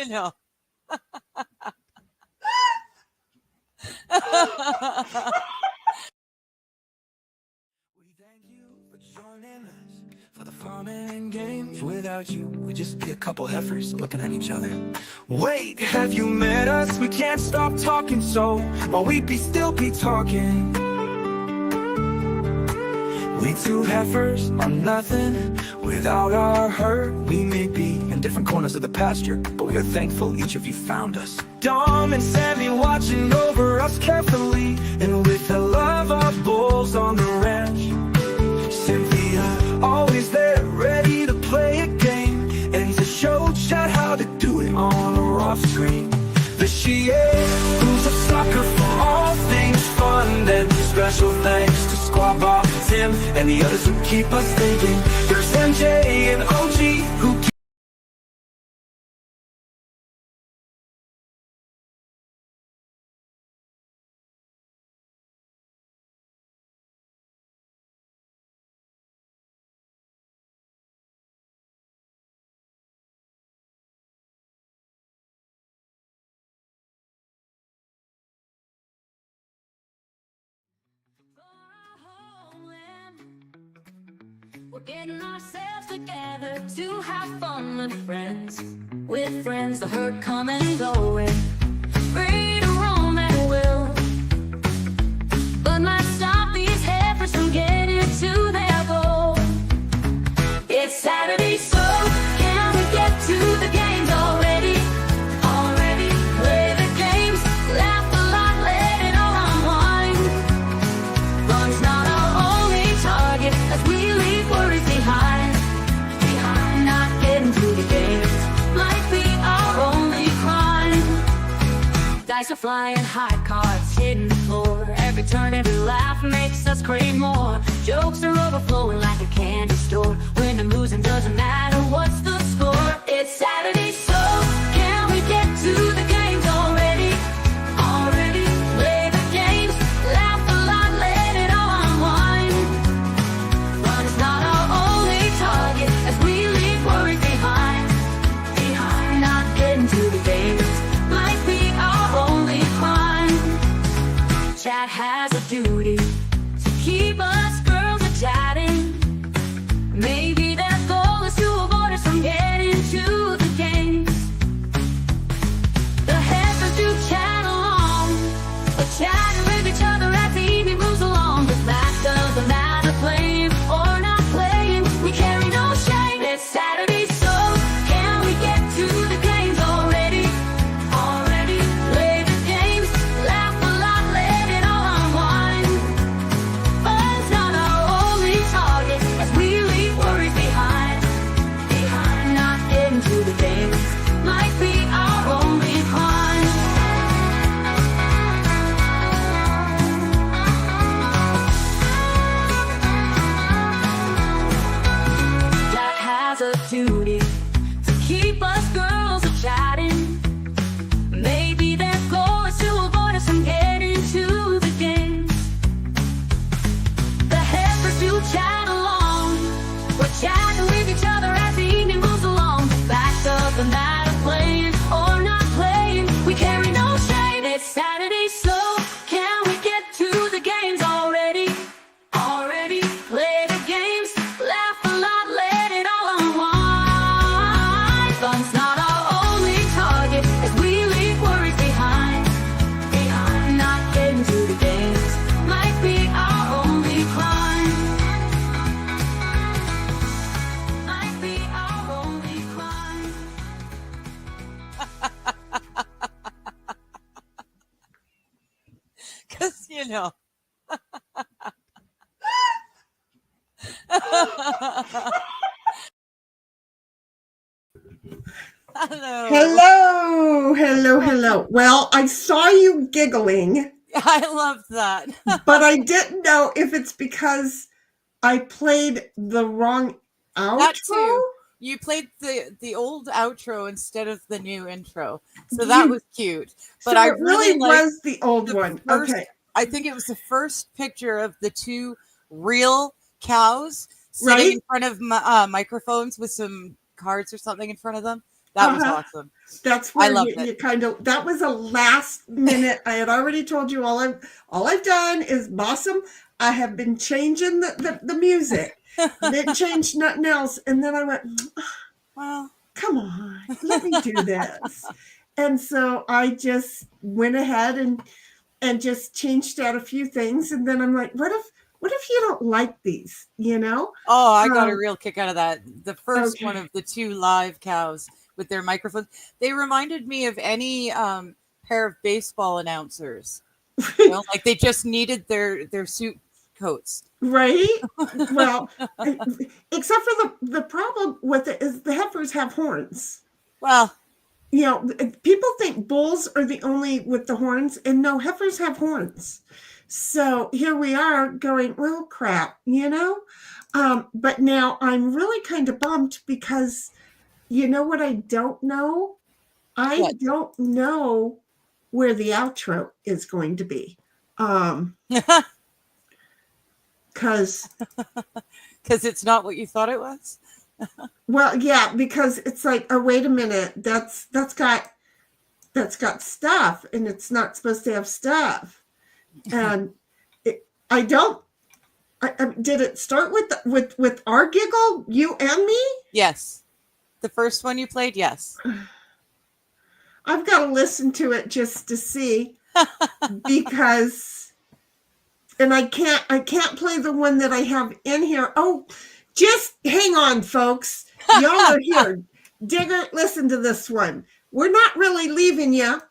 you know. We thank you for joining us for the fun and games. Without you, we'd just be a couple heifers looking at each other. Wait, have you met us? We can't stop talking, so while we'd still be talking. We two heifers are nothing without our herd. We may be in different corners of the pasture, but we are thankful each of you found us. Dom and Sammy watching over us carefully, and with the love of bulls on the ranch. Cynthia always there, ready to play a game, and to show Chad how to do it on a rough screen. The Chie, who's a sucker for all things fun, and special thanks to Squad Bob, Tim, and the others who keep us thinking. There's MJ and OG who keep We're getting ourselves together to have fun with friends, the herd come and go with free to roam at will. But might stop these heifers from getting to their goal. It's Saturday, so can we get to the games already? Already play the games, laugh a lot, let it all unwind. Fun's not our only target as we leave worries behind. Not getting to the games might be our only crime. Dice are flying, high cards hitting the floor. Every turn, every laugh makes us crave more. Jokes are overflowing like a candy store. Winning and losing doesn't matter, what's the score? It's Saturday, so can we get to the games already? Already play the games, laugh a lot, let it all unwind. Fun is not our only target as we leave worries behind. Not getting to the games might be our only crime. Chad has a duty to keep us girls a chatting. Maybe their goal is to avoid us from getting to the games. The heifers do chat along, but chatting with each other as the evening moves along. The fact doesn't matter, playing or not playing, we carry no shame. It's Saturday, so can we get to the games already? Already play the games, laugh a lot, let it all unwind. Fun's not our only target as we leave worries behind. Not getting to the games might be our only crime. That has a duty to keep us girls a chatting. Maybe their goal is to avoid us from getting to the games. The heifers do chat along, we're chatting with each other as the evening moves along. The fact doesn't matter, playing or not playing, we carry no shame. It's Saturday, so can we get to the games already? Already play the games, laugh a lot, let it all unwind. Fun's not our only target as we leave worries behind. Not getting to the games might be our only crime. Might be our only crime. Because, you know. Hello. Hello, hello, hello. Well, I saw you giggling, I love that. but I didn't know if it's because I played the wrong outro. That too. You played the old outro instead of the new intro. So that was cute. But So I it really liked was the old the one. first- Okay. I think it was the first picture of the two real cows sitting Right. in front of microphones with some cards or something in front of them. That was awesome. That's I where loved you it. kind of, that was a last minute. I had already told you all I've done is Blossom. I have been changing the music. I didn't change nothing else. And then I went, Well, come on, let me do this. And so I just went ahead and just changed out a few things. And then I'm like, what if you don't like these, you know? oh, I got a real kick out of that. The first Okay. one of the 2 live cows with their microphones, they reminded me of any pair of baseball announcers. You know, like they just needed their suit coats. Right? Well, except for the problem with it is the heifers have horns. Well, You know, people think bulls are the only with the horns, and no, heifers have horns. So here we are going, well, crap, you know? But now I'm really kind of bummed because you know what I don't know? I What? don't know where the outro is going to be. Because it's not what you thought it was. well, yeah, because it's like, oh, wait a minute, that's got stuff, and it's not supposed to have stuff. And I don't. Did it start with our giggle, you and me? Yes, the first one you played. Yes. I've got to listen to it just to see because, and I can't play the one that I have in here. Oh, just hang on, folks. Y'all are here. Digger, listen to this one. We're not really leaving you.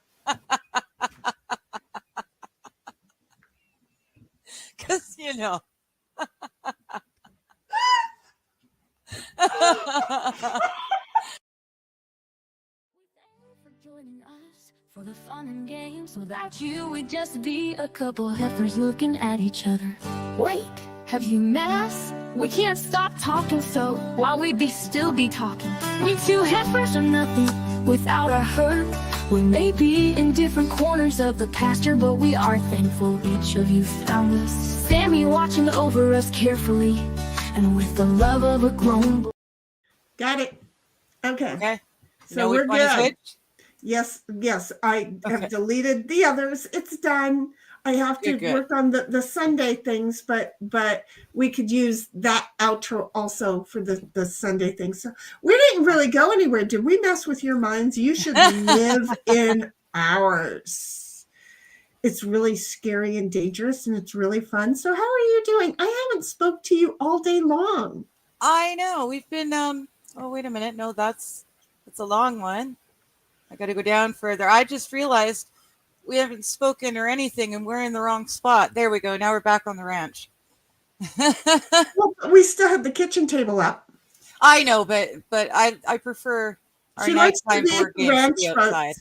Because, you know. Joining us for the fun and games. Without you, we'd just be a couple heifers looking at each other. Wait, have you met us? We can't stop talking, so while we still be talking. We 2 heifers are nothing without our herd. We may be in different corners of the pasture, but we are thankful each of you found us. Sammy watching over us carefully, and with the love of a grown boy. Got it. Okay. Okay. So we're which one is good. which? Yes. I Okay. have deleted the others. It's done. I have to Good. work on the Sunday things, but we could use that outro also for the Sunday things. So we didn't really go anywhere. Did we mess with your minds? You should live in ours. It's really scary and dangerous, and it's really fun. So how are you doing? I haven't spoke to you all day long. I know. We've been oh, wait a minute. No, that's a long one. I got to go down further. I just realized we haven't spoken or anything, and we're in the wrong spot. There we go. Now we're back on the ranch. Well, we still have the kitchen table up. I know, but I prefer our She likes to nighttime be at board the games to ranch, be but outside.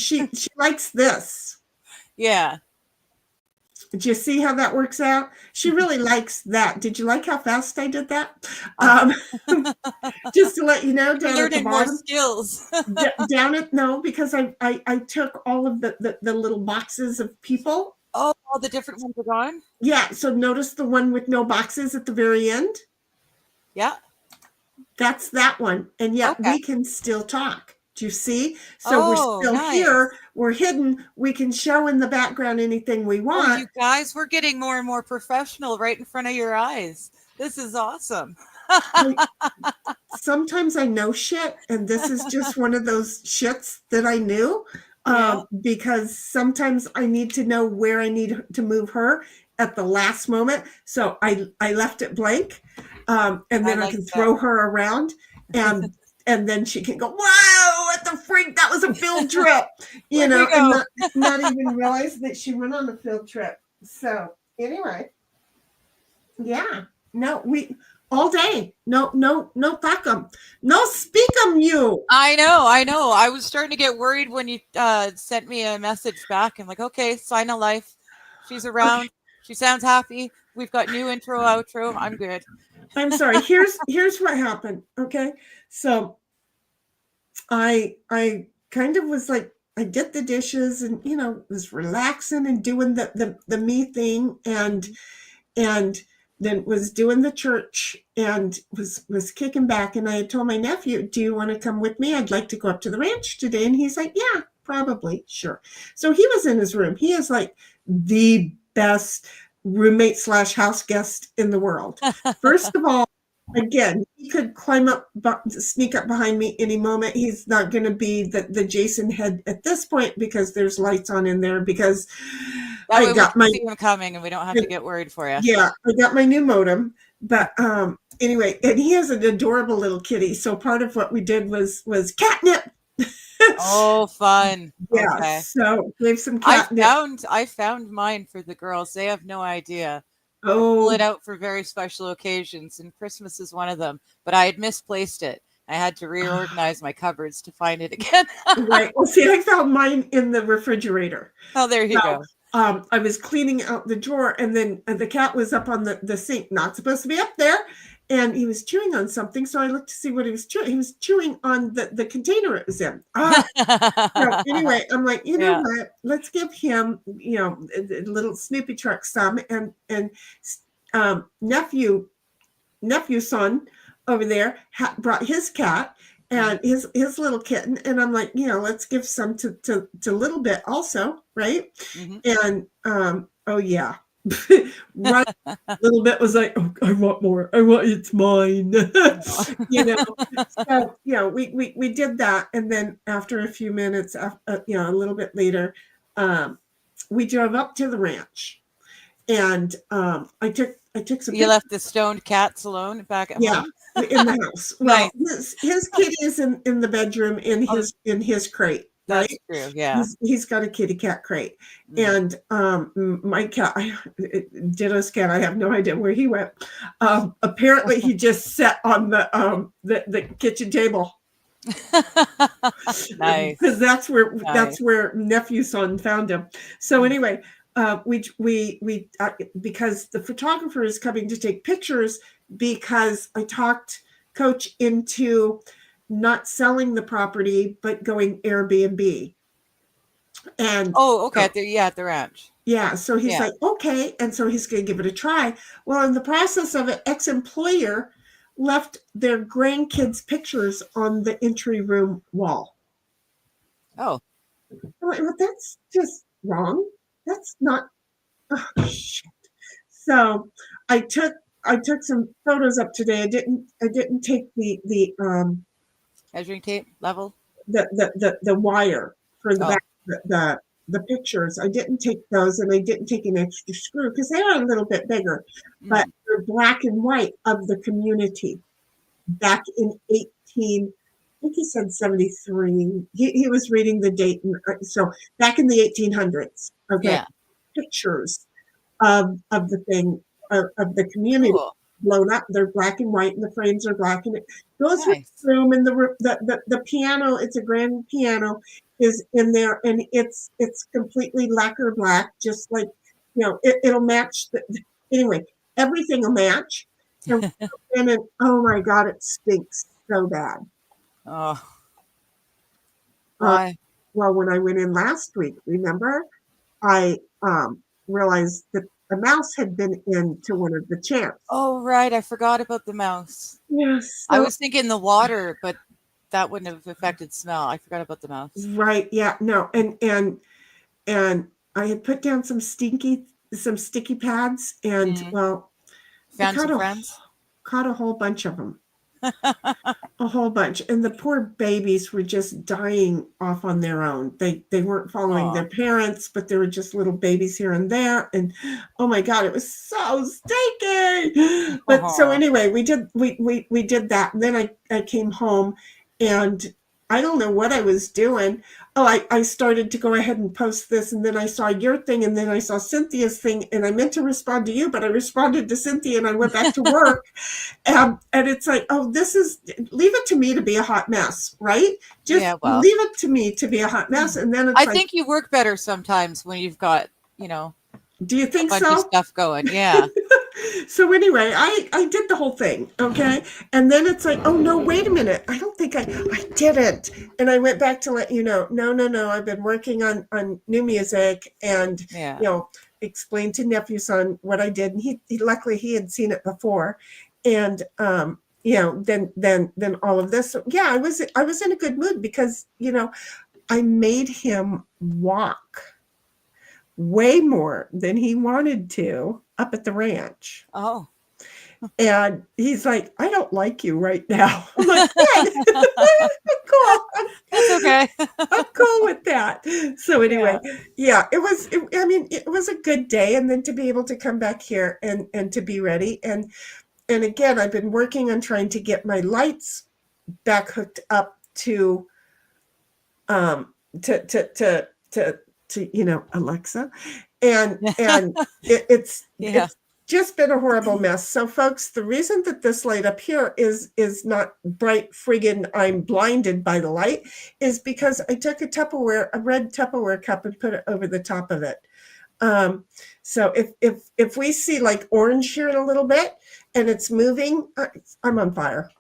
she likes this. Yeah. Did you see how that works out? She really likes that. Did you like how fast I did that? Just to let you know, down at the Learning more bottom, skills. down at no, because I took all of the little boxes of people. Oh, all the different ones are gone? Yeah, so notice the one with no boxes at the very end. Yeah. That's that one, and yet Okay. we can still talk. Do you see? So we're still nice. here. We're hidden. We can show in the background anything we Oh, want. you guys, we're getting more and more professional right in front of your eyes. This is awesome. Sometimes I know shit, and this is just one of those shits that I knew, because sometimes I need to know where I need to move her at the last moment. So I left it blank, and then I can throw her around, and then she can go, wow, what the freak, that was a field trip, you know, and not even realize that she went on a field trip. So anyway, yeah, no, we all day, no fuck 'em, no speak 'em, you. I know. I was starting to get worried when you sent me a message back. I'm like, okay, sign of life. She's around. Okay. She sounds happy. We've got new intro, outro. I'm good. I'm sorry. Here's what happened. Okay. So I kind of was like, I did the dishes and, was relaxing and doing the me thing. And then was doing the church and was kicking back. And I had told my nephew, do you want to come with me? I'd like to go up to the ranch today. And he's like, yeah, probably. Sure. So he was in his room. He is like the best roommate / house guest in the world. First of all, again, he could climb up, sneak up behind me any moment. He's not going to be the Jason head at this point because there's lights on in there because That way I got we my can see him coming and we don't have to get worried for you. yeah, I got my new modem. But anyway, and he has an adorable little kitty. So part of what we did was catnip. Oh, fun. Yeah, Okay. so gave some catnip. I found mine for the girls. They have no idea. I pull Oh, it out for very special occasions, and Christmas is one of them. But I had misplaced it. I had to reorganize my cupboards to find it again. right. Well, see, I found mine in the refrigerator. Oh, there you So, go. I was cleaning out the drawer, and then the cat was up on the sink, not supposed to be up there, and he was chewing on something. So I looked to see what he was chewing. He was chewing on the container it was in. So anyway, I'm like, you know Yeah. what? Let's give him, a little Snoopy truck some, and nephew's son over there brought his cat and his little kitten, and I'm like, let's give some to little bit also, right? Mhm. And oh yeah, right. Little bit was like, oh, I want more. I want it's mine. So we did that, and then after a few minutes, a little bit later, we drove up to the ranch, and I took some. You left the stoned cats alone back at Yeah, home? in the house. Well, Nice. his kitty is in the bedroom in his crate. Right? That's true. Yeah. He's got a kitty cat crate, Mhm. and my cat, Ditto's cat. I have no idea where he went. Apparently, he just sat on the kitchen table. Nice. Because that's Nice. where nephew's son found him. So anyway, we because the photographer is coming to take pictures, because I talked Coach into not selling the property but going Airbnb. And Oh, okay. At the ranch. yeah, so he's Yeah. like, okay, and so he's going to give it a try. Well, in the process of it, ex-employer left their grandkids' pictures on the entry room wall. Oh. I'm like, well, that's just wrong. That's not. Oh, shit. So I took some photos up today. I didn't take the Measuring tape level? the wire for the Oh. back, the pictures. I didn't take those, and I didn't take an extra screw because they are a little bit bigger, but they're black and white of the community back in 18. I think he said 73. He was reading the date, so back in the 1800s. Okay, Yeah. pictures of the thing of the community. Cool. Blown up. They're black and white, and the frames are black, and it goes with Nice. the room. And the piano, it's a grand piano, is in there, and it's completely lacquer black, just like it'll match. Anyway, everything will match. And oh my God, it stinks so bad. Oh. Why? Well, when I went in last week, remember, I realized that a mouse had been into one of the chairs. Oh, right. I forgot about the mouse. Yes. I was thinking the water, but that wouldn't have affected smell. I forgot about the mouse. Right. Yeah. No. And I had put down some sticky pads, and well, Found caught some friends? Caught a whole bunch of them. A whole bunch, and the poor babies were just dying off on their own. They weren't following their parents, but there were just little babies here and there, and oh my God, it was so stinky. But so anyway, we did that, and then I came home, and I don't know what I was doing. Oh, I started to go ahead and post this, and then I saw your thing, and then I saw Cynthia's thing, and I meant to respond to you, but I responded to Cynthia, and I went back to work. And it's like, oh, leave it to me to be a hot mess, right? Just leave it to me to be a hot mess. And then I think you work better sometimes when you've got, do you think a bunch of stuff going. Yeah. So anyway, I did the whole thing, okay? And then it's like, oh no, wait a minute. I don't think I didn't. And I went back to let you know, no, I've been working on new music, and explained to nephew son what I did, and he luckily he had seen it before, and then all of this. So, yeah, I was in a good mood because I made him walk way more than he wanted to up at the ranch. Oh. And he's like, I don't like you right now. I'm like, good. Cool. That's okay. I'm cool with that. So anyway, it was a good day. And then to be able to come back here and to be ready. And again, I've been working on trying to get my lights back hooked up to Alexa. And it's just been a horrible mess. So folks, the reason that this light up here is not bright friggin' I'm blinded by the light is because I took a red Tupperware cup and put it over the top of it. So if we see like orange here in a little bit and it's moving, I'm on fire.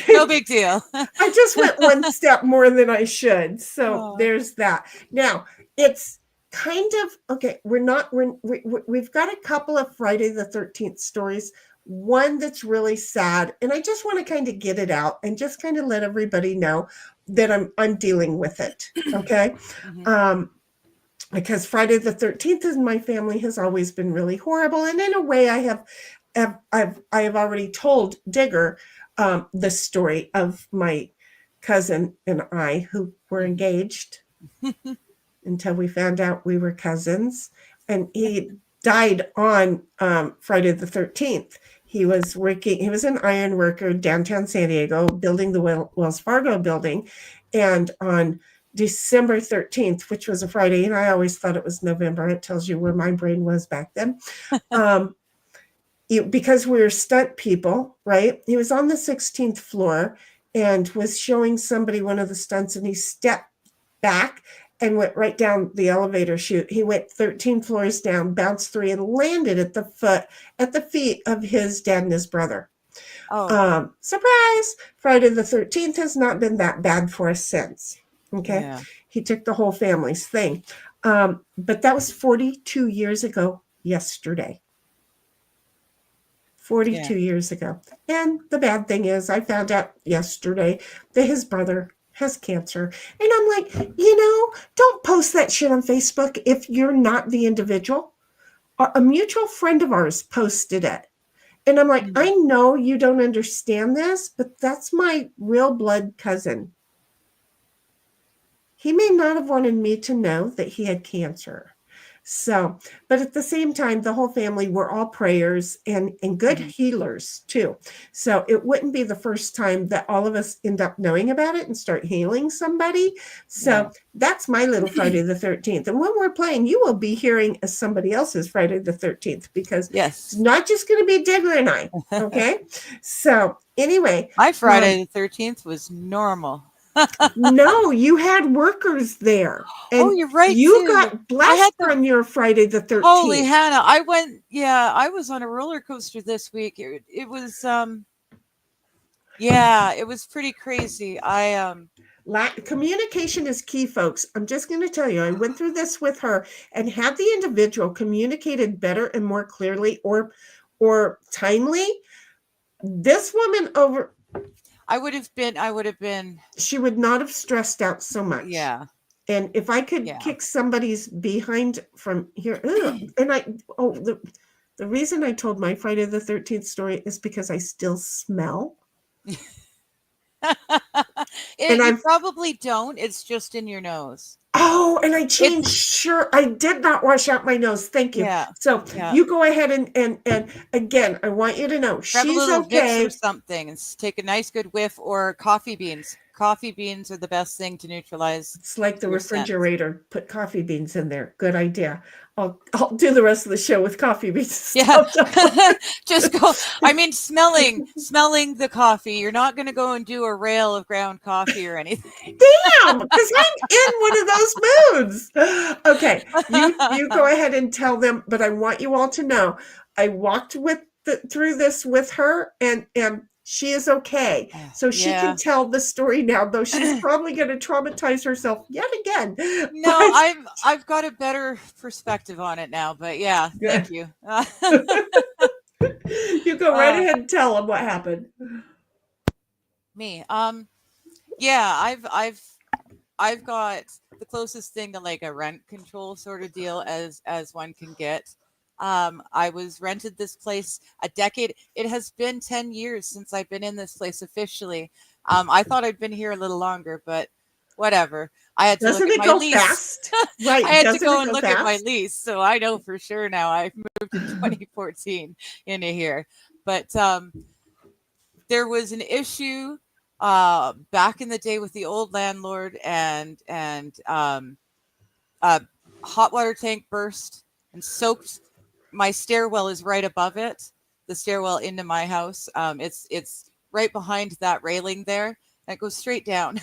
No big deal. I just went one step more than I should. So there's that. Now it's kind of okay. We've got a couple of Friday the 13th stories. One that's really sad, and I just want to kind of get it out and just kind of let everybody know that I'm dealing with it. Okay. Mm-hmm. Because Friday the 13th in my family has always been really horrible, and in a way, I have already told Digger the story of my cousin and I who were engaged until we found out we were cousins, and he died on Friday the 13th. He was an iron worker downtown San Diego, building the Wells Fargo building, and on December 13th, which was a Friday, and I always thought it was November. It tells you where my brain was back then. Because we were stunt people, right? He was on the 16th floor and was showing somebody one of the stunts, and he stepped back and went right down the elevator chute. He went 13 floors down, bounced 3, and landed at the feet of his dad and his brother. Oh. Surprise! Friday the 13th has not been that bad for us since. Okay. Yeah. He took the whole family's thing. But that was 42 years ago yesterday. 42 years ago. And the bad thing is I found out yesterday that his brother has cancer. And I'm like, don't post that shit on Facebook if you're not the individual. A mutual friend of ours posted it. And I'm like, I know you don't understand this, but that's my real blood cousin. He may not have wanted me to know that he had cancer. So, but at the same time, the whole family were all prayers and good healers too. So it wouldn't be the first time that all of us end up knowing about it and start healing somebody. So that's my little Friday the 13th. And when we're playing, you will be hearing somebody else's Friday the 13th because it's not just going to be Digger and I. Okay. So anyway. My Friday the 13th was normal. No, you had workers there. And you're right. You got blessed on your Friday the 13th. Holy Hannah. I was on a roller coaster this week. It was, it was pretty crazy. Communication is key, folks. I'm just going to tell you, I went through this with her, and had the individual communicated better and more clearly or timely, this woman I would have been. She would not have stressed out so much. Yeah. And if I could kick somebody's behind from here, and the reason I told my Friday the 13th story is because I still smell. You probably don't. It's just in your nose. Oh, and I changed. Sure, I did not wash out my nose. Thank you. Yeah. So you go ahead and again, I want you to know grab she's a little okay. Vicks or something and take a nice good whiff, or coffee beans. Coffee beans are the best thing to neutralize. It's like the refrigerator. Scent. Put coffee beans in there. Good idea. I'll do the rest of the show with coffee beans. Yeah. Just go. I mean, smelling the coffee. You're not going to go and do a rail of ground coffee or anything. Damn, because I'm in one of those moods. Okay, you go ahead and tell them, but I want you all to know I walked through this with her, and She is okay. So she Yeah. can tell the story now, though she's probably going to traumatize herself yet again. No, But I've got a better perspective on it now, but yeah, thank you. you go right Uh, ahead and tell them what happened. Me. Yeah, I've got the closest thing to like a rent control sort of deal as one can get. I was rented this place a decade. It has been 10 years since I've been in this place officially. I thought I'd been here a little longer, but whatever. I had to look Doesn't at it my go lease. fast? Right. I had to Doesn't go it and go look at my fast? lease, so I know for sure now. I've moved in 2014 into here, but there was an issue back in the day with the old landlord, and a hot water tank burst and soaked. My stairwell is right above it. The stairwell into my house. It's right behind that railing there. And it goes straight down.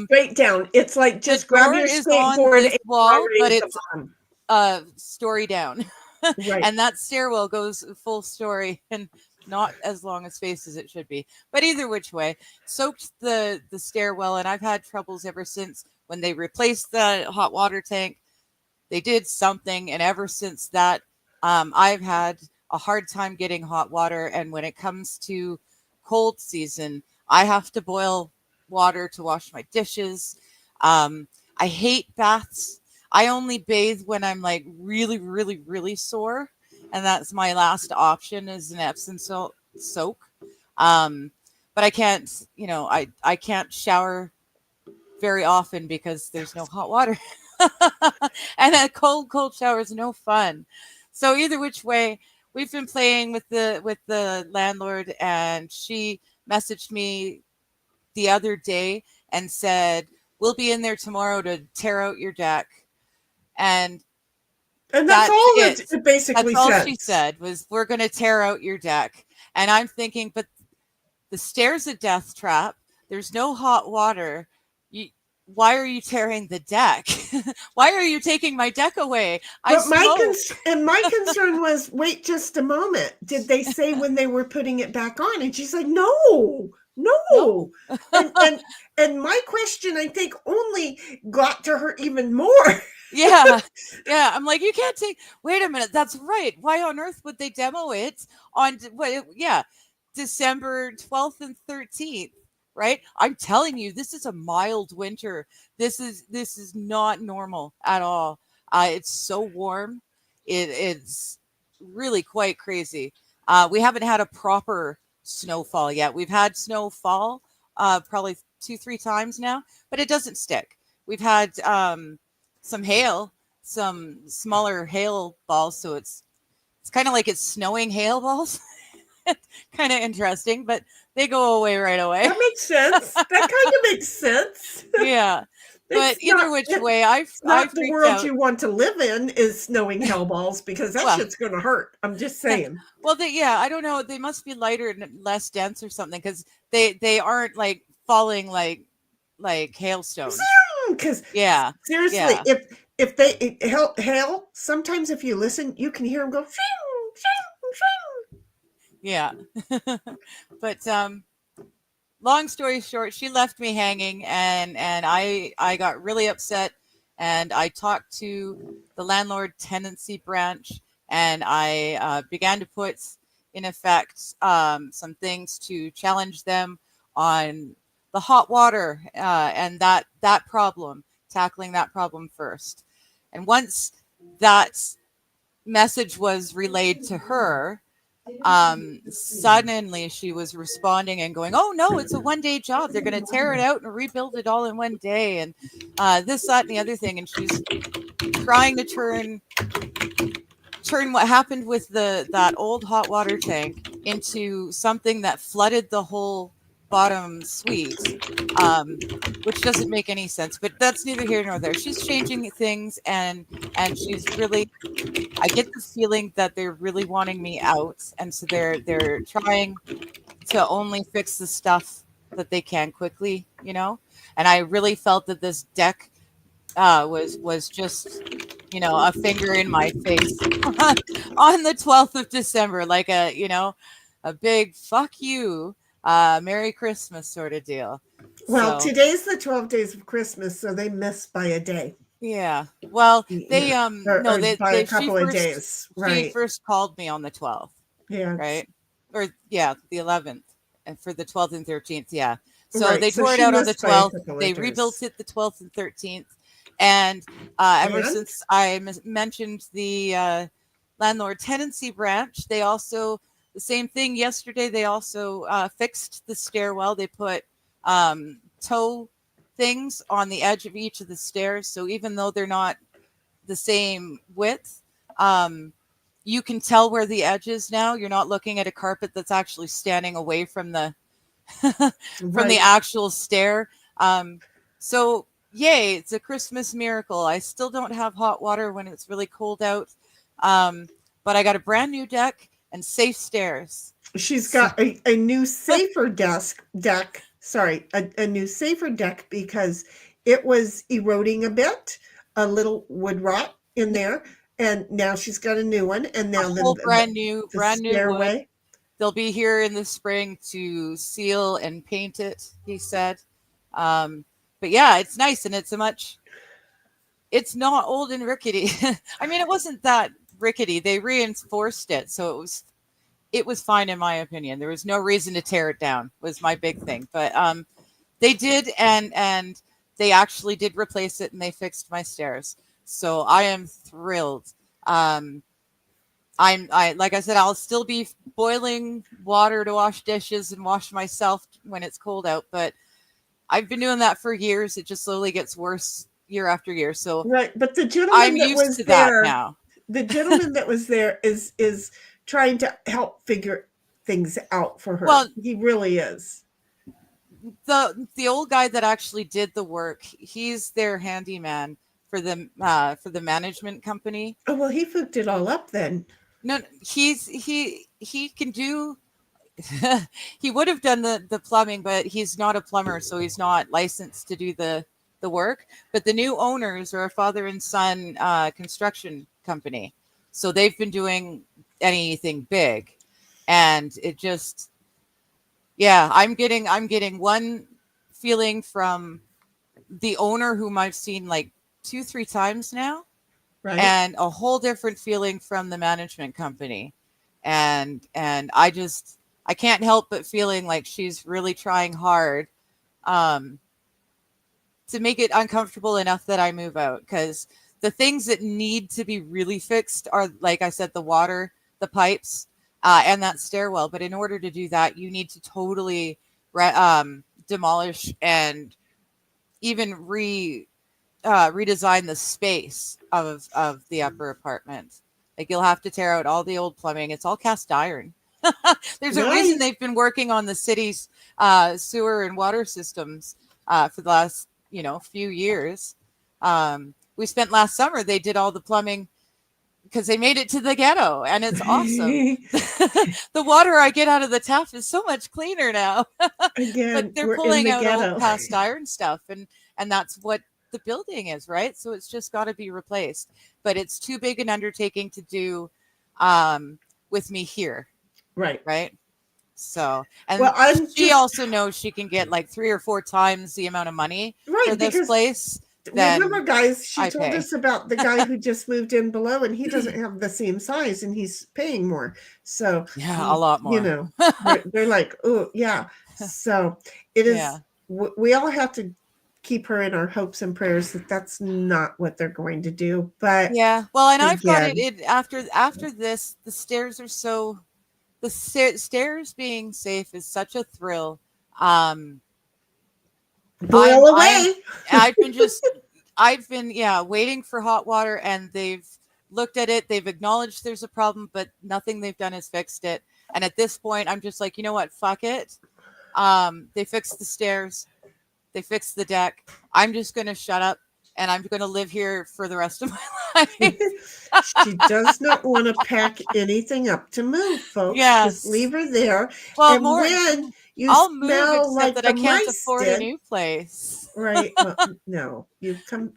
Straight down. It's like just The grab door your is on skateboard this and wall, right but at the it's bottom. a story down. Right. And that stairwell goes full story and not as long a space as it should be. But either which way, soaked the stairwell, and I've had troubles ever since. When they replaced the hot water tank, they did something, and ever since that, I've had a hard time getting hot water. And when it comes to cold season, I have to boil water to wash my dishes. I hate baths. I only bathe when I'm like really, really, really sore, and that's my last option is an Epsom salt soak. But I can't, I can't shower very often because there's no hot water. And a cold shower is no fun. So either which way, we've been playing with the landlord, and she messaged me the other day and said, "We'll be in there tomorrow to tear out your deck." And And that's that's all it. it basically That's all said. she said was, "We're going to tear out your deck." And I'm thinking, but the stairs a death trap. There's no hot water. Why are you tearing the deck? Why are you taking my deck away? But smoke. my concern was, wait just a moment. Did they say when they were putting it back on? And she's like, no. No. And my question, I think, only got to her even more. Yeah. I'm like, you can't wait a minute. That's right. Why on earth would they demo it on December 12th and 13th? Right? I'm telling you, this is a mild winter. This is not normal at all. It's so warm. It's really quite crazy. We haven't had a proper snowfall yet. We've had snowfall probably 2-3 times now, but it doesn't stick. We've had some hail, some smaller hail balls, so it's kind of like it's snowing hail balls. Kind of interesting, but they go away right away. That makes sense. That kind of makes sense. Yeah. But either which way, I've the world you want to live in is snowing hellballs, because that shit's going to hurt. I'm just saying. Well, I don't know. They must be lighter and less dense or something, because they aren't like falling like hailstones. Because seriously, if they hail, sometimes if you listen, you can hear them go. Yeah. But long story short, she left me hanging, and I got really upset, and I talked to the landlord tenancy branch, and I began to put in effect some things to challenge them on the hot water and that problem, tackling that problem first. And once that message was relayed to her, suddenly she was responding and going, "Oh no, it's a one-day job. They're going to tear it out and rebuild it all in one day, and this, that, and the other thing." And she's trying to turn what happened with that old hot water tank into something that flooded the whole bottom suite, which doesn't make any sense. But that's neither here nor there. She's changing things, and she's really, I get the feeling that they're really wanting me out, and so they're trying to only fix the stuff that they can quickly, And I really felt that this deck was just, a finger in my face on the 12th of December, like a big fuck you, Merry Christmas sort of deal. Well, So today's the 12 days of Christmas, so they missed by a day. yeah, well, they Yeah. no, Or by a they couple of days. she Right. first called me on the 12th, Yeah. right? Or yeah, the 11th, and for the 12th and 13th, yeah. So Right. they So tore it she out on the missed by a 12th. couple They of rebuilt days. it the 12th and 13th, and ever And since I mentioned the landlord tenancy branch, they also the same thing yesterday. They also fixed the stairwell. They put toe things on the edge of each of the stairs, so even though they're not the same width, you can tell where the edge is now. You're not looking at a carpet that's actually standing away from the from the right. actual stair. So yay, it's a Christmas miracle. I still don't have hot water when it's really cold out, but I got a brand new deck and safe stairs. She's So, got a new safer deck. Sorry, a new safer deck because it was eroding a bit, a little wood rot in there, and now she's got a new one. And a now whole the brand new wood. stairway. They'll be here in the spring to seal and paint it, he said. But yeah, it's nice and it's not old and rickety. I mean, it wasn't that rickety. They reinforced it, so it was fine in my opinion. There was no reason to tear it down. Was my big thing. But they did, and they actually did replace it, and they fixed my stairs. So I am thrilled. I like I said, I'll still be boiling water to wash dishes and wash myself when it's cold out, but I've been doing that for years. It just slowly gets worse year after year. So Right, but the I'm gentleman that used was to that there, now. the gentleman that was there is trying to help figure things out for her. Well, He really is. the old guy that actually did the work, he's their handyman for the management company. Oh well, he fucked it all up then. No, he can do he would have done the plumbing, but he's not a plumber, so he's not licensed to do the work. But the new owners are a father and son construction company, so they've been doing anything big, and it just yeah, I'm getting one feeling from the owner whom I've seen like 2-3 times now, Right. and a whole different feeling from the management company, and I can't help but feeling like she's really trying hard um, to make it uncomfortable enough that I move out, because the things that need to be really fixed are, like I said, the water, the pipes, and that stairwell. But in order to do that, you need to totally demolish and even redesign the space of the upper apartment. Like you'll have to tear out all the old plumbing. It's all cast iron. There's a reason Nice. they've been working on the city's sewer and water systems for the last few years. We spent last summer. They did all the plumbing because they made it to the ghetto, and it's awesome. The water I get out of the tap is so much cleaner now. Again, But they're we're in pulling the out ghetto. old cast iron stuff, and that's what the building is, right? So it's just got to be replaced. But it's too big an undertaking to do with me here, Right. right? So, and Well, I'm she just also knows she can get like 3 or 4 times the amount of money for right this because place. Then remember, guys, she I told pay. us about the guy who just moved in below, and he doesn't have the same size, and he's paying more. So Yeah, a lot more. they're like, oh yeah. So it is. Yeah. We all have to keep her in our hopes and prayers that that's not what they're going to do. But Yeah. Well, and I've got again, it after this. The stairs are so stairs being safe is such a thrill. boil away. I've been waiting for hot water, and they've looked at it, they've acknowledged there's a problem, but nothing they've done has fixed it. And at this point, I'm just like, you know what, fuck it. They fixed the stairs, they fixed the deck. I'm just gonna shut up, and I'm gonna live here for the rest of my life. She does not want to pack anything up to move, folks. Yes. Just leave her there. Well, and when you I'll move, smell except like that the I can't mice afford did, a new place. right? Well, no, you come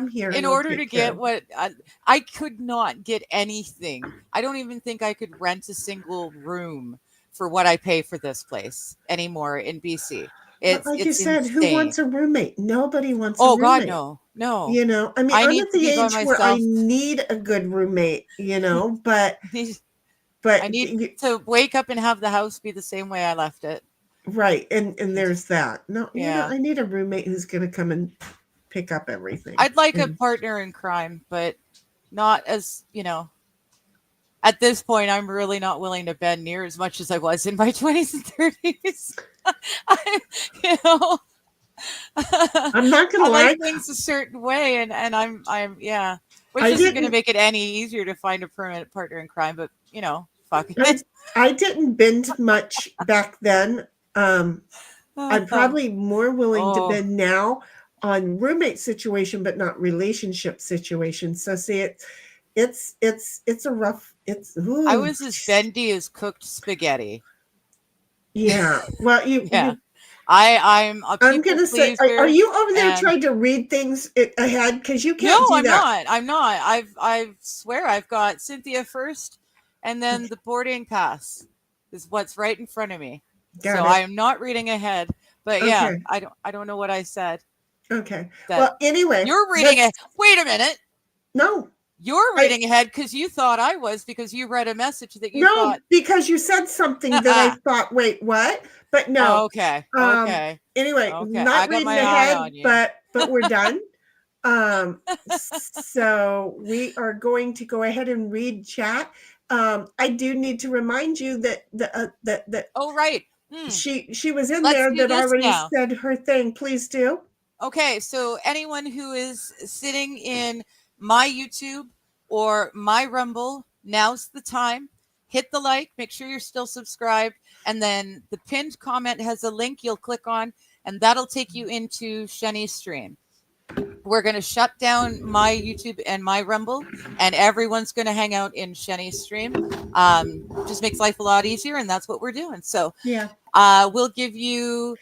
here. In and we'll order take to care get of what I could not get anything. I don't even think I could rent a single room for what I pay for this place anymore in BC. But like you It's said, who insane. wants a roommate? Nobody wants a Oh roommate. God, no. You know, I mean, I I'm need at to the be by age where I myself. need a good roommate, you know, but I need to wake up and have the house be the same way I left it. right, and there's that. No, you know, Yeah. I need a roommate who's going to come and pick up everything. I'd like a And partner in crime, but not as, you know, at this point, I'm really not willing to bend near as much as I was in my 20s and 30s. You know, I'm not going I to lie. like things a certain way, and I'm yeah, which I isn't going to didn't make it any easier to find a permanent partner in crime, but you know, fuck it. I didn't bend much back then. I'm probably more willing to Oh. bend now on roommate situation, but not relationship situation. So see, it's a rough. I was as bendy as cooked spaghetti. Yeah. Well, Yeah. I'm a I'm people gonna say, pleaser. are you over there and- trying to read things ahead? Because you can't No, do I'm that. not. I'm not. I swear I've got Cynthia first, and then the boarding pass is what's right in front of me. Got So it. I am not reading ahead. But yeah, Okay. I don't know what I said. Okay. That Well, anyway, you're reading it. Wait a minute. No, You're reading ahead because you thought I was, because you read a message that you no, thought. because you said something that I thought, wait, what? But no. Okay. Okay. Anyway, Okay. I not got reading my eye ahead, on you. but we're done. So we are going to go ahead and read chat. I do need to remind you that that Oh, right. she was in Let's there do that this already now. said her thing. Please do. Okay, so anyone who is sitting in my YouTube or my Rumble, now's the time. Hit the like, make sure you're still subscribed, and then the pinned comment has a link you'll click on, and that'll take you into Shani's stream. We're going to shut down my YouTube and my Rumble, and everyone's going to hang out in Shani's stream. Just makes life a lot easier, and that's what we're doing. So Yeah. we'll give you...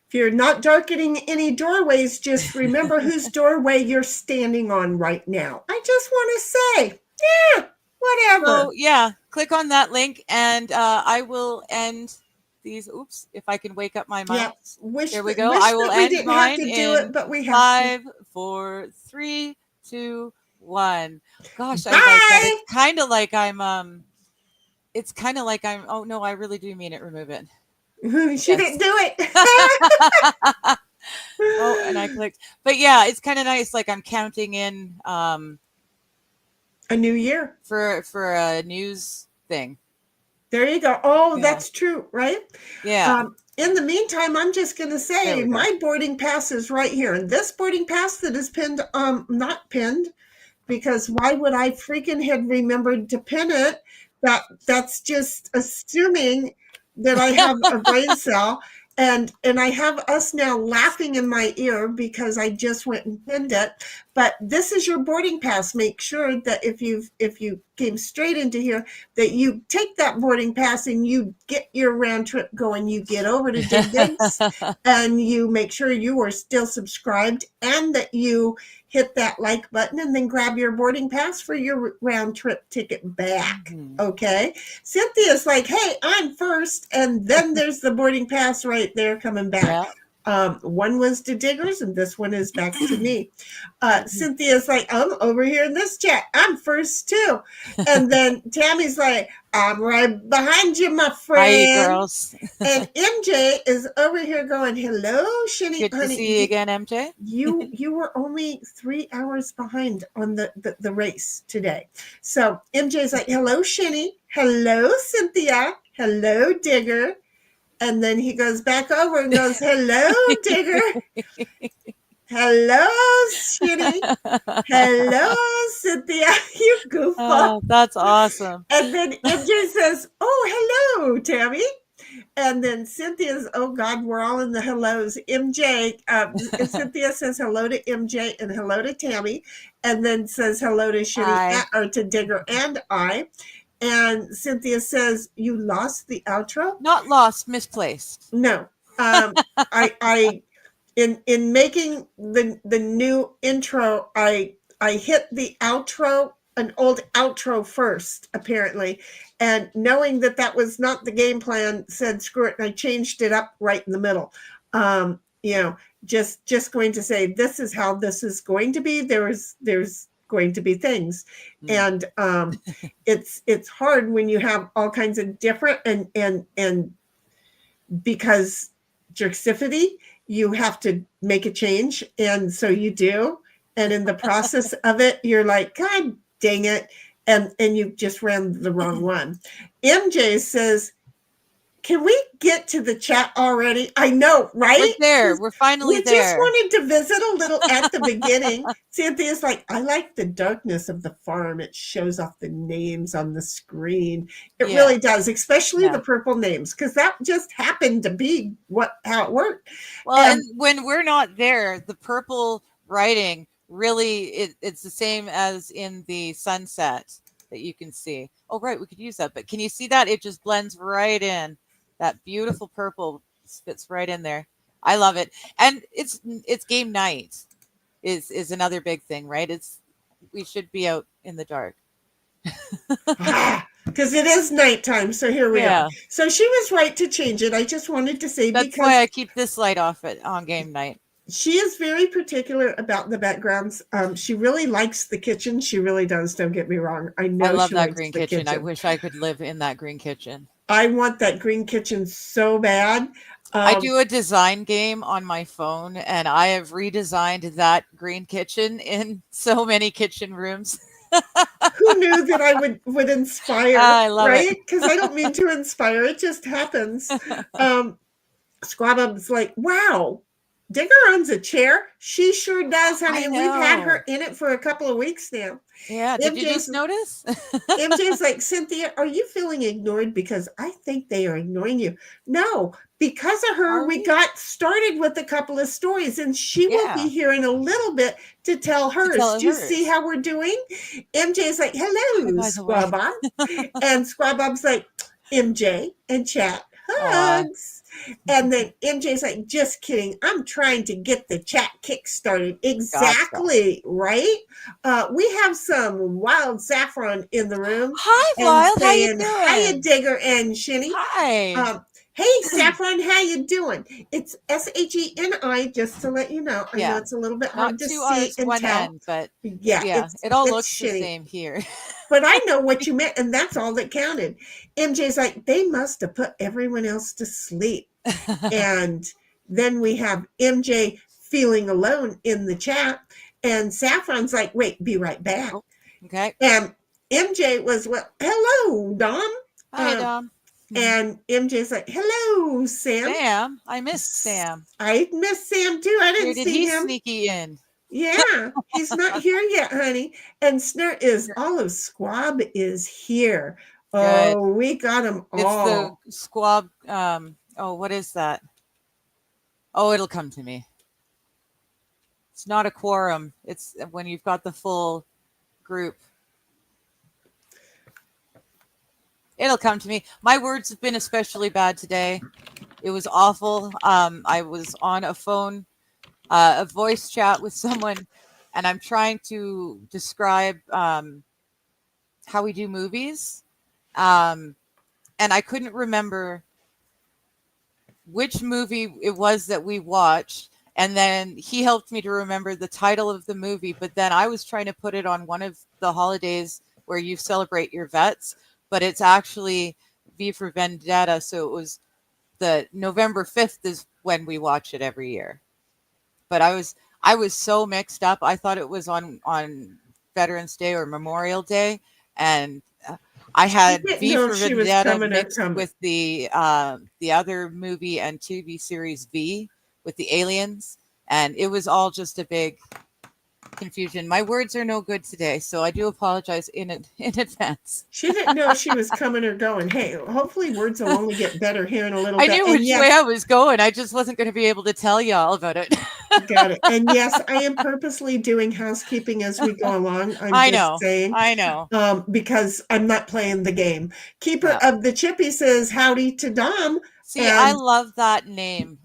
If you're not darkening any doorways, just remember whose doorway you're standing on right now. I just want to say, yeah, whatever. So yeah, click on that link, and I will end these. Oops, if I can wake up my mouse. Yeah, There we go. I will end mine in but we have 5, 4, 3, 2, 1. Gosh, I Bye. like that. It's kind of like I'm. It's kind of like I'm. Oh no, I really do mean it. Remove it. She didn't do it. Oh, and I clicked. But yeah, it's kind of nice. Like I'm counting in a new year for a news thing. There you go. Oh, Yeah. That's true, right? Yeah. In the meantime, I'm just going to say my boarding pass is right here. And this boarding pass that is pinned, not pinned, because why would I freaking had remembered to pin it? That's just assuming that I have a brain cell. And I have us now laughing in my ear because I just went and pinned it. But this is your boarding pass. Make sure that if you came straight into here, that you take that boarding pass and you get your round trip going. You get over to Digs and you make sure you are still subscribed and that you hit that like button and then grab your boarding pass for your round trip ticket back. Mm-hmm. Okay. Cynthia's like, hey, I'm first. And then there's the boarding pass right there coming back. Yeah. One was to Diggers and this one is back to me. Cynthia's like, I'm over here in this chat. I'm first too. And then Tammy's like, I'm right behind you, my friend. Hi, girls. And MJ is over here going, hello, Shani. Good to see you again, MJ. You were only 3 hours behind on the race today. So MJ's like, hello, Shani. Hello, Cynthia. Hello, Digger. And then he goes back over and goes, hello, Digger. Hello, Shitty. Hello, Cynthia. You goofball. Oh, that's awesome. And then MJ says, oh, hello, Tammy. And then Cynthia's, oh, God, we're all in the hellos. MJ, Cynthia says hello to MJ and hello to Tammy. And then says hello to Shitty, or to Digger and I. And Cynthia says, you lost the outro? Not lost, misplaced. No. I in making the new intro, I hit the outro an old outro first, apparently. And knowing that that was not the game plan, said screw it, and I changed it up right in the middle. You know, just going to say this is how this is going to be. There's going to be things, and it's hard when you have all kinds of different and because jerksifity, you have to make a change, and so you do. And in the process of it, you're like, God dang it, and you just ran the wrong one. MJ says, can we get to the chat already? I know, right? We're there. We're finally there. We just wanted to visit a little at the beginning. Cynthia's like, I like the darkness of the farm. It shows off the names on the screen. It really does, especially the purple names, because that just happened to be how it worked. Well, and when we're not there, the purple writing really, it's the same as in the sunset that you can see. Oh, right. We could use that. But can you see that? It just blends right in. That beautiful purple fits right in there. I love it. And it's game night is another big thing, right? We should be out in the dark. Because it is nighttime. So here we are. So she was right to change it. I just wanted to say that's why I keep this light off on game night. She is very particular about the backgrounds. She really likes the kitchen. She really does. Don't get me wrong. I know. I love that green kitchen. I wish I could live in that green kitchen. I want that green kitchen so bad. I do a design game on my phone, and I have redesigned that green kitchen in so many kitchen rooms. Who knew that I would inspire? I love it. Because I don't mean to inspire. It just happens. Squabub's like, wow. Digger owns a chair. She sure does, honey. We've had her in it for a couple of weeks now. Yeah, did you just notice? MJ's like, Cynthia, are you feeling ignored? Because I think they are ignoring you. No, because of her, we got started with a couple of stories, and she will be here in a little bit to tell hers. Do you see how we're doing? MJ's like, hello, Squabub. And Squabub's like, MJ and chat hugs. And then MJ's like, just kidding. I'm trying to get the chat kick started. Exactly, right? We have some Wild Saffron in the room. Hi, Wild. How you doing? Hiya, Digger and Shinny. Hi. Hey, Saffron, how you doing? It's SHENI, just to let you know. I know it's a little bit hard to see and tell. End, but yeah, it all looks Shinny. The same here. But I know what you meant, and that's all that counted. MJ's like, they must have put everyone else to sleep. And then we have MJ feeling alone in the chat, and Saffron's like, wait, be right back. Oh, okay. And MJ was, well, hello, Dom. Hi, Dom. And MJ's like, hello, Sam. Sam. I missed Sam. I missed Sam, too. I didn't see him. Sneaky in? Yeah, he's not here yet, honey. And Snurt is, all of Squab is here. Good. Oh, we got them all. It's the Squab, what is that? Oh, it'll come to me. It's not a quorum. It's when you've got the full group. It'll come to me. My words have been especially bad today. It was awful. I was on a phone, a voice chat with someone, and I'm trying to describe how we do movies. And I couldn't remember which movie it was that we watched. And then he helped me to remember the title of the movie. But then I was trying to put it on one of the holidays where you celebrate your vets. But it's actually V for Vendetta. So it was the November 5th is when we watch it every year. But I was so mixed up. I thought it was on Veterans Day or Memorial Day. And I had V for Vendetta mixed with the other movie and TV series V with the aliens. And it was all just a big confusion. My words are no good today, so I do apologize in advance. She didn't know she was coming or going. Hey, hopefully words will only get better here in a little bit. I knew which way I was going. I just wasn't going to be able to tell you all about it. Got it. And yes, I am purposely doing housekeeping as we go along. I know. Because I'm not playing the game. Keeper of the Chippy says howdy to Dom. See, I love that name.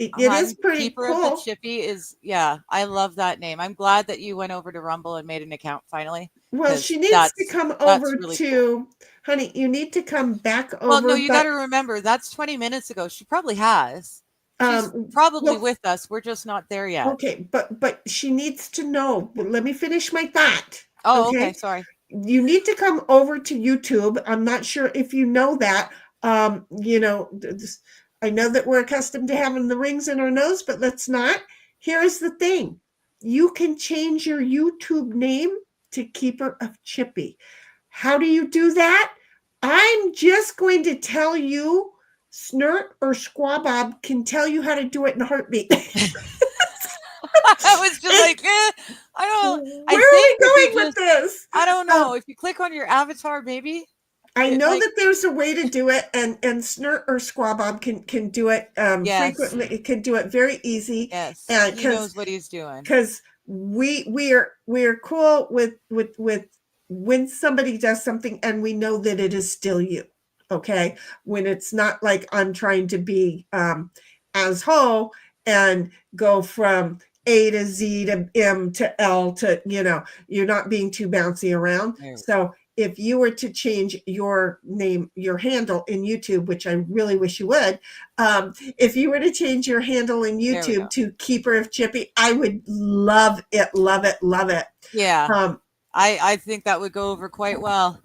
It is pretty Keeper cool. of the Chippy is, I love that name. I'm glad that you went over to Rumble and made an account finally. Well, 'cause she needs to come that's over really cool. to, honey, you need to come back Well, no, over, you but gotta remember, that's 20 minutes ago. She probably has. She's um, probably well, with us. We're just not there yet. okay, but she needs to know. Let me finish my thought. Oh, okay, Okay, sorry. you need to come over to YouTube. I'm not sure if you know that. I know that we're accustomed to having the rings in our nose, but let's not. Here's the thing. You can change your YouTube name to Keeper of Chippy. How do you do that? I'm just going to tell you, Snort or Squabob can tell you how to do it in a heartbeat. I was just It- like, I don't. I Where are we think if you going with just, this? I don't know. If you click on your avatar, maybe I it know like that there's a way to do it, and Snort or Squabob can do it yes, frequently. It can do it very easy, yes, and he knows what he's doing. because we're cool with when somebody does something and we know that it is still you. Okay, when it's not like I'm trying to be as whole and go from A to Z to M to L to, you're not being too bouncy around. No. So if you were to change your name, your handle in YouTube, which I really wish you would, if you were to change your handle in There we go. YouTube to Keeper of Chippy, I would love it, love it, love it. Yeah, I think that would go over quite well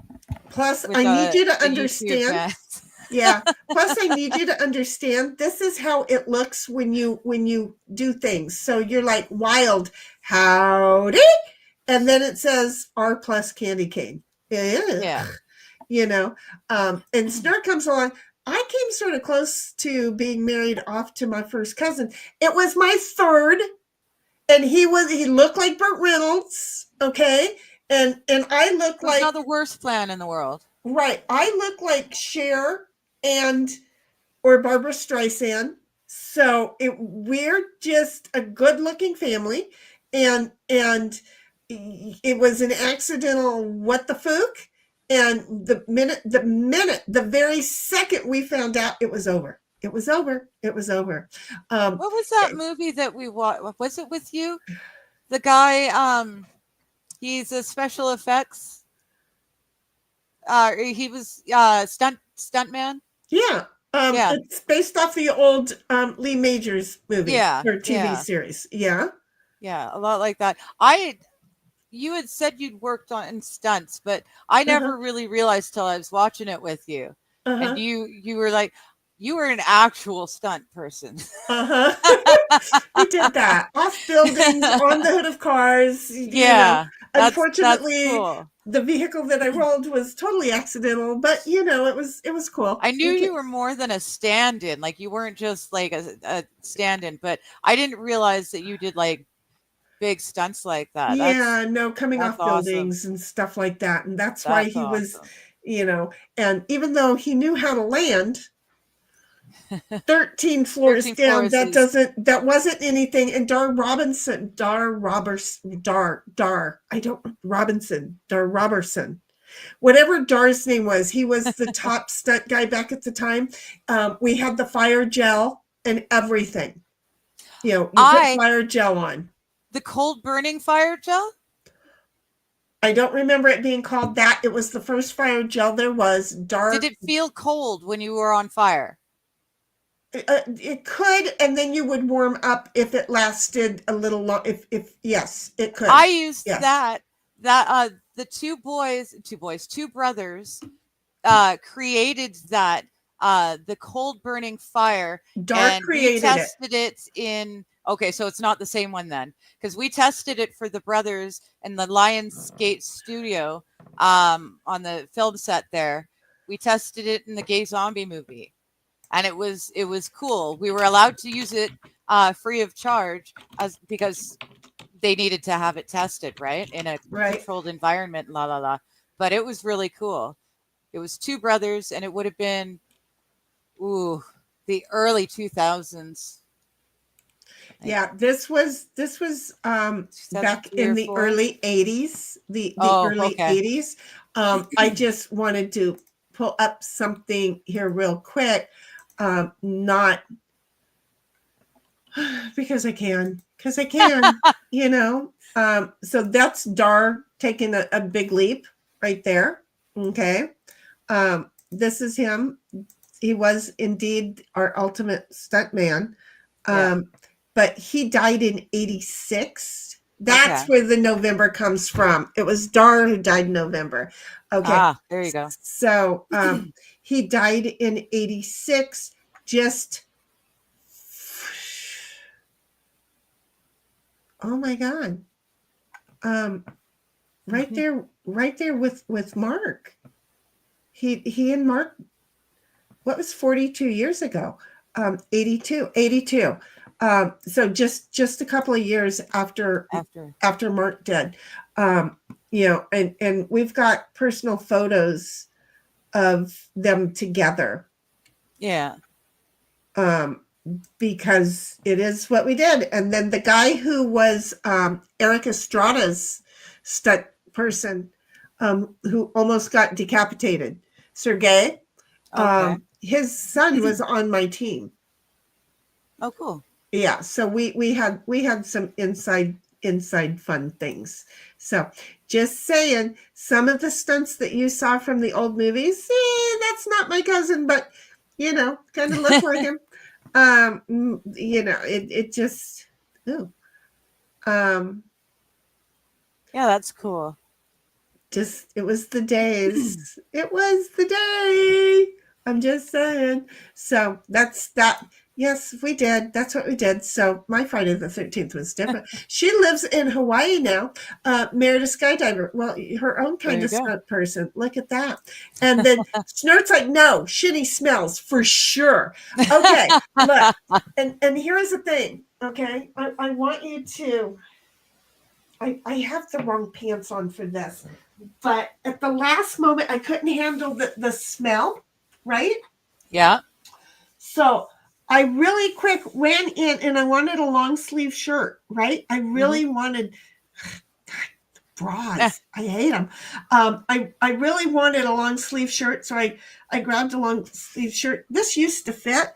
Plus, with I need you to the YouTube understand. fans. Yeah. Plus, I need you to understand this is how it looks when you do things. So you're like wild, howdy, and then it says R plus candy cane. Yeah. And Snort comes along. I came sort of close to being married off to my first cousin. It was my third, and he looked like Burt Reynolds, okay, and I look It's like, not the worst plan in the world. right, I look like Cher or Barbara Streisand. So we're just a good-looking family, and it was an accidental what the fook. And the very second we found out, it was over. It was over. It was over. What was that movie that we watched? Was it with you? The guy, he's a special effects. He was stuntman. Yeah. Yeah. It's based off the old Lee Majors movie Yeah, or TV yeah. series. Yeah. Yeah, a lot like that. You had said you'd worked on stunts, but I never really realized till I was watching it with you. Uh-huh. And you were like, you were an actual stunt person. Uh-huh. We did that off buildings, on the hood of cars. Yeah. Unfortunately, that's cool. the vehicle that I rolled was totally accidental, but it was cool. I knew you were more than a stand-in. Like you weren't just like a stand-in, but I didn't realize that you did like big stunts like that. Coming that's off awesome. buildings and stuff like that. And that's why he was, awesome. And even though he knew how to land 13 floors down, that wasn't anything. And Dar Robertson, whatever Dar's name was, he was the top stunt guy back at the time. We had the fire gel and everything. You put fire gel on. The cold burning fire gel? I don't remember it being called that. It was the first fire gel there was. Did it feel cold when you were on fire? It could, and then you would warm up if it lasted a little long. If yes, it could. I used that the two brothers created that the cold burning fire. Dar created we tested it in. Okay, so it's not the same one then, because we tested it for the brothers in the Lionsgate studio on the film set there. We tested it in the Gay Zombie movie, and it was cool. We were allowed to use it free of charge because they needed to have it tested, right, in a controlled environment. But it was really cool. It was two brothers, and it would have been the early 2000s. Yeah, this was back in the early 80s. The early 80s. I just wanted to pull up something here real quick. Because I can. Because I can. You know. So that's Dar taking a big leap right there. Okay. This is him. He was indeed our ultimate stunt man. But he died in 86. That's Okay. where the November comes from. It was Dar who died in November. Okay. There you go. So he died in 86. Just, oh my God. Right there with Mark. He and Mark, what was 42 years ago? 82. So just a couple of years after Mark died. You know, and we've got personal photos of them together. Yeah. Because it is what we did. And then the guy who was Eric Estrada's stunt person, who almost got decapitated, Sergey, his son was on my team. Oh, cool. Yeah, so we had some inside fun things. So just saying, some of the stunts that you saw from the old movies, that's not my cousin, but you know, kind of look like him. You know, it just, ooh. Yeah, that's cool. Just, it was the days. It was the day. I'm just saying. So that's that. Yes, we did. That's what we did. So my Friday the 13th was different. She lives in Hawaii now. Married a skydiver. Well, her own kind of stunt person. Look at that. And then Snurt's like, no, shitty smells for sure. Okay, look. And here's the thing. Okay, I want you to. I have the wrong pants on for this, but at the last moment, I couldn't handle the smell, right? Yeah. So I really quick ran in and I wanted a long sleeve shirt, right? I really wanted, God, bras. I hate them. I really wanted a long sleeve shirt, so I grabbed a long sleeve shirt. This used to fit.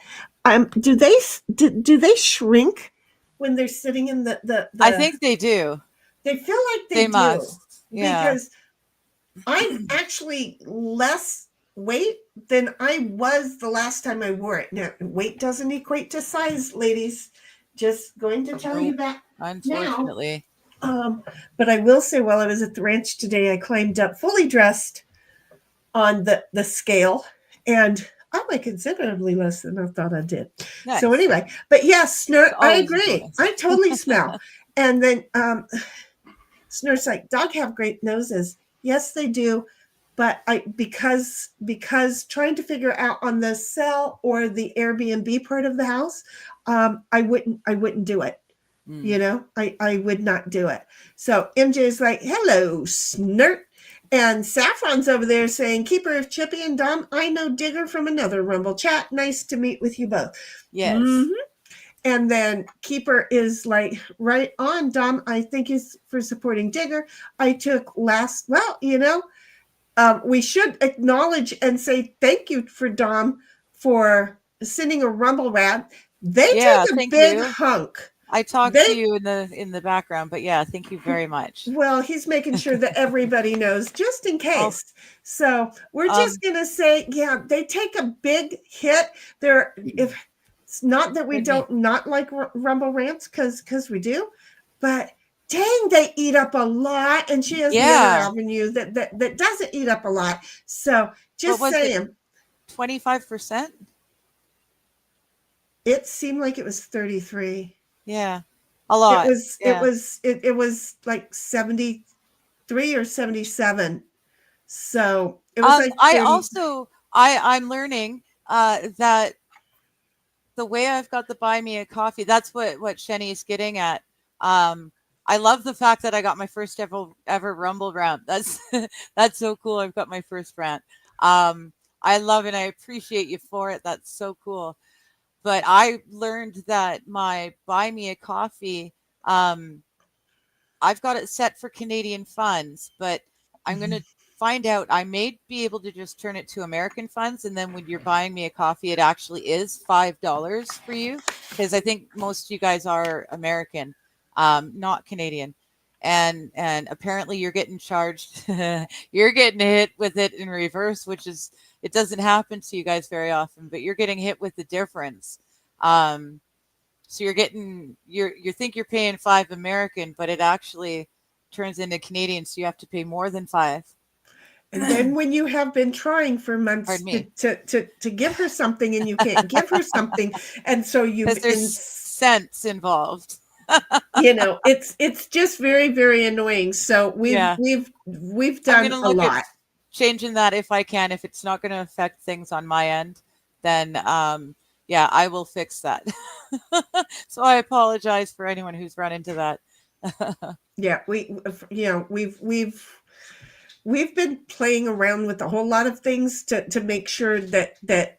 Do they shrink when they're sitting in the I think they do. They feel like they do. Must. Yeah. Because I'm actually less weight than I was the last time I wore it. Now, weight doesn't equate to size, ladies. Just going to tell you that. Unfortunately. Now. But I will say, while I was at the ranch today, I climbed up fully dressed on the scale, and I weigh considerably less than I thought I did. Nice. So anyway, but yes, Snort, I agree. I totally smell. And then Snort's like, dog have great noses. Yes, they do. But because trying to figure out on the cell or the Airbnb part of the house, I wouldn't do it. You know, I would not do it. So MJ's like, hello, Snort. And Saffron's over there saying, keeper of Chippy and Dom, I know Digger from another Rumble chat. Nice to meet with you both. Yes. Mm-hmm. And then Keeper is like, right on, Dom. I thank you for supporting Digger. I took we should acknowledge and say thank you for Dom for sending a Rumble rat. They take a big hunk. I talked to you in the background, but yeah, thank you very much. Well, he's making sure that everybody knows, just in case. So we're just gonna say, yeah, they take a big hit. It's not that we don't not like Rumble rants, because we do, but dang, they eat up a lot, and she has the other avenue that doesn't eat up a lot. So just saying, 25%. It seemed like it was 33. Yeah, a lot. It was like 73 or 77. So it was like 30. I'm learning that the way I've got the buy me a coffee, that's what Shenny is getting at. I love the fact that I got my first ever Rumble rant. That's so cool. I've got my first rant. I love it. I appreciate you for it. That's so cool. But I learned that my buy me a coffee, I've got it set for Canadian funds, but I'm going to find out. I may be able to just turn it to American funds, and then when you're buying me a coffee, it actually is $5 for you. because I think most of you guys are American, not Canadian. And apparently you're getting charged. You're getting hit with it in reverse, which is, it doesn't happen to you guys very often, but you're getting hit with the difference. So you're getting, you think you're paying $5 American, but it actually turns into Canadian, so you have to pay more than $5. And then when you have been trying for months Pardon me. to give her something and you can't give her something, and so you, Because there's cents involved. you know, it's just very, very annoying. So we've Yeah. we've done a lot. Changing that if I can. If it's not going to affect things on my end, then yeah, I will fix that. So I apologize for anyone who's run into that. Yeah, we've been playing around with a whole lot of things to make sure that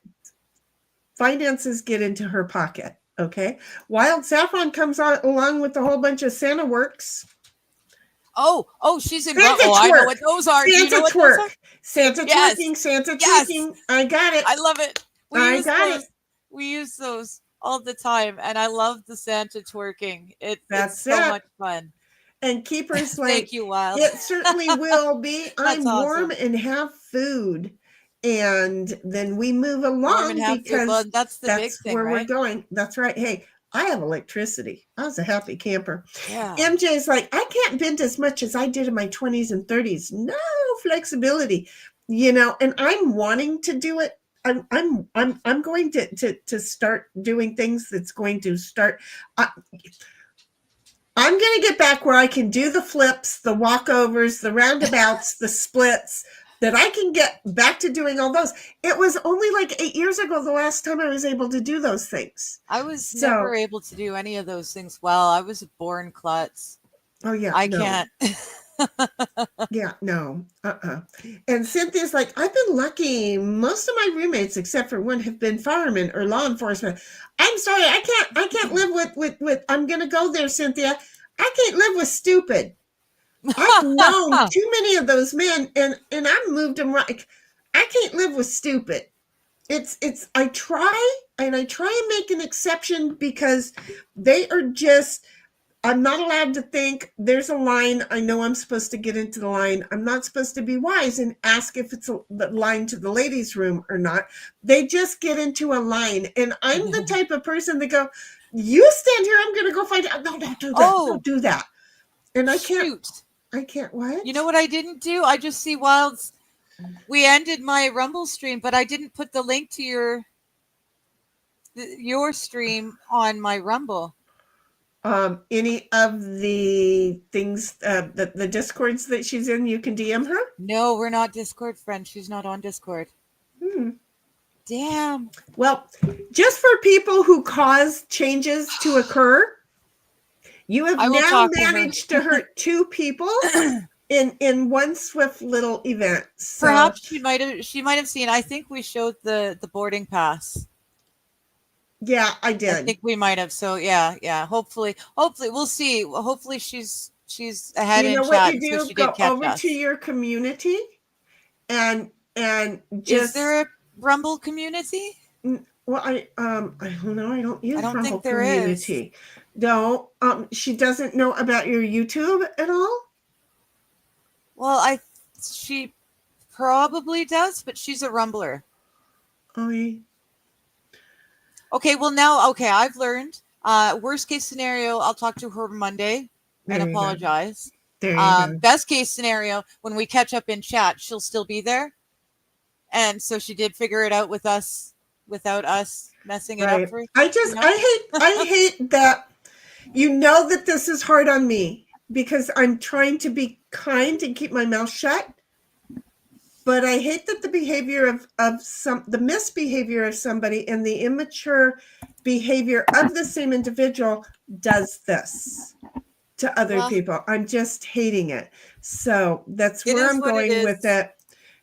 finances get into her pocket. Okay. Wild Saffron comes on along with a whole bunch of Santa works. Oh, she's in. Santa Oh, twerk. I know what those are. Do you know what those are? Santa Yes. twerking, Santa Yes. twerking. I got it. I love it. I got it. We use those all the time, and I love the Santa twerking. That's it's so it. much fun. And Keeper's like, Thank you, Wild. it certainly will be. I'm That's warm awesome. and have food. And then we move along because well, that's the big thing, where right? we're going. That's right. Hey, I have electricity. I was a happy camper. Yeah. MJ's like, I can't bend as much as I did in my 20s and 30s. No flexibility, you know, and I'm wanting to do it. I'm going to start doing things that's going to start. I'm going to get back where I can do the flips, the walkovers, the roundabouts, the splits, that I can get back to doing all those. It was only like 8 years ago the last time I was able to do those things. I was never able to do any of those things well. I was a born klutz. Oh, yeah. I can't. Yeah, no. And Cynthia's like, I've been lucky. Most of my roommates, except for one, have been firemen or law enforcement. I'm sorry, I can't live with I'm gonna go there, Cynthia. I can't live with stupid. I've known too many of those men, and I've moved them right. I can't live with stupid. I try and make an exception because they are just, I'm not allowed to think. There's a line. I know I'm supposed to get into the line. I'm not supposed to be wise and ask if it's the line to the ladies' room or not. They just get into a line. And I'm the type of person that go, you stand here, I'm going to go find out. No, don't do that. Don't do that. And I can't. I can't what? You know what I didn't do? I just see Wild's. We ended my Rumble stream, but I didn't put the link to your stream on my Rumble. Any of the things, the Discords that she's in, you can DM her? No, we're not Discord friends. She's not on Discord. Damn. Well, just for people who cause changes to occur, you have now managed to hurt 2 people in one swift little event. So, perhaps she might have seen. I think we showed the boarding pass. Yeah, I did. I think we might have. So yeah. Hopefully we'll see. Hopefully she's ahead in chat. You know what you do? So go over to your community and just. Is there a Rumble community? Well, I don't know. I don't use I don't Rumble think there community. is. No, she doesn't know about your YouTube at all. Well, she probably does, but she's a Rumbler. Oh, yeah. Okay, well I've learned. Worst case scenario, I'll talk to her Monday and apologize. There you go. Best case scenario, when we catch up in chat, she'll still be there. And so she did figure it out with us without us messing it up for. I hate that. You know that this is hard on me because I'm trying to be kind and keep my mouth shut. But I hate that the behavior of the misbehavior of somebody and the immature behavior of the same individual does this to other people. I'm just hating it. So that's where I'm going with it.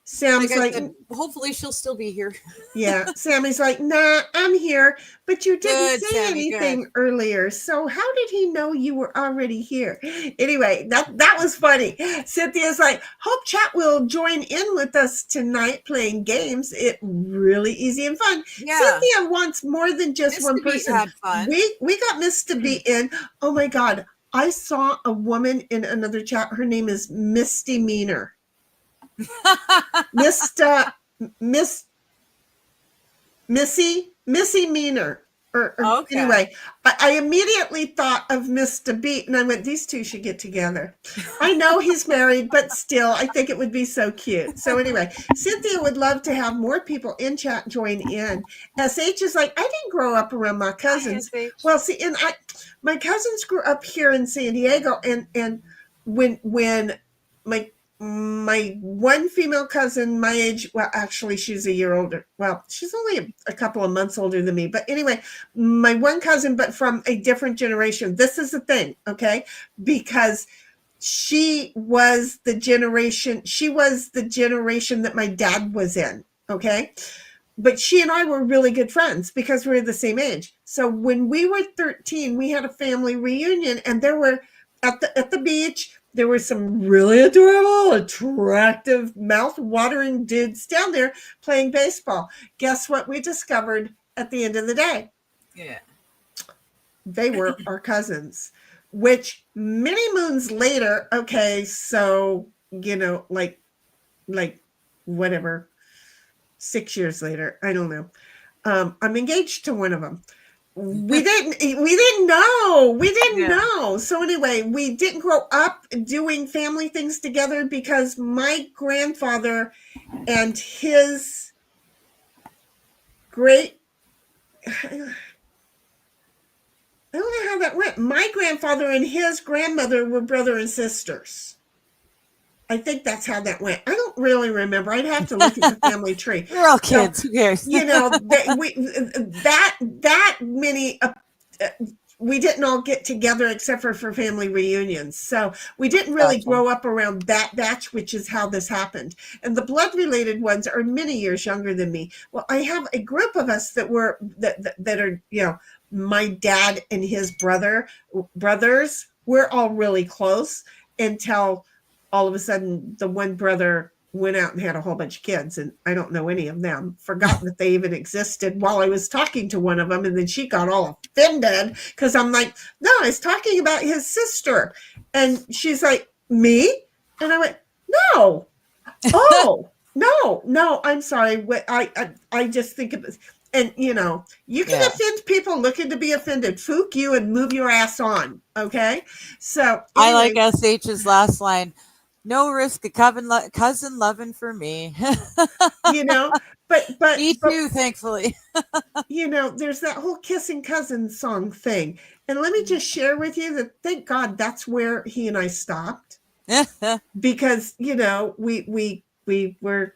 Sam's Like I like, said, hopefully she'll still be here. yeah. Sammy's like, nah, I'm here, but you didn't Good, say Sammy, anything earlier. So how did he know you were already here? Anyway, that was funny. Cynthia's like, hope chat will join in with us tonight playing games. It really easy and fun. Yeah. Cynthia wants more than just Mr. one Beat person. had fun. We got Mr. Beat in. Oh my God. I saw a woman in another chat. Her name is Misty Meaner. Missy Meaner. Okay. Anyway, I immediately thought of Mr. Beat, and I went, these two should get together. I know he's married, but still, I think it would be so cute. So anyway, Cynthia would love to have more people in chat join in. SH is like, I didn't grow up around my cousins. Hi, SH. Well, see, and my cousins grew up here in San Diego, and when my one female cousin my age, well, actually she's a year older, well, she's only a couple of months older than me, but anyway, my one cousin, but from a different generation. This is the thing, okay, because she was the generation that my dad was in, okay, but she and I were really good friends because we were the same age. So when we were 13, we had a family reunion, and there were at the beach, there were some really adorable, attractive, mouth-watering dudes down there playing baseball. Guess what we discovered at the end of the day? Yeah. They were our cousins, which many moons later, okay, so, like whatever, 6 years later, I don't know. I'm engaged to one of them. We didn't know. So anyway, we didn't grow up doing family things together because my grandfather and his I don't know how that went. My grandfather and his grandmother were brother and sisters. I think that's how that went. I don't really remember. I'd have to look at the family tree. We're all kids. Who cares? We didn't all get together except for family reunions. So we didn't really grow up around that batch, which is how this happened. And the blood related ones are many years younger than me. Well, I have a group of us that are, my dad and his brothers. We're all really close until all of a sudden the one brother went out and had a whole bunch of kids, and I don't know any of them. Forgotten that they even existed while I was talking to one of them, and then she got all offended because I'm like, no, I was talking about his sister, and she's like, me? And I went, no. Oh, no, I'm sorry. I just think of it. And, you can offend people looking to be offended. Fook you and move your ass on, okay? So anyway, I like SH's last line. No risk a cousin loving for me. but me too, thankfully. There's that whole kissing cousin song thing. And let me just share with you that thank God that's where he and I stopped. Because, we were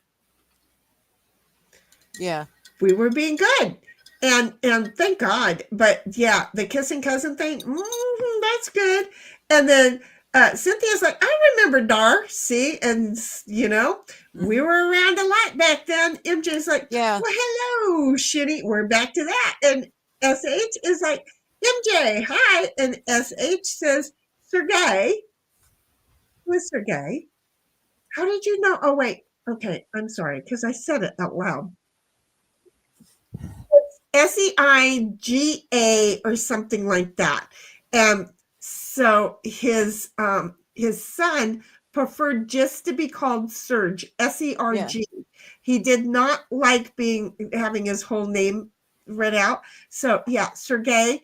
we were being good. And thank God. But yeah, the kissing cousin thing, that's good. And then Cynthia's like, I remember Darcy, and we were around a lot back then. MJ's like, well, hello, shitty. We're back to that. And SH is like, MJ, hi. And SH says, Sergey. Who is Sergey? How did you know? Oh, wait. Okay, I'm sorry, because I said it out loud. It's Seiga or something like that. And so his son preferred just to be called Serge, Serg. Yeah. He did not like having his whole name read out. So yeah, Sergey,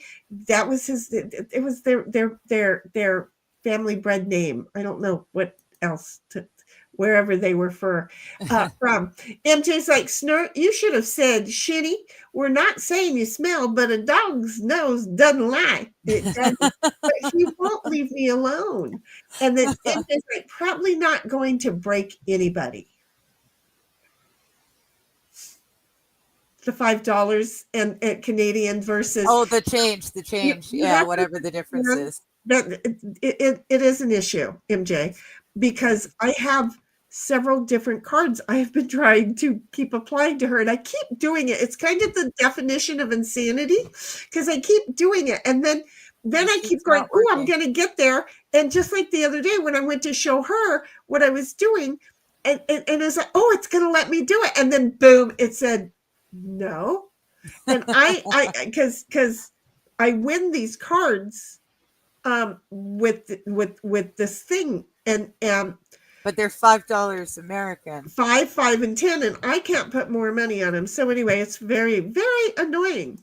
that was it was their family bred name. I don't know what else wherever they were from. MJ's like, Snort, you should have said, shitty. We're not saying you smell, but a dog's nose doesn't lie. It doesn't. But he won't leave me alone. And then MJ's like, probably not going to break anybody. The $5 and Canadian versus the change. Yeah, whatever the difference is. It is an issue, MJ, because I have several different cards I have been trying to keep applying to her, and I keep doing it. It's kind of the definition of insanity because I keep doing it, and then I keep going, oh, I'm going to get there. And just like the other day when I went to show her what I was doing, and it's like, oh, it's going to let me do it. And then boom, it said no. And because I win these cards with this thing, and but they're $5 American. 5, 5, and 10, and I can't put more money on them. So anyway, it's very, very annoying.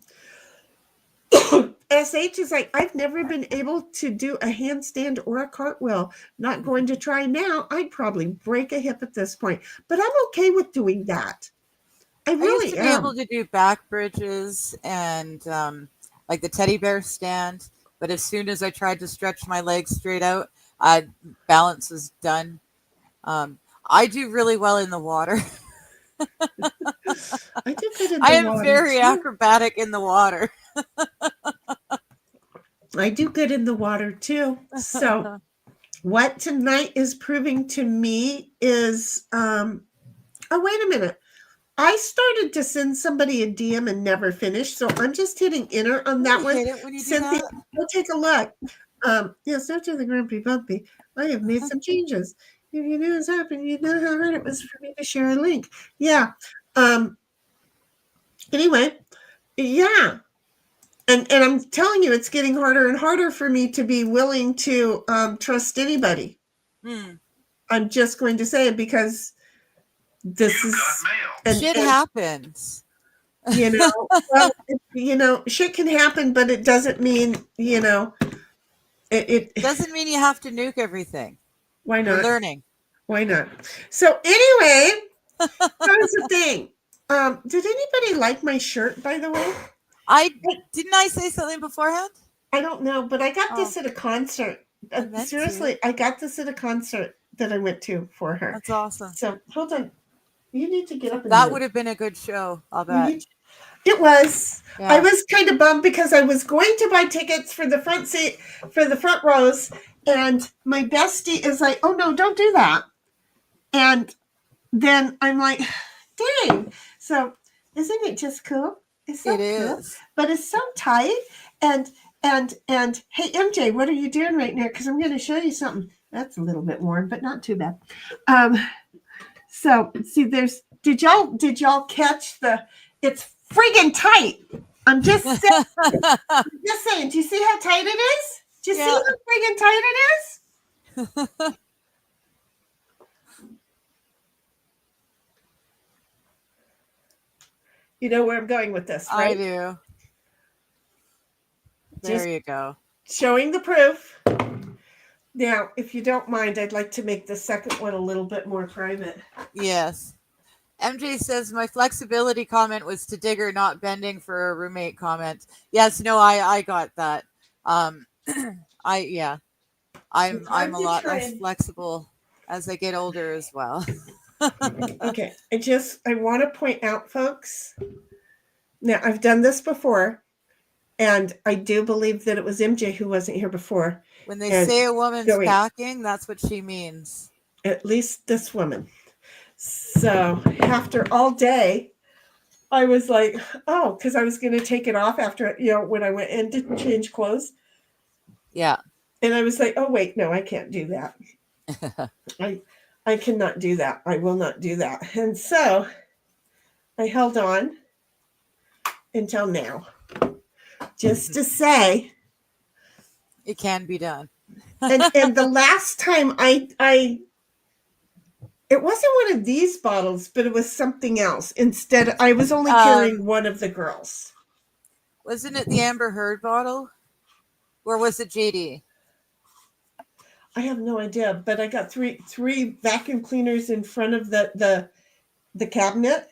SH is like, I've never been able to do a handstand or a cartwheel. Not going to try now. I'd probably break a hip at this point, but I'm okay with doing that. I really used to be able to do back bridges and like the teddy bear stand, but as soon as I tried to stretch my legs straight out, balance was done. I do really well in the water. I do good in the I am water very too. acrobatic in the water. I do good in the water too. So what tonight is proving to me is, oh, wait a minute. I started to send somebody a DM and never finished. So I'm just hitting enter on that one. Cynthia, go take a look. Yes, after the Grumpy Bumpy, I have made some changes. If you knew what's happened, you'd know how hard it was for me to share a link. Yeah. Anyway, yeah. And I'm telling you, it's getting harder and harder for me to be willing to trust anybody. I'm just going to say it because this shit happens. Well, shit can happen, but it doesn't mean, it doesn't mean you have to nuke everything. Why not? You're learning. Why not? So anyway, here's the thing. Did anybody like my shirt, by the way? Didn't I say something beforehand? I don't know, but I got this at a concert. Seriously, I got this at a concert that I went to for her. That's awesome. So hold on. You need to get up. That would have been a good show, I'll bet. It was. Yeah. I was kind of bummed because I was going to buy tickets for the front seat, for the front rows, and my bestie is like, oh no, don't do that. And then I'm like, dang. So isn't it just cool? It's so cool. But it's so tight. And hey, MJ, what are you doing right now? Because I'm going to show you something. That's a little bit warm, but not too bad. So see, did y'all catch it's friggin' tight. I'm just saying. Do you see how tight it is? Do you see how friggin' tight it is? You know where I'm going with this, right? I do. There you go. Showing the proof. Now, if you don't mind, I'd like to make the second one a little bit more private. Yes. MJ says, my flexibility comment was to Digger, not bending for a roommate comment. Yes, no, I got that. I'm a lot less flexible as I get older as well. Okay. I want to point out, folks. Now, I've done this before, and I do believe that it was MJ who wasn't here before. When they say a woman's packing, that's what she means. At least this woman. So after all day, I was like, oh, because I was going to take it off after, when I went in to change clothes. Yeah. And I was like, oh, wait, no, I can't do that. I cannot do that. I will not do that. And so I held on until now, just to say it can be done. and the last time it wasn't one of these bottles, but it was something else. Instead, I was only carrying one of the girls. Wasn't it the Amber Heard bottle? Or was it JD? I have no idea, but I got three vacuum cleaners in front of the cabinet.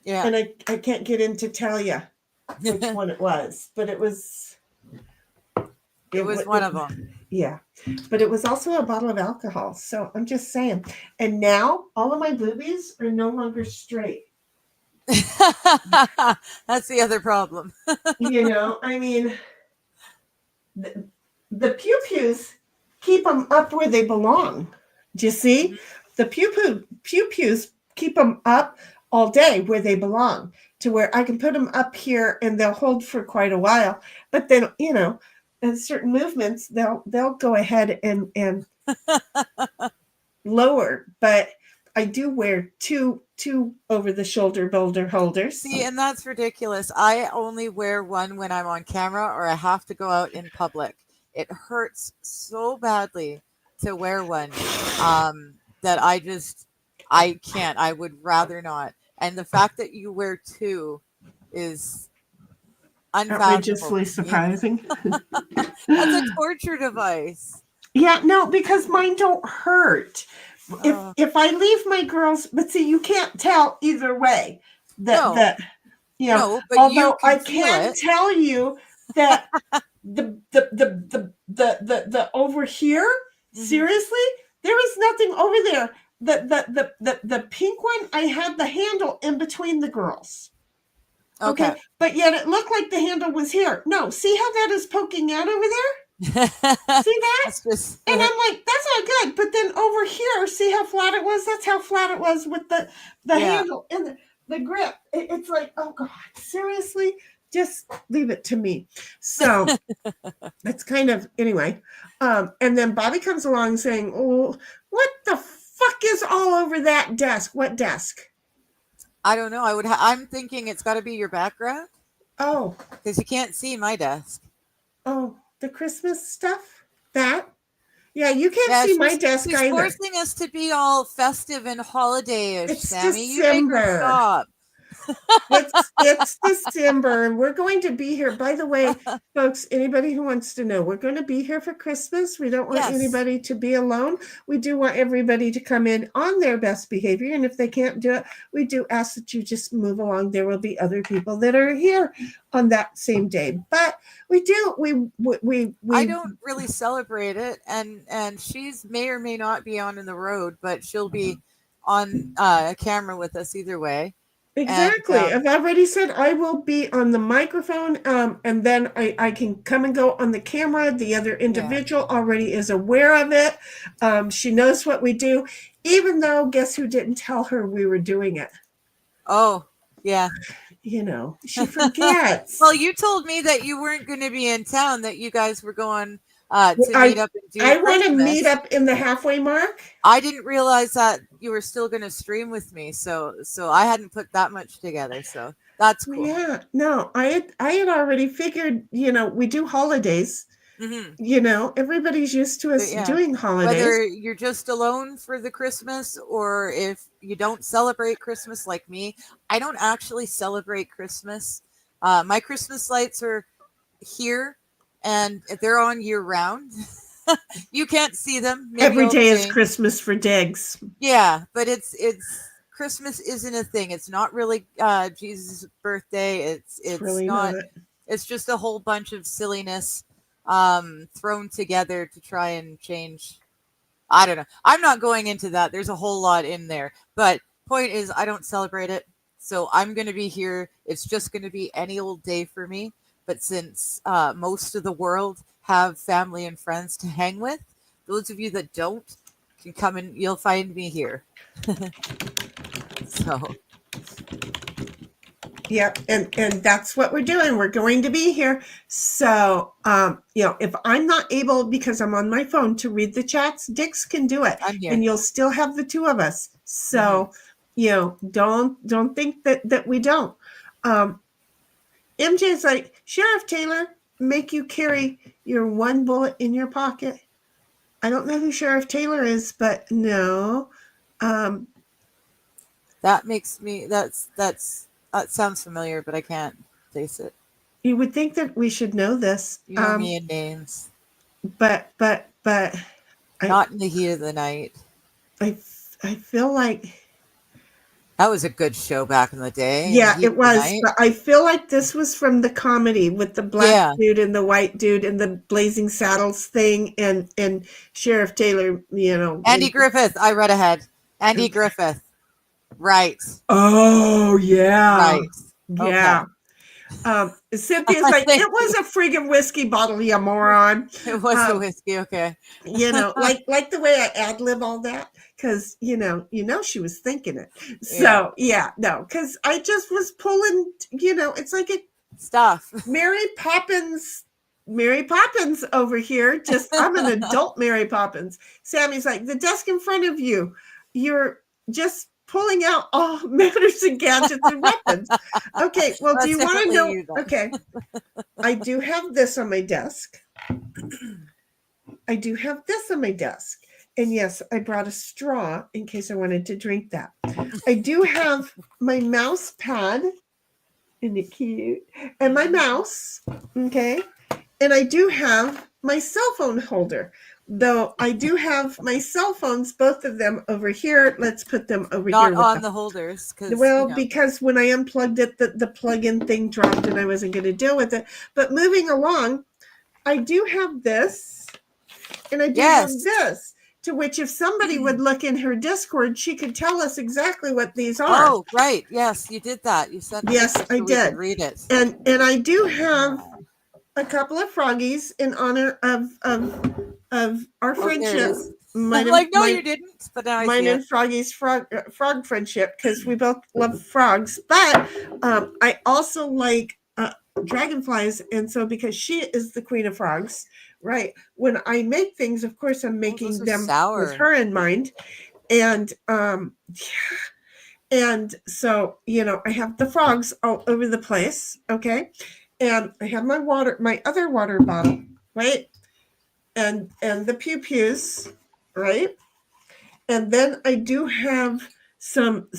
Yeah. And I can't get in to tell you which one it was, but it was one of them. Yeah. But it was also a bottle of alcohol. So I'm just saying. And now all of my boobies are no longer straight. That's the other problem. I mean, the pew-pews keep them up where they belong. Do you see? the pew-pews keep them up all day where they belong, to where I can put them up here and they'll hold for quite a while. But then, in certain movements, they'll go ahead and lower. But I do wear two over the shoulder boulder holders. See, and that's ridiculous. I only wear one when I'm on camera or I have to go out in public. It hurts so badly to wear one that I can't. I would rather not. And the fact that you wear two is unfathomable. Outrageously surprising. That's a torture device. Yeah, no, because mine don't hurt. If I leave my girls, but see, you can't tell either way but although I can tell you that the over here, seriously, there is nothing over there. The pink one, I had the handle in between the girls. Okay. But yet it looked like the handle was here. No, see how that is poking out over there? See that? And I'm like, that's not good. But then over here, see how flat it was? That's how flat it was with the handle and the grip. It's like, oh God, seriously? Just leave it to me. So it's kind of, anyway. And then Bobby comes along saying, oh, what the fuck is all over that desk? What desk? I don't know. I'm thinking it's got to be your background. Oh. Because you can't see my desk. Oh, the Christmas stuff? That? Yeah, you can't see my desk either. She's forcing us to be all festive and holiday-ish, It's Sammy. December. You make her stop. It's December, and we're going to be here. By the way, folks, anybody who wants to know, we're going to be here for Christmas. We don't want anybody to be alone. We do want everybody to come in on their best behavior, and if they can't do it, we do ask that you just move along. There will be other people that are here on that same day, but we I don't really celebrate it, and she's may or may not be on the road, but she'll be on camera with us either way. Exactly. I've already said I will be on the microphone, and then I can come and go on the camera. The other individual already is aware of it. She knows what we do, even though guess who didn't tell her we were doing it? Oh, yeah. She forgets. Well, you told me that you weren't going to be in town, that you guys were going to meet up and do I want to meet up in the halfway mark. I didn't realize that you were still going to stream with me, so I hadn't put that much together. So that's cool. Yeah, no, I had already figured. We do holidays. Mm-hmm. Everybody's used to us doing holidays. Whether you're just alone for the Christmas or if you don't celebrate Christmas like me, I don't actually celebrate Christmas. My Christmas lights are here. And they're on year round. You can't see them. Every day is Christmas for Diggs. Yeah, but it's Christmas isn't a thing. It's not really Jesus' birthday. It's really not. It's just a whole bunch of silliness thrown together to try and change. I don't know. I'm not going into that. There's a whole lot in there. But point is, I don't celebrate it. So I'm going to be here. It's just going to be any old day for me. But since most of the world have family and friends to hang with, those of you that don't can come and you'll find me here. So. Yep. And that's what we're doing. We're going to be here. So, if I'm not able, because I'm on my phone, to read the chats, Dix can do it. I'm here. And you'll still have the two of us. So, don't think that we don't. MJ's like, Sheriff Taylor, make you carry your one bullet in your pocket. I don't know who Sheriff Taylor is, but no. That makes me, that sounds familiar, but I can't place it. You would think that we should know this. You know me in names. But. Not in the heat of the night. I feel like. That was a good show back in the day. Yeah, it was. But I feel like this was from the comedy with the black dude and the white dude and the Blazing Saddles thing and Sheriff Taylor, Andy Griffith. I read ahead. Andy Griffith. Right. Oh, yeah. Right. Yeah. Cynthia's like, Thank it was a friggin' whiskey bottle, you moron. It was a whiskey, okay. Like the way I ad lib all that, because she was thinking it. So no, because I just was pulling. It's like a Stuff. Mary Poppins over here. Just I'm an adult Mary Poppins. Sammy's like, the desk in front of you, you're just pulling out all manners and gadgets and weapons. Okay, well, do you want to know? Okay, I do have this on my desk. And yes, I brought a straw in case I wanted to drink that. I do have my mouse pad. Isn't it cute? And my mouse, okay? And I do have my cell phone holder. Though I do have my cell phones, both of them over here. Let's put them over Not here. Not on the holders. Because when I unplugged it, the plug-in thing dropped and I wasn't going to deal with it. But moving along, I do have this. And I do have this. To which if somebody would look in her Discord, she could tell us exactly what these are. Oh, right. Yes, you did that. You said yes, I did. Read it. And I do have a couple of froggies in honor of our friendship. You didn't. But now mine and Froggy's frog friendship, because we both love frogs. But I also like dragonflies, and so because she is the queen of frogs, right? When I make things, of course, I'm making them with her in mind, and and so I have the frogs all over the place, okay, and I have my other water bottle, right, and the pew-pews, right, and then I do have some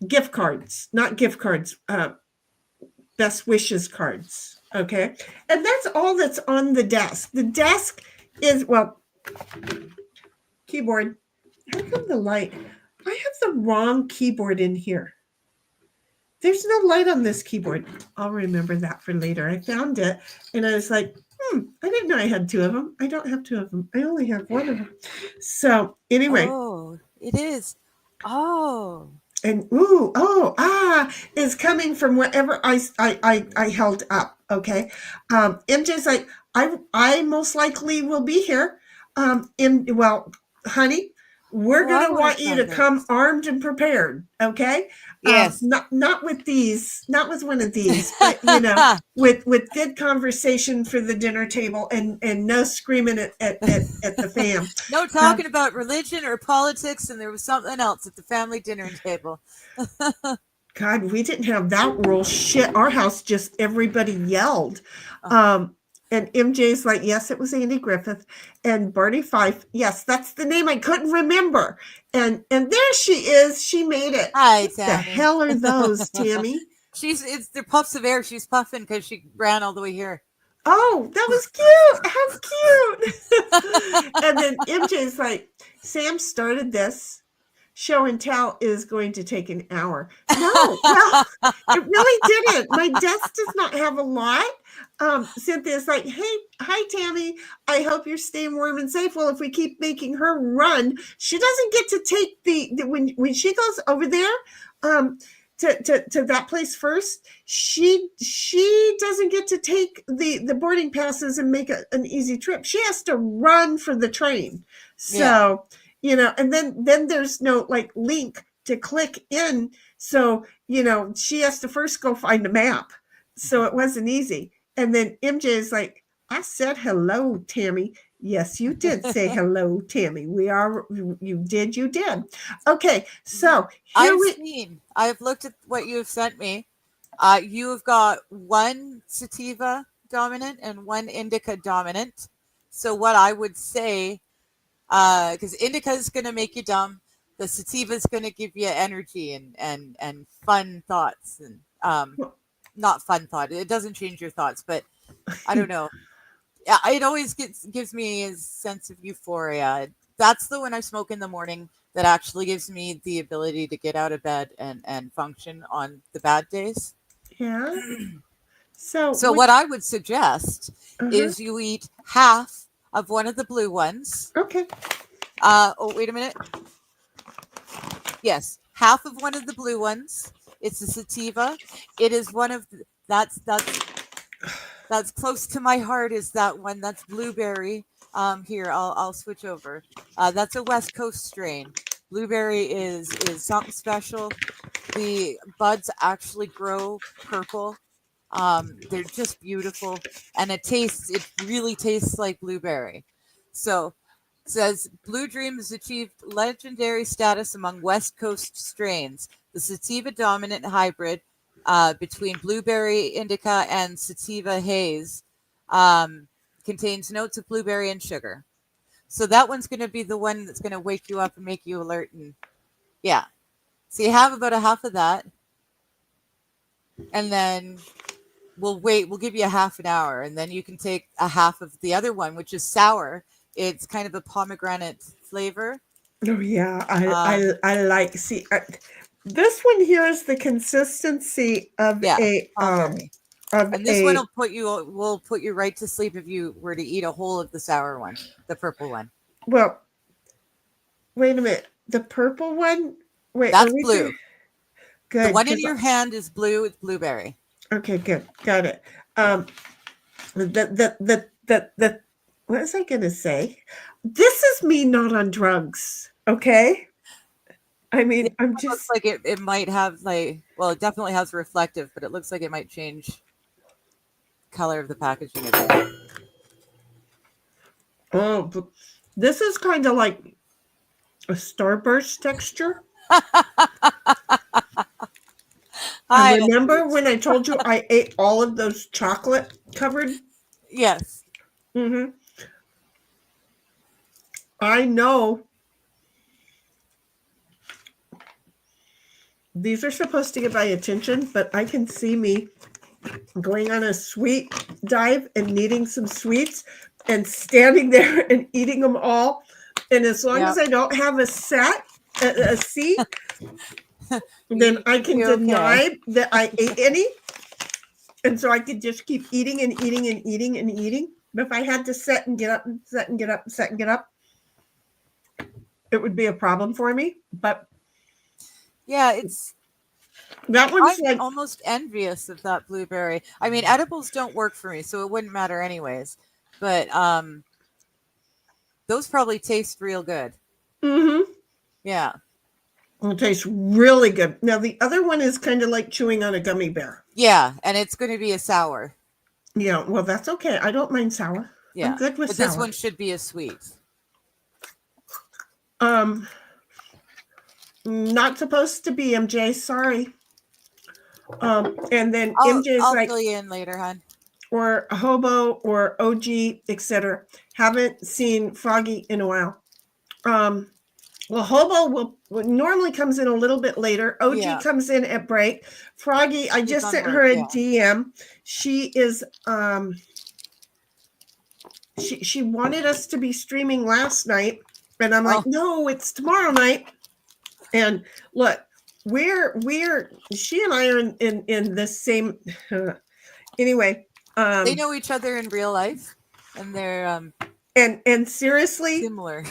gift cards, not gift cards, best wishes cards. Okay. And that's all that's on the desk. The desk is, keyboard. How come the light? I have the wrong keyboard in here. There's no light on this keyboard. I'll remember that for later. I found it and I was like, I didn't know I had two of them. I don't have two of them. I only have one of them. So anyway. Oh, it is. Oh. And is coming from wherever I held up. Okay. MJ's like, I most likely will be here. Honey, we're going to want you to come armed and prepared. Okay. Yes. Not with these, not with one of these, but with good conversation for the dinner table and no screaming at the fam. No talking about religion or politics, and there was something else at the family dinner table. God, we didn't have that rule. Shit, our house just everybody yelled. And MJ's like, yes, it was Andy Griffith. And Barney Fife, yes, that's the name I couldn't remember. And there she is. She made it. Hi, Tammy. What the hell are those, Tammy? They're puffs of air. She's puffing because she ran all the way here. Oh, that was cute. How cute. And then MJ's like, Sam started this. Show and tell is going to take an hour. No, well, it really didn't. My desk does not have a lot. Cynthia's like, hi, Tammy. I hope you're staying warm and safe. Well, if we keep making her run, she doesn't get to take when she goes over there to that place first, she doesn't get to take the boarding passes and make an easy trip. She has to run for the train. So, and then there's no link to click in. So, she has to first go find a map. So it wasn't easy. And then MJ is like, I said hello, Tammy. Yes, you did say hello, Tammy. You did. Okay, so I've looked at what you've sent me. You've got one sativa dominant and one indica dominant. So what I would say, because indica is going to make you dumb, the sativa is going to give you energy and fun thoughts and not fun thought. It doesn't change your thoughts, but I don't know. Yeah, it always gives me a sense of euphoria. That's the one I smoke in the morning that actually gives me the ability to get out of bed and function on the bad days. Yeah. So what I would suggest is you eat half of one of the blue ones. Okay. Oh, wait a minute. Yes, half of one of the blue ones. It's a sativa. It is one of that's close to my heart. Is that one? That's blueberry. Here I'll switch over. That's a West Coast strain. Blueberry is something special. The buds actually grow purple. They're just beautiful, and it really tastes like blueberry. So it says Blue Dream has achieved legendary status among West Coast strains. The sativa dominant hybrid between blueberry indica and sativa haze contains notes of blueberry and sugar. So that one's going to be the one that's going to wake you up and make you alert. And yeah, so you have about a half of that, and then we'll wait. We'll give you a half an hour, and then you can take a half of the other one, which is sour. It's kind of a pomegranate flavor. Oh yeah, I like. See, this one here is the consistency of a strawberry. of And this a. one will put you right to sleep if you were to eat a whole of the sour one, the purple one. Well, wait a minute. The purple one. Wait, That's blue. Good. The one in your hand is blue. It's blueberry. Okay, good. Got it. The what was I gonna say? This is me not on drugs. Okay. I mean, It I'm looks just like it might have it definitely has reflective, but it looks like it might change color of the packaging a bit. but this is kind of like a Starburst texture. I remember when I told you I ate all of those chocolate covered. Yes. Mm-hmm. I know these are supposed to get my attention, but I can see me going on a sweet dive and needing some sweets and standing there and eating them all. And as long as I don't have a seat, then I can deny that I ate any. And so I could just keep eating and eating and eating and eating. But if I had to sit and get up and sit and get up and sit and get up, it would be a problem for me. But yeah, that one's I'm almost envious of that blueberry. I mean, edibles don't work for me, so it wouldn't matter anyways. But those probably taste real good. Mm-hmm. Yeah. It tastes really good. Now the other one is kind of like chewing on a gummy bear. Yeah, and it's going to be a sour. Yeah, well, that's okay. I don't mind sour. Yeah, I'm good with but sour. this one should be a sweet. Not supposed to be, MJ. Sorry. And then I'll MJ's like, fill you in later, hon. or Hobo or OG, etc. Haven't seen Froggy in a while. Well, Hobo normally comes in a little bit later. OG comes in at break. Froggy, I just sent her a DM. She is she wanted us to be streaming last night, and I'm like, no, it's tomorrow night. And look, we're she and I are in the same anyway. They know each other in real life, and they're and seriously similar.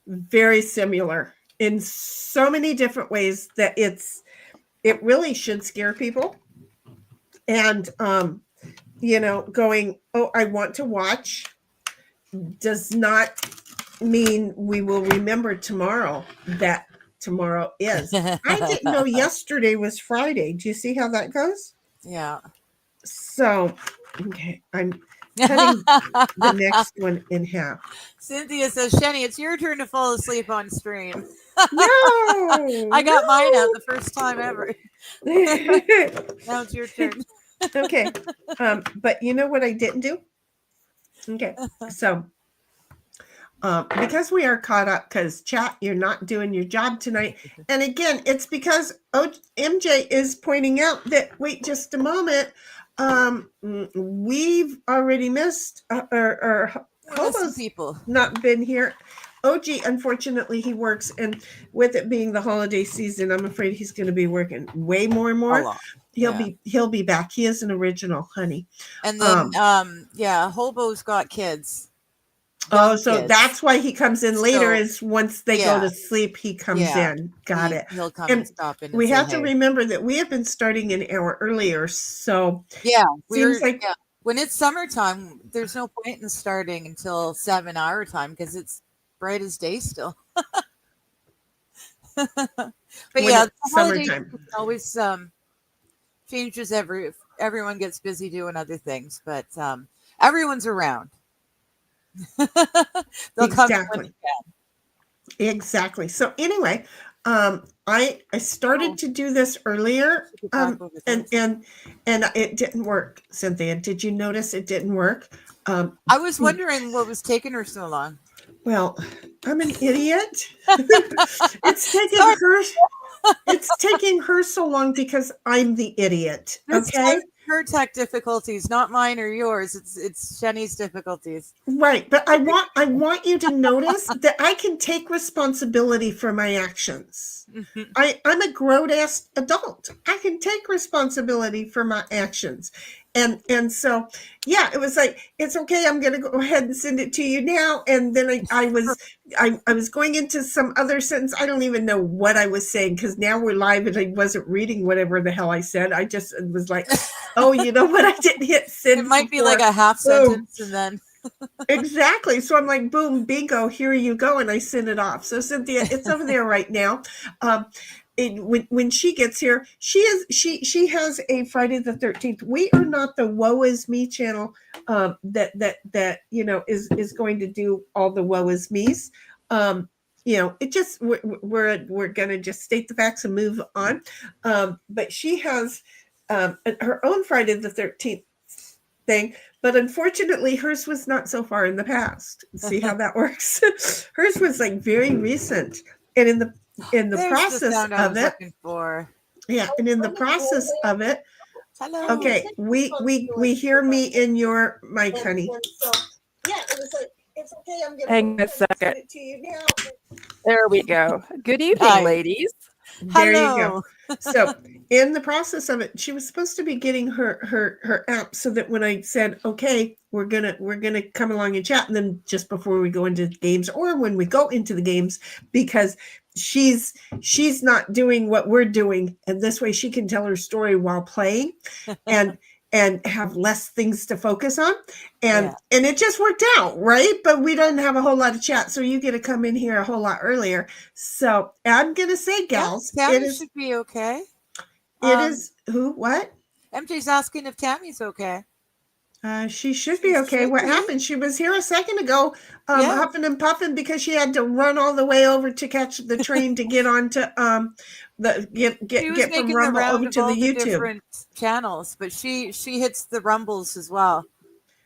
Very similar in so many different ways that it really should scare people. And going, oh, I want to watch does not mean we will remember tomorrow that tomorrow is. I didn't know yesterday was Friday. Do you see how that goes? Yeah. So, okay, I'm cutting the next one in half. Cynthia says, Shenny, it's your turn to fall asleep on stream. No, I got mine out the first time ever. Now it's your turn. Okay. But you know what I didn't do? Okay. So because we are caught up, because chat, you're not doing your job tonight. And again, it's because MJ is pointing out that, wait just a moment, we've already missed or Hobo's people not been here. OG, unfortunately, he works, and with it being the holiday season, I'm afraid he's going to be working way more and more. He'll be back. He is an original, honey. And then Hobo's got kids. young So kids. that's why he comes in later, So, is once they go to sleep, he comes yeah, in. Got it. he'll come and And stop in and we say have to hey. remember that we have been starting an hour earlier. So Yeah, seems like when it's summertime, there's no point in starting until 7 hour time because it's bright as day still. But when yeah, it's the holiday summertime. season always changes everyone gets busy doing other things, but everyone's around. They'll come when Exactly. Exactly. So anyway, I started to do this earlier, get back over and this. it didn't work. Cynthia, did you notice it didn't work? I was wondering what was taking her so long. Well, I'm an idiot. It's taking Sorry. her. It's taking her so long because I'm the idiot. This Okay. time her tech difficulties, not mine or yours. It's Jenny's difficulties. Right, but I want you to notice that I can take responsibility for my actions. I'm a grown ass adult. I can take responsibility for my actions. And so yeah, it was like, it's okay, I'm gonna go ahead and send it to you now. And then I was going into some other sentence. I don't even know what I was saying because now we're live and I wasn't reading whatever the hell I said. I just was like, oh, you know what? I didn't hit send. It might be like a half sentence and then exactly. So I'm like, boom, bingo, here you go. And I send it off. So Cynthia, it's over there right now. When she gets here, she has a Friday the 13th. We are not the Woe Is Me channel that is going to do all the Woe Is Me's. It just we're gonna just state the facts and move on. But she has her own Friday the 13th thing. But unfortunately, hers was not so far in the past. See how that works? Hers was like very recent, and in the process of it, yeah, and in the process of it, hello. Okay, we hear me in your mic, honey. So, yeah, it was like, it's okay. I'm gonna Hang a second. send it to you now. There we go. Good evening, Hi. ladies. There you go. So in the process of it, she was supposed to be getting her app so that when I said, okay, we're gonna come along and chat, and then just before we go into the games or when we go into the games, because she's not doing what we're doing, and this way she can tell her story while playing and have less things to focus on. And it just worked out, right? But we don't have a whole lot of chat, so you get to come in here a whole lot earlier. So I'm gonna say, gals, Tammy should be okay. It is who? What? MJ's asking if Tammy's okay. She should be okay. What happened? She was here a second ago, huffing and puffing because she had to run all the way over to catch the train to get onto get from Rumble over to the YouTube different channels. But she hits the Rumbles as well.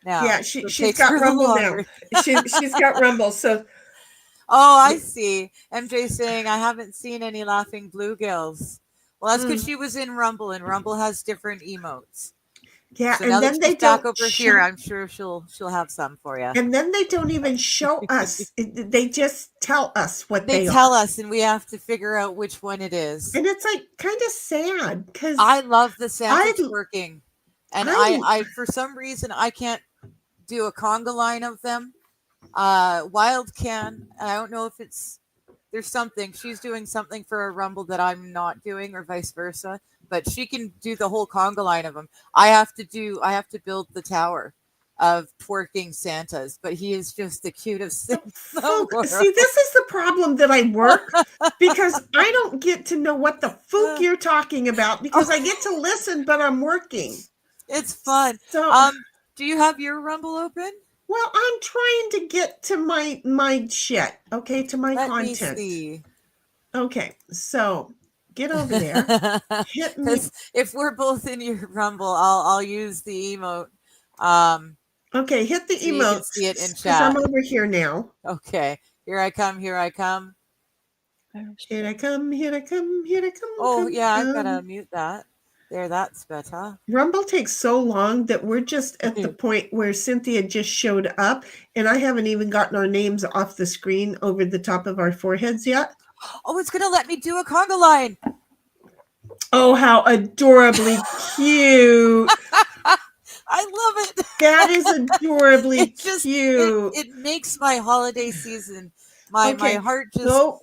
Now, yeah, she's got Rumble now. She's got Rumble. So, I see. MJ saying I haven't seen any laughing bluegills. Well, that's because she was in Rumble, and Rumble has different emotes. Yeah, so and then they back over here. I'm sure she'll have some for you. And then they don't even show us; they just tell us what they tell us, and we have to figure out which one it is. And it's like kind of sad because I love the Santa twerking, and I for some reason I can't do a conga line of them. Wild can. I don't know if there's something she's doing something for a Rumble that I'm not doing, or vice versa. But she can do the whole conga line of them. I have to build the tower of twerking Santas, but he is just the cutest thing. See, this is the problem that I work because I don't get to know what the fook you're talking about because I get to listen, but I'm working. It's fun. So, do you have your Rumble open? Well, I'm trying to get to my shit. Okay, to my content. Let me see. Okay, so. Get over there. Hit me. If we're both in your Rumble, I'll use the emote. Okay, hit the emote. You can see it in chat. I'm over here now. Okay, here I come. Here I come. Here I come. Here I come. Here I come. Oh yeah, I've got to mute that. There, that's better. Rumble takes so long that we're just at the point where Cynthia just showed up, and I haven't even gotten our names off the screen over the top of our foreheads yet. Oh, it's going to let me do a conga line. Oh, how adorably cute. I love it. That is adorably It just cute. it makes my holiday season. My Okay, heart just go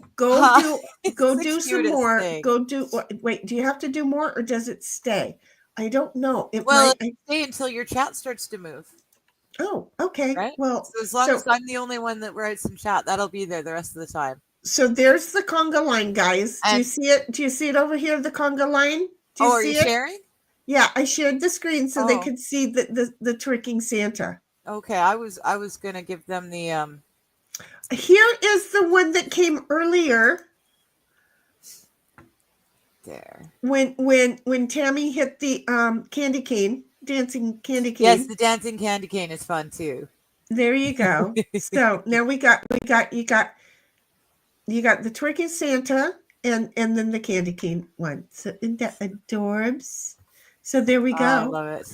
it's the do some cutest more. thing. Go do wait, do you have to do more or does it stay? I don't know. It Well, might stay until your chat starts to move, oh, okay. right? Well, So as long as I'm the only one that writes in chat, that'll be there the rest of the time. so there's the conga line, guys. Do you And see it? Do you see it over here, the conga line? Do you are see you it? sharing? Yeah, I shared the screen so they Oh. could see the tricking Santa. Okay, I was gonna give them the Here is the one that came earlier there. when Tammy hit the candy cane, dancing candy cane. Yes, the dancing candy cane is fun too. There you go. So now you got the twerking Santa and then the candy cane one. So isn't that adorbs? So there we go. I love it.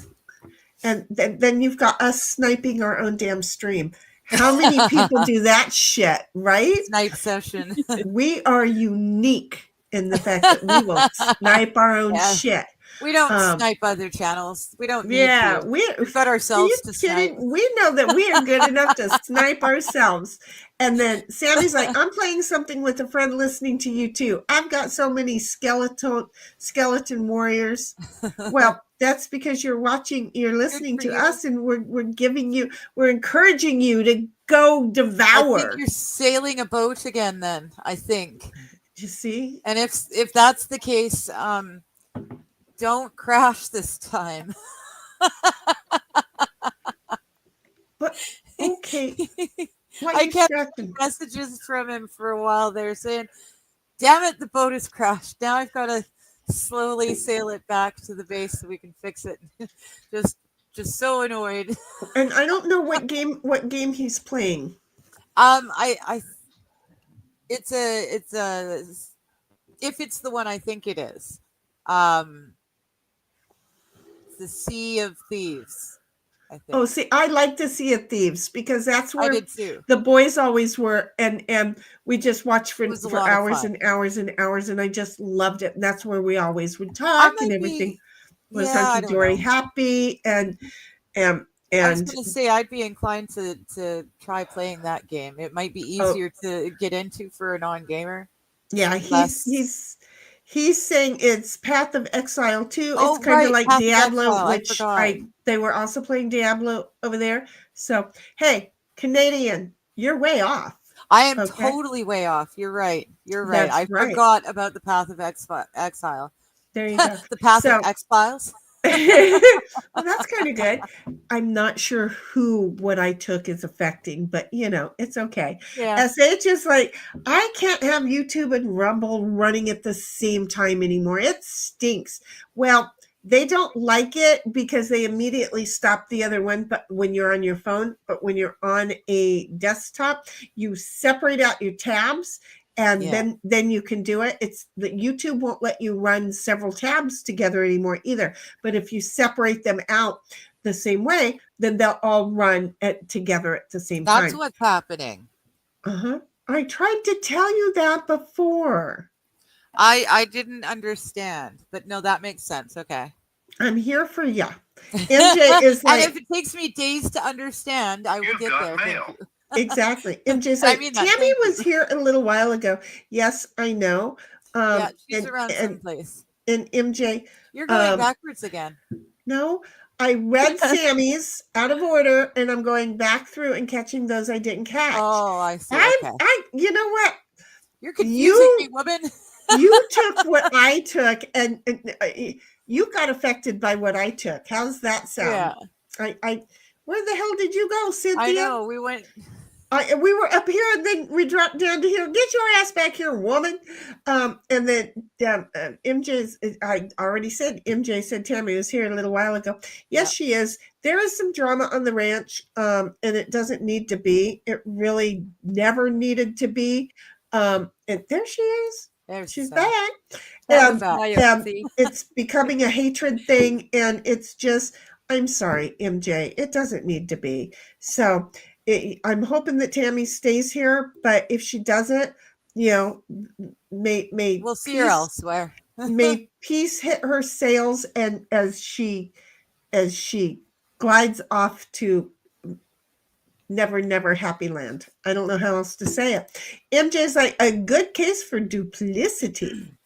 And then you've got us sniping our own damn stream. How many people do that shit, right? Snipe session. We are unique in the fact that we will snipe our own shit. We don't snipe other channels. We don't need Yeah, to. we've got ourselves to snipe. We know that we are good enough to snipe ourselves. And then Sammy's like, I'm playing something with a friend listening to you too. I've got so many skeleton warriors. Well, that's because you're listening to us, and we're encouraging you to go devour. I think you're sailing a boat again then, I think. You see? And if that's the case, don't crash this time. But okay. I kept messages from him for a while there saying, damn it, the boat has crashed. Now I've got to slowly sail it back to the base so we can fix it. just so annoyed. And I don't know what game he's playing. It's if it's the one I think it is. The Sea of Thieves, I think. Oh, see, I like the Sea of Thieves because that's where I did too. The boys always were, and we just watched for hours and hours and hours, and I just loved it. And that's where we always would talk, and everything was hunky dory happy, and I was going to say I'd be inclined to try playing that game. It might be easier to get into for a non-gamer. Yeah, he's saying it's Path of Exile too. Oh, it's kind of like Path Diablo, which they were also playing Diablo over there. So hey, Canadian, you're way off. I am totally way off. You're right. I forgot about the Path of Exile. There you go. The Path of X-Files. Well, that's kind of good. I'm not sure what I took is affecting, but it's okay. Yeah. SH is like, I can't have YouTube and Rumble running at the same time anymore. It stinks. Well, they don't like it because they immediately stop the other one, but when you're on your phone, but when you're on a desktop, you separate out your tabs. And then you can do it. It's that YouTube won't let you run several tabs together anymore either. But if you separate them out the same way, then they'll all run together at the same time. That's what's happening. I tried to tell you that before. I didn't understand, but no, that makes sense. Okay. I'm here for you. MJ is like, and if it takes me days to understand, I will get there. Thank you. Exactly. MJ's like, Tammy was here a little while ago. Yes, I know. She's around someplace. And MJ, you're going backwards again. No, I read Sammy's out of order, and I'm going back through and catching those I didn't catch. Oh, I see. You know what? You're confusing me, woman. You took what I took, and you got affected by what I took. How's that sound? Yeah. Where the hell did you go, Cynthia? I know, we went. We were up here, and then we dropped down to here. Get your ass back here, woman. And then MJ's, I already said, MJ said Tammy was here a little while ago. Yes, she is. There is some drama on the ranch, and it doesn't need to be. It really never needed to be. And there she is. She's back. It's becoming a hatred thing, and it's just, I'm sorry, MJ. It doesn't need to be. So I'm hoping that Tammy stays here, but if she doesn't, may we'll see her elsewhere. May peace hit her sails, and as she glides off to never, never happy land. I don't know how else to say it. MJ's like, a good case for duplicity.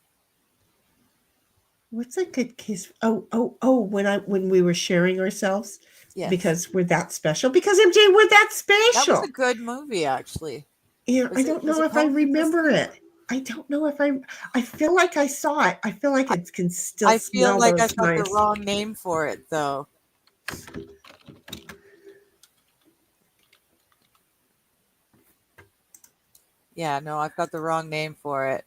What's a good case? When we were sharing ourselves, Yes. because we're that special. Because MJ, we're that That special. was a good movie, actually. Yeah, Was I it- don't was know it if I called remember it. Duplicity? I don't know if I feel like I saw it. I feel like it can still I feel smell like I those got the knives. wrong name for it, though. Yeah, no, I've got the wrong name for it.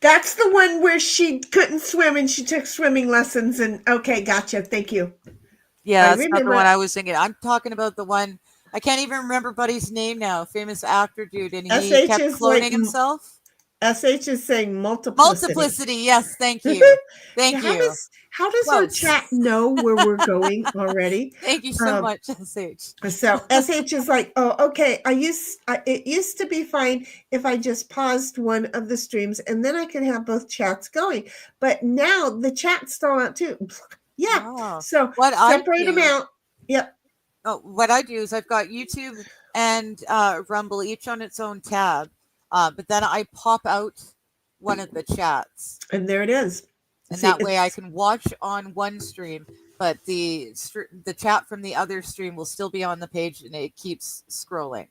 That's the one where she couldn't swim and she took swimming lessons. And okay, gotcha. Thank you. Yeah, I that's not the remember one it. I was thinking. I'm talking about the one, I can't even remember Buddy's name now. Famous actor dude, and he SH kept is cloning like himself. SH is saying multiplicity. Multiplicity, yes, thank you. Thank How you. does our Close. chat know where we're going already? Thank you so much, SH. So SH is like, oh, okay. It used to be fine if I just paused one of the streams and then I could have both chats going. But now the chat's still out too. Yeah. Oh. So What I separate them do- out. Yep. Oh, what I do is I've got YouTube and Rumble each on its own tab, but then I pop out one of the chats, And there it is. and See, that way I it's- can watch on one stream, but the chat from the other stream will still be on the page, and it keeps scrolling.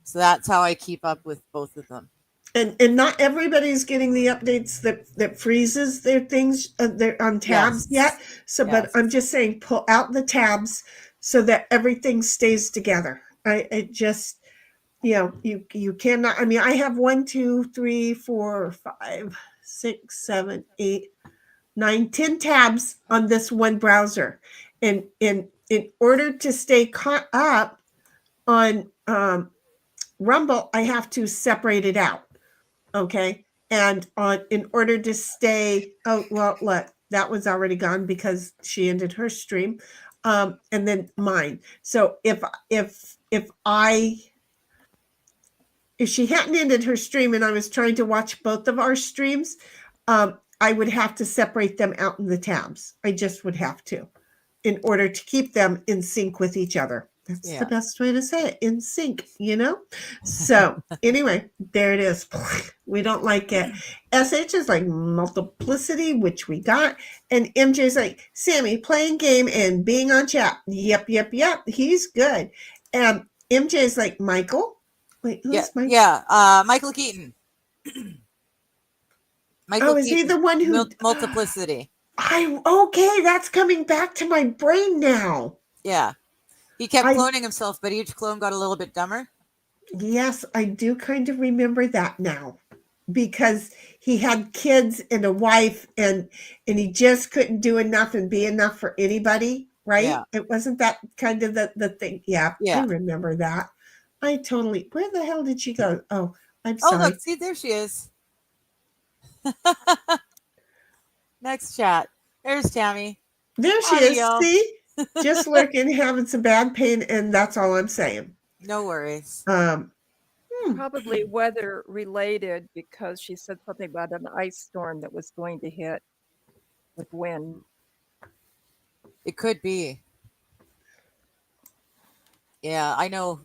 So that's how I keep up with both of them. And not everybody's getting the updates that freezes their things they're on tabs yet. So, but Yes. I'm just saying, pull out the tabs so that everything stays together. I just, you cannot. I mean, I have 1, 2, 3, 4, 5, 6, 7, 8, 9, 10 tabs on this one browser, and in order to stay caught up on Rumble, I have to separate it out. Okay. And in order to stay, look, that was already gone because she ended her stream. And then mine. So if she hadn't ended her stream and I was trying to watch both of our streams, I would have to separate them out in the tabs. I just would have to, in order to keep them in sync with each other. That's the best way to say it, in sync, So anyway, there it is. We don't like it. SH is like multiplicity, which we got. And MJ's like, Sammy, playing game and being on chat. Yep. He's good. And MJ's like, Michael? Wait, who's Michael? Yeah, Michael Keaton. Michael is he the one who... Multiplicity. Okay, that's coming back to my brain now. Yeah. He kept cloning himself, but each clone got a little bit dumber. Yes, I do kind of remember that now, because he had kids and a wife, and he just couldn't do enough and be enough for anybody, right? Yeah. It wasn't that kind of the thing. Yeah, I remember that. Where the hell did she go? Oh, I'm sorry. Oh, look, see, there she is. Next chat. There's Tammy. There she is. See? Just lurking, having some bad pain, and that's all I'm saying. No worries. Probably weather related, because she said something about an ice storm that was going to hit with wind. It could be. Yeah, I know.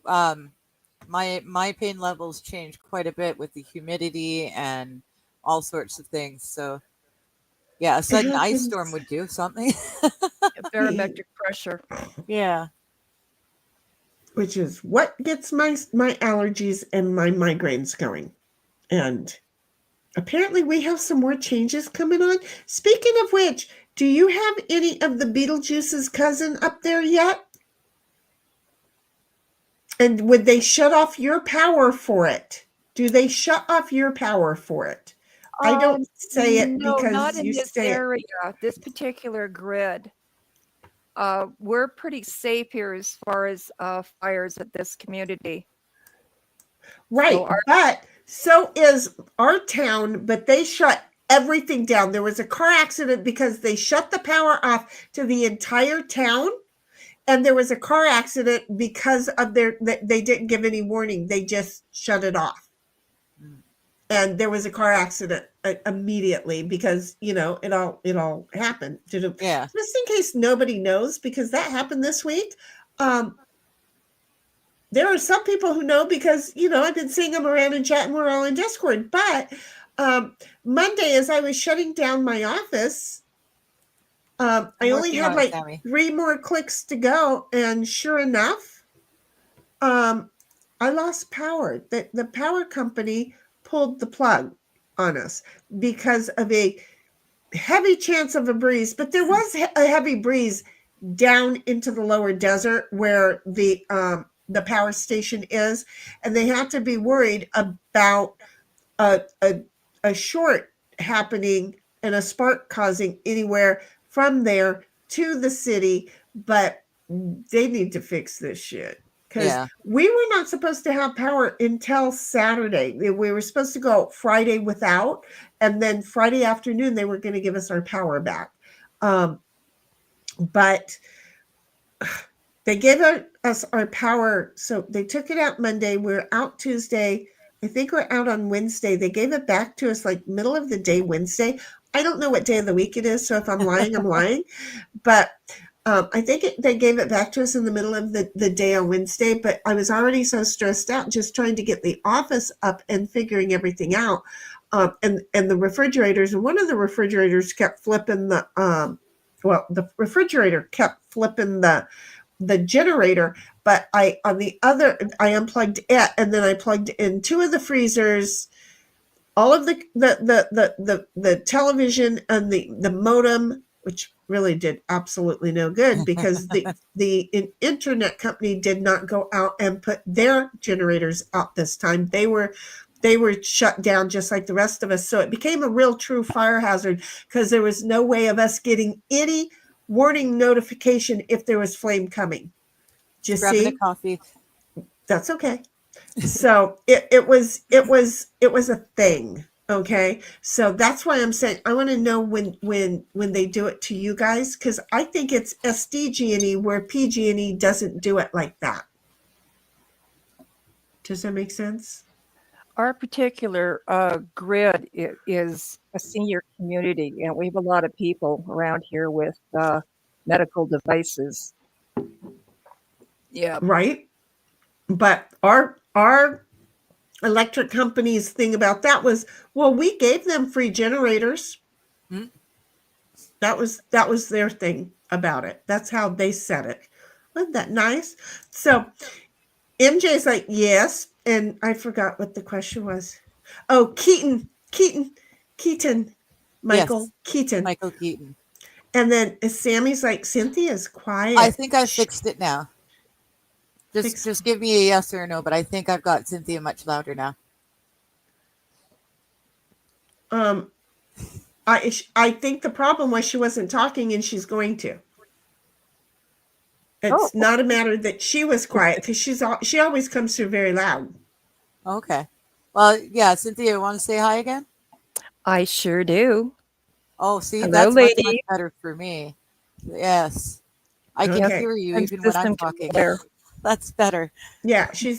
My pain levels changed quite a bit with the humidity and all sorts of things. So, yeah, a sudden ice storm would do something. Barometric pressure. Yeah. Which is what gets my allergies and my migraines going. And apparently we have some more changes coming on. Speaking of which, do you have any of the Beetlejuice's cousin up there yet? And would they shut off your power for it? Do they shut off your power for it? I don't say it because not in you this say area. This particular grid. We're pretty safe here as far as fires at this community. Right, but so is our town, but they shut everything down. There was a car accident because they shut the power off to the entire town, and there was a car accident because of they didn't give any warning. They just shut it off. and there was a car accident immediately because it all happened. Yeah. Just in case nobody knows, because that happened this week. There are some people who know because I've been seeing them around and chatting. We're all in Discord. But Monday, as I was shutting down my office, I only had like 3 more clicks to go, and sure enough, I lost power. The power company pulled the plug on us because of a heavy chance of a breeze. But there was a heavy breeze down into the lower desert where the power station is, and they had to be worried about a short happening and a spark causing anywhere from there to the city. But they need to fix this shit, because we were not supposed to have power until Saturday. We were supposed to go Friday without, and then Friday afternoon they were going to give us our power back. But they gave us our power. So they took it out Monday. We're out Tuesday. I think we're out on Wednesday. They gave it back to us like middle of the day Wednesday. I don't know what day of the week it is, so if I'm lying, I'm lying. But I think they gave it back to us in the middle of the day on Wednesday. But I was already so stressed out just trying to get the office up and figuring everything out. And the refrigerators, and one of the refrigerators kept flipping the refrigerator kept flipping the generator, but I unplugged it, and then I plugged in 2 of the freezers, all of the television, and the modem, which really did absolutely no good because the internet company did not go out and put their generators out this time. They were shut down just like the rest of us. So it became a real true fire hazard because there was no way of us getting any warning notification if there was flame coming. Just grabbing a coffee. That's okay. So it was a thing. Okay. So that's why I'm saying I want to know when they do it to you guys, because I think it's SDG&E where PG&E doesn't do it like that. Does that make sense? Our particular grid is a senior community, and we have a lot of people around here with medical devices. Yeah. Right. But our electric company's thing about that was, well, we gave them free generators. Mm-hmm. That was their thing about it. That's how they said it. Wasn't that nice? So MJ's like, yes. And I forgot what the question was. Oh, Keaton, Michael Keaton. Michael Keaton. And then Sammy's like, Cynthia's quiet. I think I fixed it now. Just give me a yes or a no, but I think I've got Cynthia much louder now. I think the problem was she wasn't talking, and she's going to. It's not a matter that she was quiet, because she always comes through very loud. Okay. Well, yeah, Cynthia, want to say hi again? I sure do. Oh, see, hello, that's lady. much better for me. Yes. I can hear you even when I'm talking. That's better. Yeah, she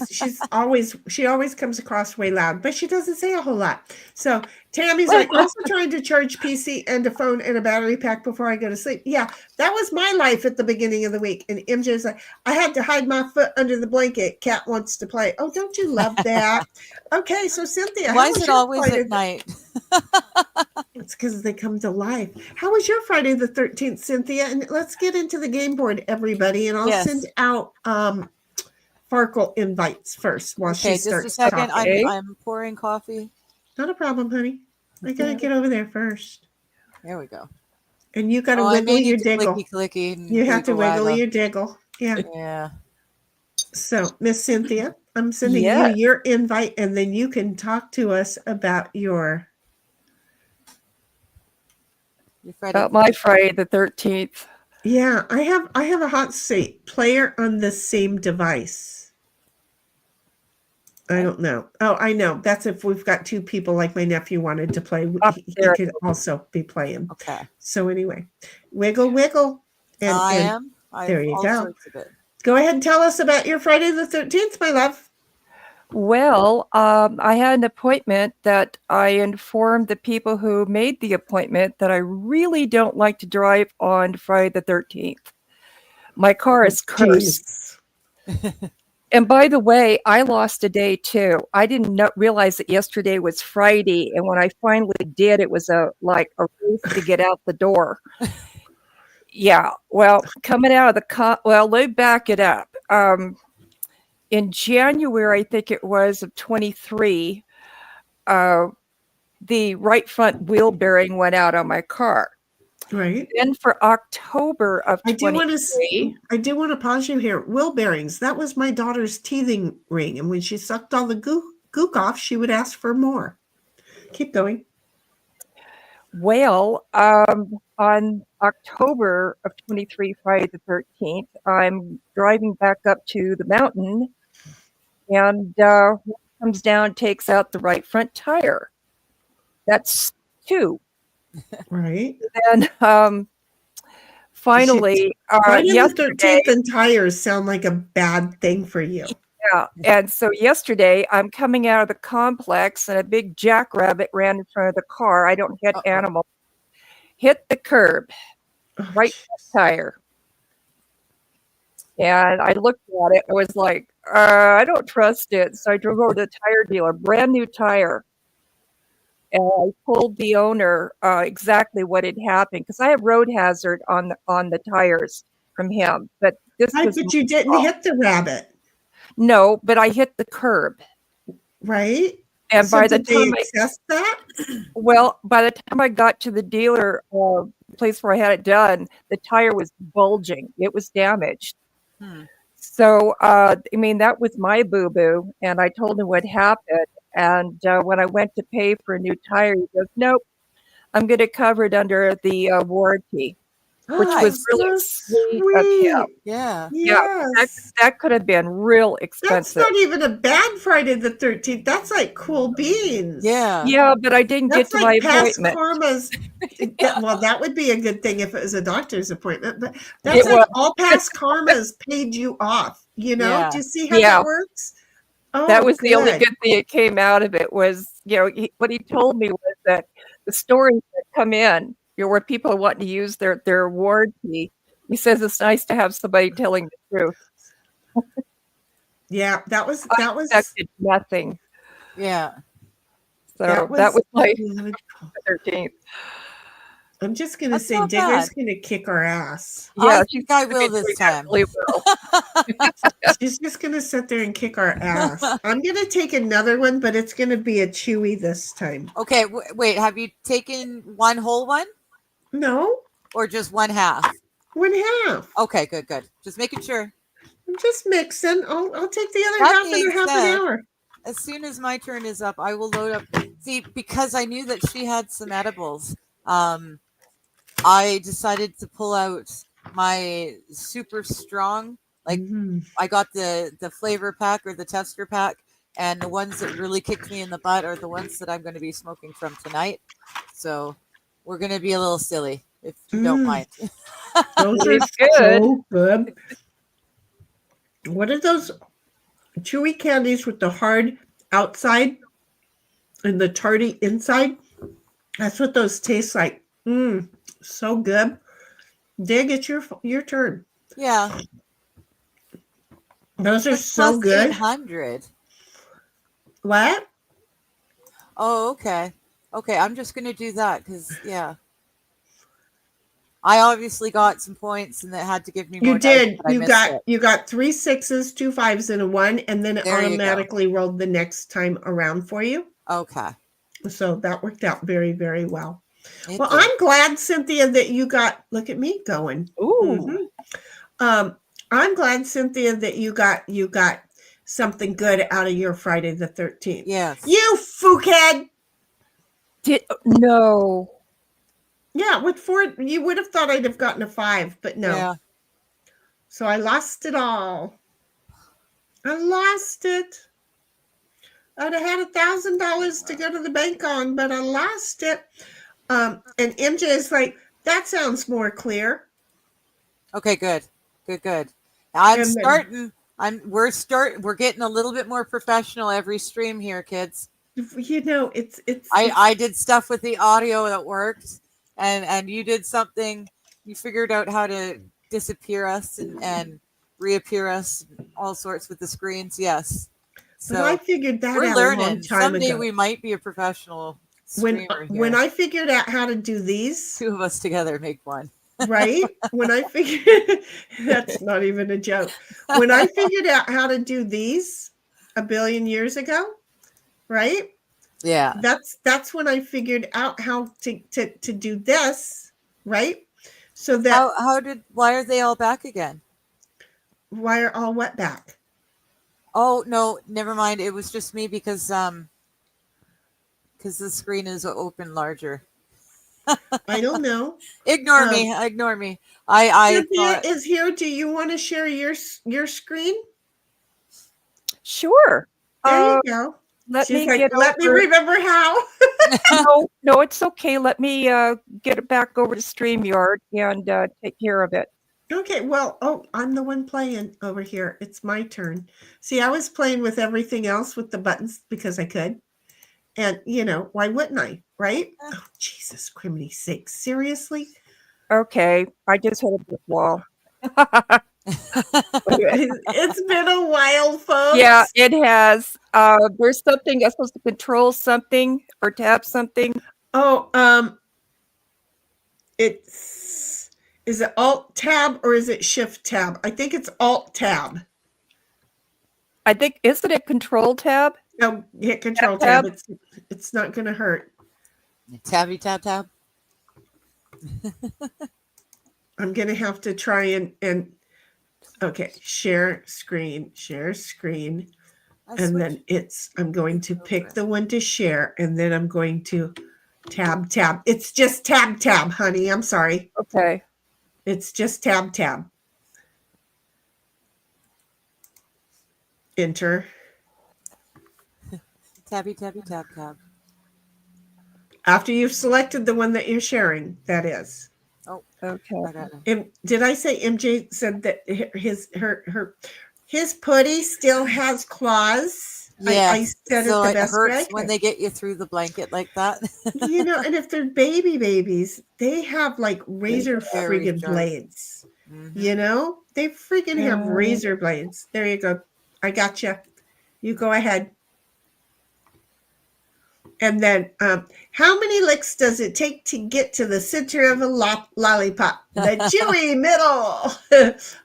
always comes across way loud, but she doesn't say a whole lot. So Tammy's like, also trying to charge PC and a phone and a battery pack before I go to sleep. Yeah, that was my life at the beginning of the week. And MJ's like, I had to hide my foot under the blanket. Cat wants to play. Oh, don't you love that? Okay, so Cynthia, why is it always at night? It's because they come to life. How was your Friday the 13th, Cynthia? And let's get into the game board, everybody. And I'll send out Farkle invites first while she starts just a second. talking. I'm pouring coffee. Not a problem, honey. I gotta get over there first. There we go. And you gotta wiggle your diggle. Clicky, you have to wiggle your diggle. Yeah. Yeah. So, Miss Cynthia, I'm sending you your invite, and then you can talk to us about your my Friday the 13th. Yeah, I have a hot seat player on the same device. I don't know. Oh, I know. That's if we've got 2 people like my nephew wanted to play. He could also be playing. Okay. So anyway, wiggle. And I there you all go. Sorts of it. Go ahead and tell us about your Friday the 13th, my love. Well, I had an appointment that I informed the people who made the appointment that I really don't like to drive on Friday the 13th. My car is cursed. Jeez. And by the way, I lost a day too. I didn't realize that yesterday was Friday, and when I finally did, it was like a race to get out the door. Yeah, well, coming out of the well, let me back it up. In January, I think it was of 23, the right front wheel bearing went out on my car. Right. Then for October of I do want 23, to pause you here. Wheel bearings. That was my daughter's teething ring, and when she sucked all the gook off, she would ask for more. Keep going. well, on October of 23, Friday the 13th, I'm driving back up to the mountain, and comes down, takes out the right front tire. That's two. Right. And finally, Friday the yesterday, 13th and tires sound like a bad thing for you. yeah, and so yesterday I'm coming out of the complex and a big jackrabbit ran in front of the car. I don't hit animals. Hit the curb, right tire. And I looked at it. I was like, I don't trust it. So I drove over to the tire dealer, brand new tire. And I told the owner exactly what had happened because I have road hazard on the tires from him. But this Right, was but you didn't hit the rabbit, no, but I hit the curb. right? And So by the did they time assess that? by the time I got to the dealer place where I had it done, the tire was bulging. It was damaged. So, I mean, that was my boo-boo, and I told him what happened. And when I went to pay for a new tire, he goes, "Nope, I'm going to cover it under the warranty," which was really So sweet of him. Yeah. Yeah, Yes. that could have been real That's expensive. not even a bad Friday the 13th. That's like cool beans. Yeah. Yeah, but I didn't get That's to my like past appointment. karma's. Well, that would be a good thing if it was a doctor's appointment, but It that's like was. all past karma's paid you off. You know, Yeah. do you see how Yeah. that works? Oh, That was the only good. good thing that came out of it was, what he told me was that the stories that come in, where people want to use their warranty, he says it's nice to have somebody telling the truth. Yeah, that was I expected nothing. Yeah. So that was my good. 13th. I'm just gonna That's say not Digger's bad. gonna kick our ass. Yeah, I she's think I gonna will be this doing time. that, really will. She's just gonna sit there and kick our ass. I'm gonna take another one, but it's gonna be a chewy this time. Okay, wait, have you taken one whole one No, or just one half? 1/2. Okay, good. Just making sure. I'm just mixing. I'll take the other That half in being a half said, an hour. As soon as my turn is up, I will load up. See, because I knew that she had some edibles, I decided to pull out my super strong. Like I got the flavor pack or the tester pack, and the ones that really kicked me in the butt are the ones that I'm going to be smoking from tonight. So we're going to be a little silly, if you don't mind. Those are It's good. so good. What are those chewy candies with the hard outside and the tarty inside? That's what those taste like. So good. Dig, it's your turn. Yeah. Those are That's so plus good. 800. What? Oh, okay. Okay, I'm just going to do that because, yeah. I obviously got some points and that had to give me more You dice, did. but I You missed got it. you got 3 6s, 2 5s, and a 1, and then it There you go. automatically rolled the next time around for you. Okay. So that worked out very, very well. It Well, did. I'm glad, Cynthia, that you got. Look at me going. Ooh. I'm glad, Cynthia, that you got something good out of your Friday the 13th. Yes. You fookhead. No. Yeah, with 4, you would have thought I'd have gotten a 5, but no. Yeah. So I lost it all. I lost it. I'd have had $1,000 to go to the bank on, but I lost it. And MJ is like, that sounds more clear. Okay, good. I'm And then- starting We're getting a little bit more professional every stream here, kids. It's I did stuff with the audio that worked, and you did something. You figured out how to disappear us and reappear us, all sorts with the screens. Yes. but I So figured that we're out a long learning. time Someday ago. we might be a professional When streamer here. when I figured out how to do these, Two of us together make one. right? When I figured that's not even a joke. When I figured out how to do these a billion years ago, right? Yeah. That's when I figured out how to do this, right? So that Why are they all back again? why are all wet back? Oh no, never mind. It was just me because the screen is open larger. I don't know. Ignore me. Ignore me. I Cynthia thought is here. Do you want to share your screen? Sure. There you go. Let She's me like, get let me over. remember how. No, it's okay. Let me get it back over to StreamYard and take care of it. Okay, well, I'm the one playing over here. It's my turn. See, I was playing with everything else with the buttons because I could. And, why wouldn't I, right? Oh, Jesus, criminy sake. Seriously? Okay, I just hit a brick wall. It's been a while, folks. Yeah, it has. There's something I'm supposed to control something or tab something. Oh, is it Alt Tab or is it Shift Tab? I think it's Alt Tab. I think, isn't it Control Tab? No, hit Control Tab. Tab. It's not going to hurt. tabby tab. I'm going to have to try and okay, share screen. And then I'm going to pick the one to share, and then I'm going to tab. It's just tab, honey. I'm sorry. Okay. It's just tab. Enter. Tabby tab. After you've selected the one that you're sharing, that is. Oh, Okay. I got it. Did I say MJ said that his putty still has claws? Yeah. I said So it the it best way I hurts when could. they get you through the blanket like that. And if they're babies, they have like razor Very friggin' sharp. blades. Mhm. They freaking have razor blades. There you go. I got you. You go ahead. And then, how many licks does it take to get to the center of a lollipop? The chewy middle.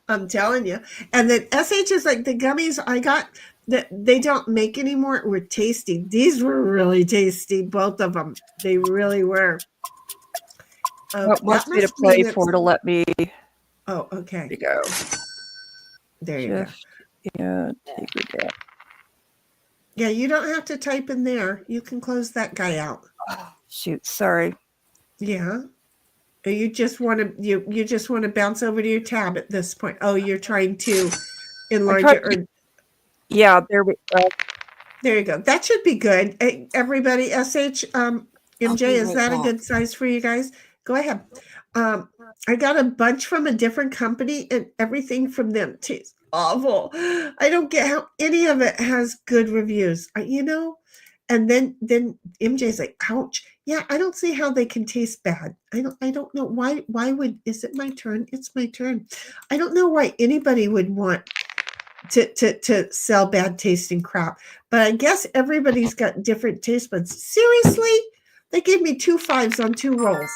I'm telling you. And then SH is like, the gummies I got that they don't make anymore were tasty. These were really tasty, both of them. They really were. What wants me to play for to let me? Oh, okay. There you go. There you go. Yeah, take it down. Yeah, you don't have to type in there. You can close that guy out. Shoot, sorry. Yeah. You just want to you just want to bounce over to your tab at this point. Oh, you're trying to enlarge it. Or, yeah, there we go. There you go. That should be good. Hey, everybody, SH, MJ, is that a good size for you guys? Go ahead. I got a bunch from a different company, and everything from them tastes awful. I don't get how any of it has good reviews. And then MJ's like, ouch. Yeah, I don't see how they can taste bad. I don't know why is it my turn? It's my turn. I don't know why anybody would want to sell bad tasting crap. But I guess everybody's got different taste buds. Seriously? They gave me 2 5s on 2 rolls.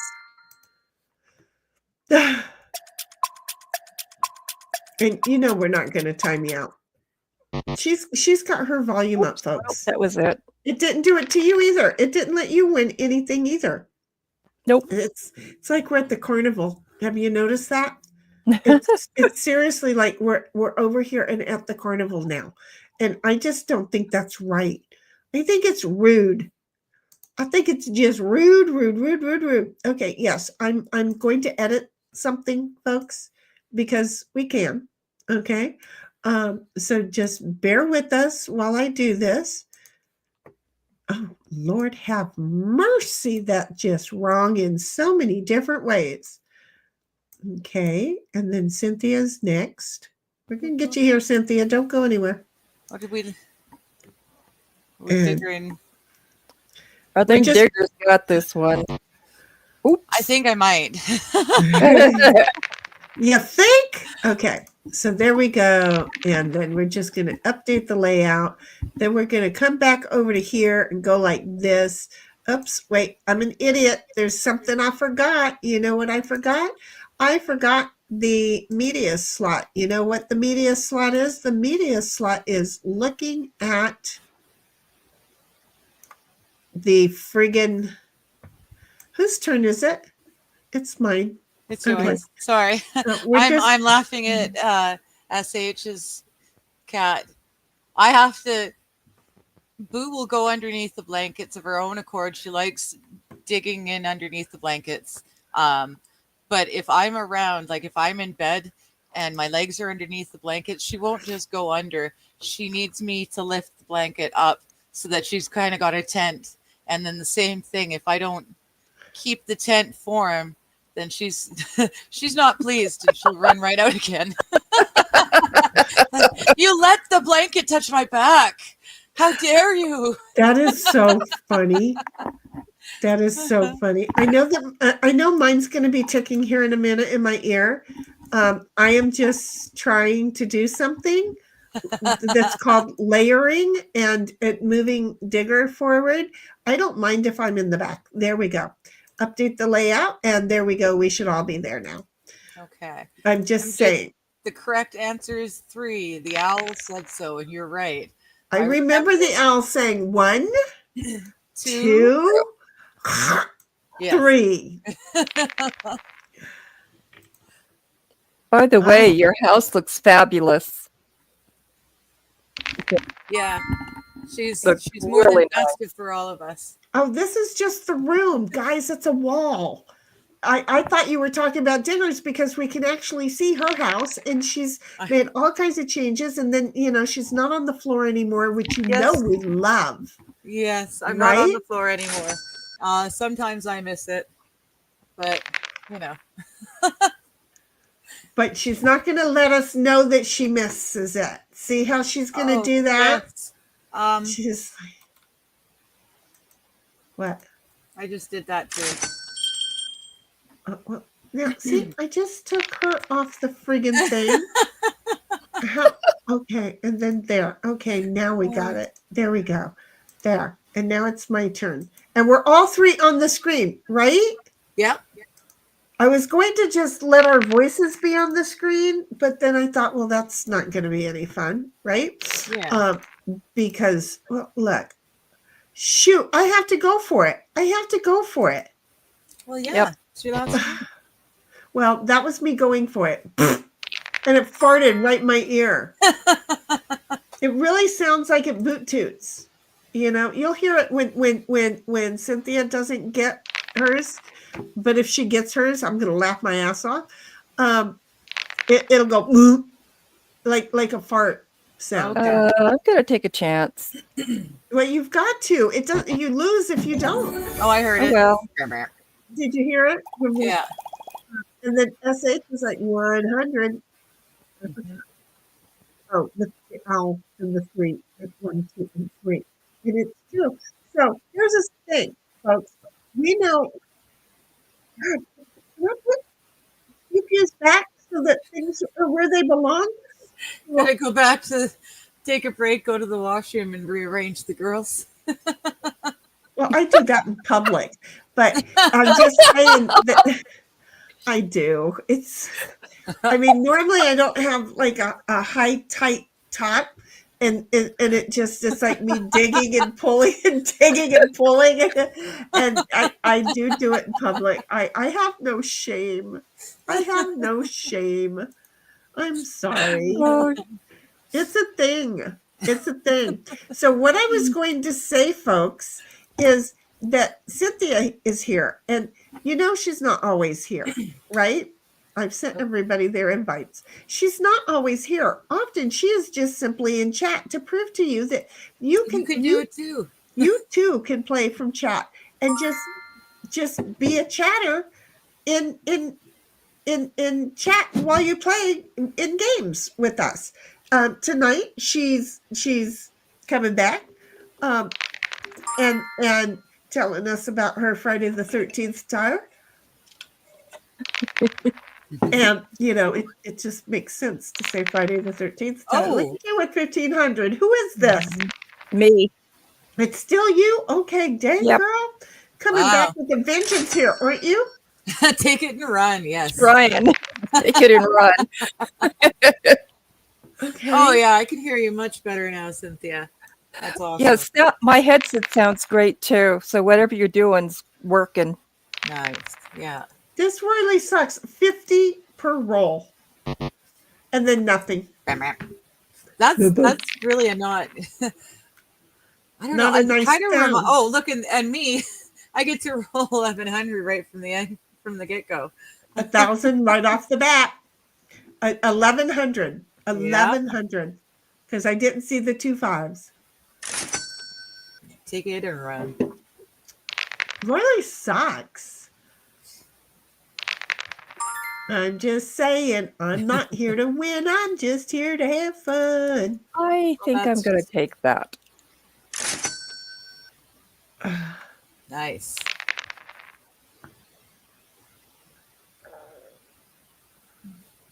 And we're not going to time you out. She's got her volume up, folks. That was it. It didn't do it to you either. It didn't let you win anything either. Nope. It's like we're at the carnival. Have you noticed that? It's seriously like we're over here and at the carnival now. And I just don't think that's right. I think it's rude. I think it's just rude. Okay, yes, I'm going to edit something, folks, because we can. Okay. So just bear with us while I do this. Oh, Lord have mercy. That's just wrong in so many different ways. Okay. And then Cynthia's next. We're going to get you here, Cynthia. Don't go anywhere. What did we And- figuring? I think just- Digger's got this one. Oops. I think I might. You think? Okay. So there we go. And then we're just going to update the layout. Then we're going to come back over to here and go like this. Oops, wait, I'm an idiot. There's something I forgot. You know what I forgot? I forgot the media slot. You know what the media slot is? The media slot is looking at the friggin', whose turn is it? It's mine. It's Okay. yours. Sorry. So we're I'm laughing at SH's cat. I have to. Boo will go underneath the blankets of her own accord. She likes digging in underneath the blankets. But if I'm around, like if I'm in bed and my legs are underneath the blanket, she won't just go under. She needs me to lift the blanket up so that she's kind of got a tent. And then the same thing, if I don't keep the tent form, then she's not pleased and she'll run right out again. You let the blanket touch my back. How dare you? That is so funny. That is so funny. I know that I know mine's going to be ticking here in a minute in my ear. I am just trying to do something that's called layering and moving Digger forward. I don't mind if I'm in the back. There we go. Update the layout, and there we go. We should all be there now. Okay. I'm just saying. The correct answer is 3. The owl said so, and you're right. I remember the owl saying 1, 2, Yes. 3. By the way, your house looks fabulous. Yeah. She's Looks more really than festive for all of us. Oh, this is just the room. Guys, it's a wall. I thought you were talking about Diggers because we can actually see her house and she's made all kinds of changes. And then, she's not on the floor anymore, which Yes. we love. Yes, I'm not on Right? the floor anymore. Sometimes I miss it, but But she's not going to let us know that she misses it. See how she's going to do that? yes. She's like, what? I just did that too. Well, now, see, I just took her off the friggin' thing. Okay, and then there. Okay, now we got it. There we go. There. And now it's my turn. And we're all 3 on the screen, right? Yep. I was going to just let our voices be on the screen, but then I thought, well, that's not going to be any fun, right? Yeah. Because, well, look. Shoot, I have to go for it. Well, yeah. Yep. She loves it. Well, that was me going for it. And it farted right in my ear. It really sounds like it boot toots. You'll hear it when Cynthia doesn't get hers. But if she gets hers, I'm going to laugh my ass off. It'll go boop, like a fart sound. Okay. I'm gonna take a chance. Well, you've got to. It does. You lose if you don't. Oh, I heard Oh, it. well. Did you hear it? Yeah. And then SH was like 100. Oh, the owl and the 3. That's 1, 2, and 3. And it's 2. So here's the thing, folks. We know. God, can I put UPS back so that things are where they belong? Gotta go back to take a break, go to the washroom, and rearrange the girls. Well, I do that in public, but I'm just saying that I do. Normally I don't have like a high, tight top, and it's like me digging and pulling and digging and pulling, and I do it in public. I have no shame. I'm sorry. Oh, It's a thing. So what I was going to say, folks, is that Cynthia is here. And she's not always here, right? I've sent everybody their invites. She's not always here. Often she is just simply in chat to prove to you that you can do it too. You too can play from chat and just be a chatter in in chat while you play in games with us. Tonight she's coming back, and telling us about her Friday the 13th style. And it just makes sense to say Friday the 13th style. Like Oh. you do with 1500. Who is this? Me. It's still you? Okay, dang Yep. girl. Coming Wow. back with a vengeance here, aren't you? Take it and run. Yes. Ryan, take it and run. Okay. Oh yeah, I can hear you much better now, Cynthia. That's awesome. Yes, my headset sounds great too. So whatever you're doing's working. Nice. Yeah. This really sucks. 50 per roll. And then nothing. That's really a not. I don't Not know. a nice Kind of sound. oh, look, and me, I get to roll 1100 right from the get go. 1,000 right off the bat. 1,100. Yeah. 1,100. Because I didn't see the 2 5s. Take it and run. Really sucks. I'm just saying, I'm not here to win. I'm just here to have fun. I think I'm that's going to just- take that. Nice.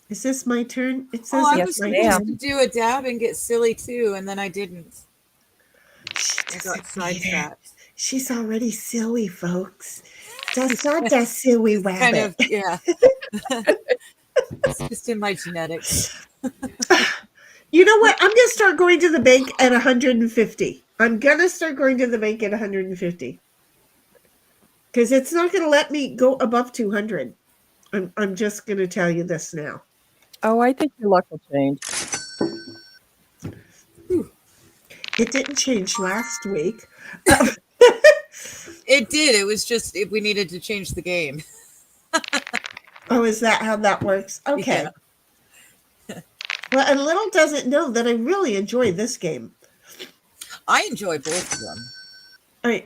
Is this my turn? It says Oh, I yes, was my supposed ma'am. to do a dab and get silly too, and then I didn't. She I got doesn't need it. sidetracked. She's already silly, folks. That's not that silly rabbit. Kind of, yeah. It's just in my genetics. You know what? I'm going to start going to the bank at 150. I'm going to start going to the bank at 150. Because it's not going to let me go above 200. I'm just going to tell you this now. Oh, I think your luck will change. It didn't change last week. It did. It was just we needed to change the game. Oh, is that how that works? Okay. Yeah. Well, and Little doesn't know that I really enjoy this game. I enjoy both of them. I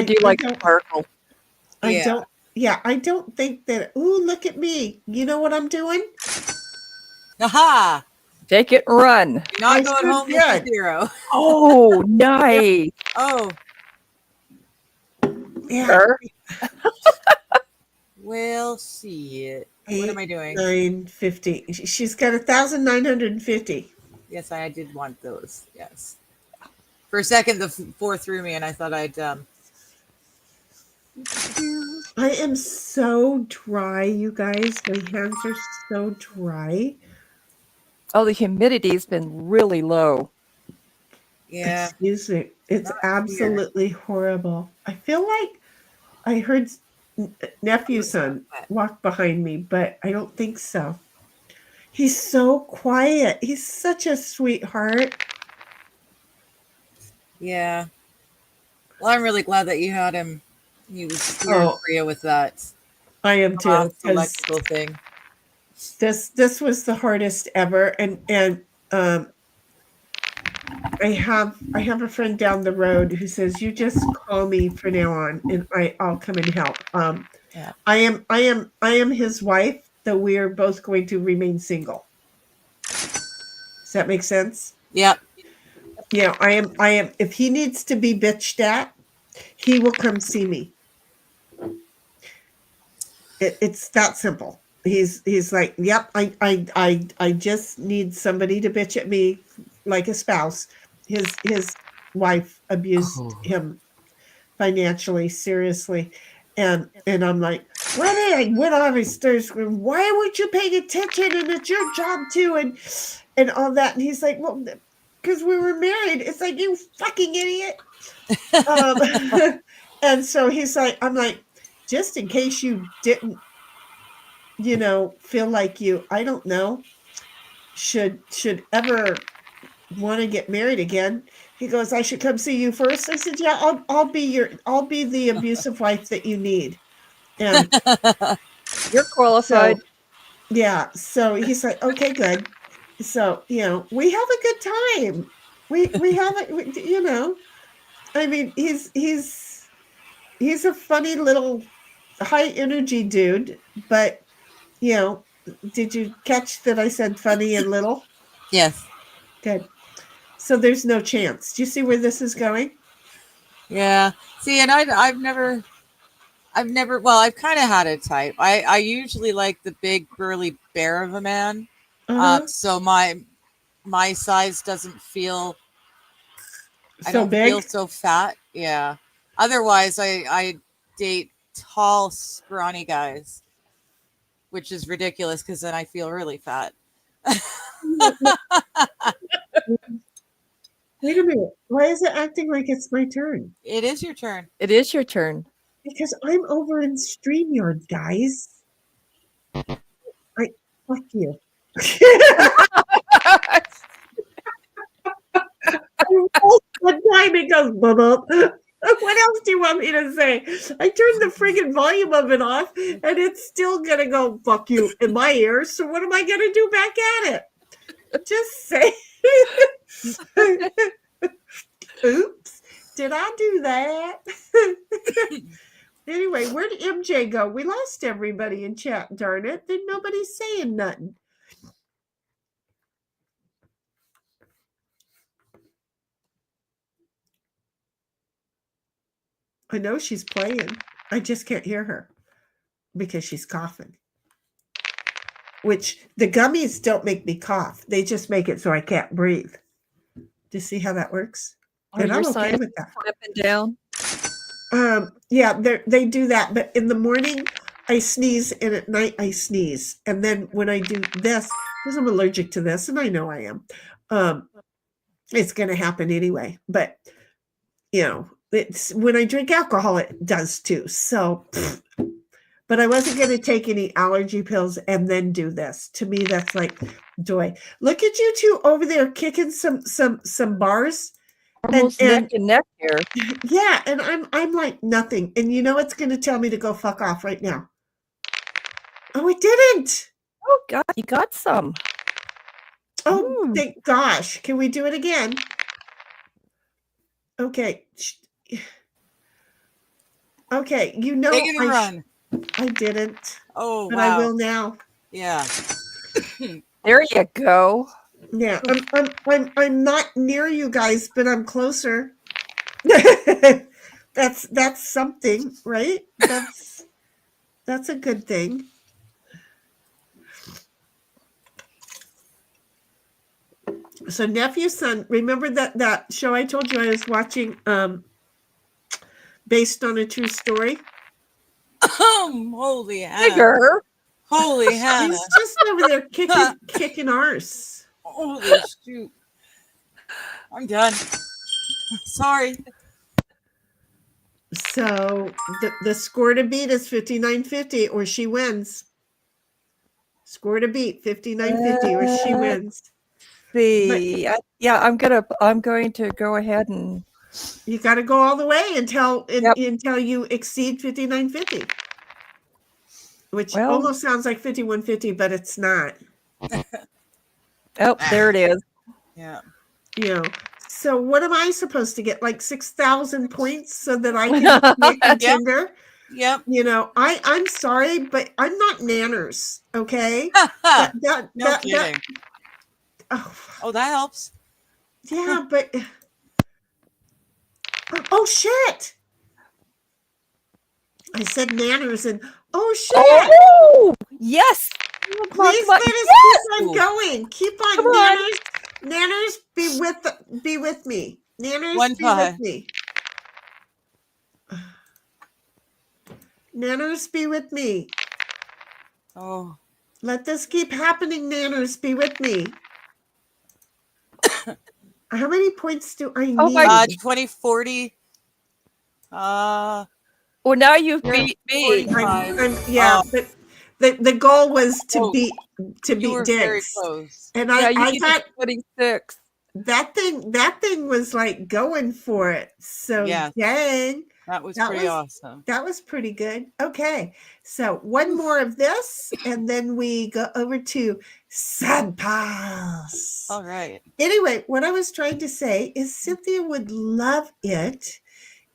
do like don't- Farkle. I don't think that. Ooh, look at me. You know what I'm doing? Aha! Take it and run. You're not I going stood home with a good. 0. Oh, nice. Oh, Yeah. Sir. we'll see it. What am I doing? 950. She's got 1,950. Yes, I did want those. Yes. For a second, the 4 threw me, and I thought I'd. I am so dry, you guys. My hands are so dry. Oh, the humidity's been really low. Yeah. Excuse me. It's Not here. absolutely horrible. I feel like I heard nephew's son walk behind me, but I don't think so. He's so quiet. He's such a sweetheart. Yeah. Well, I'm really glad that you had him. He was here in Oh. Korea with that I am too. 'Cause electrical thing. this was the hardest ever, and I have a friend down the road who says, you just call me from now on and I'll come and help. Yeah. I am his wife, though we are both going to remain single. Does that make sense? Yep. Yeah, I am if he needs to be bitched at, he will come see me. It's that simple. He's like, yep, I just need somebody to bitch at me like a spouse. His wife abused him financially, seriously. And I'm like, when I went on his stairs, why weren't you paying attention? And it's your job too, and all that. And he's like, well, because we were married. It's like, you fucking idiot. And so he's like, I'm like, just in case you didn't, feel like you, I don't know, should ever want to get married again. He goes, I should come see you first. I said, yeah, I'll be the abusive wife that you need. And You're qualified. yeah, so he's like, okay, good. So, we have a good time. We have it, I mean, he's a funny little high energy dude, but you know, did you catch that I said funny and little? Yes. Good. So there's no chance. Do you see where this is going? Yeah. See, and I've never, well, I've kind of had a type. I usually like the big burly bear of a man. Uh-huh. So my size doesn't feel, I So don't feel big. so fat. Yeah. Otherwise, I date tall, scrawny guys, which is ridiculous because then I feel really fat. Wait a minute. Why is it acting like it's my turn? It is your turn. It is your turn. Because I'm over in StreamYard, guys. Fuck you. One time it goes bubble. What else do you want me to say? I turned the friggin' volume of it off, and it's still gonna go fuck you in my ears. So what am I gonna do back at it? Just say, oops, did I do that? Anyway, where'd MJ go? We lost everybody in chat, darn it. Then nobody's saying nothing. I know she's playing. I just can't hear her because she's coughing. Which the gummies don't make me cough. They just make it so I can't breathe. Do you see how that works? And I'm okay with that. Up and down. Yeah, they do that. But in the morning, I sneeze, and at night, I sneeze. And then when I do this, because I'm allergic to this, and I know I am, it's going to happen anyway. But, you know, it's when I drink alcohol, it does too. So, but I wasn't going to take any allergy pills and then do this. To me, that's like joy. Look at you two over there kicking some bars. Almost neck and neck here. Yeah, and I'm like nothing. And you know it's going to tell me to go fuck off right now. Oh, it didn't. Oh God, you got some. Oh, thank gosh. Can we do it again? Okay. Okay, you know Take it and run. I didn't. Oh, but wow. I will now. Yeah. There you go. Yeah, I'm not near you guys, but I'm closer. That's something, right? That's a good thing. So nephew, son, remember that show I told you I was watching based on a true story? Holy Hannah. Bigger. Holy Hannah. He's just over there kicking arse. Holy shoot. I'm done. Sorry. So the score to beat is 59.50 or she wins. Score to beat 59.50 or she wins. Yeah, I'm going to go ahead and you got to go all the way until you exceed 59.50. Which almost sounds like 51.50, but it's not. Oh, there it is. Yeah. You know, so what am I supposed to get? Like 6,000 points so that I can make a contender? Yep. You know, I'm sorry, but I'm not Nanners, okay? No kidding. Oh, that helps. Yeah, but oh shit! I said Nanners and oh shit! Oh yes! Please let us keep on going. Keep on, Nanners. Nanners, be with me. Nanners, be with me. Nanners, be with me. Oh. Let this keep happening, Nanners. Be with me. How many points do I need? 20, 40. Well, now you've beat me. But the goal was to beat Diggs. Very close. And I thought 26. That thing was like going for it. So dang. That was pretty awesome. That was pretty good. Okay. So one more of this, and then we go over to Sad Pals. All right. Anyway, what I was trying to say is Cynthia would love it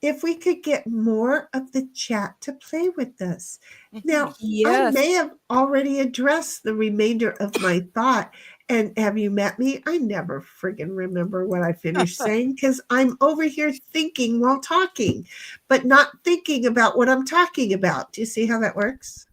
if we could get more of the chat to play with us. Now, I Yes. may have already addressed the remainder of my thought. And have you met me? I never friggin' remember what I finished saying because I'm over here thinking while talking, but not thinking about what I'm talking about. Do you see how that works?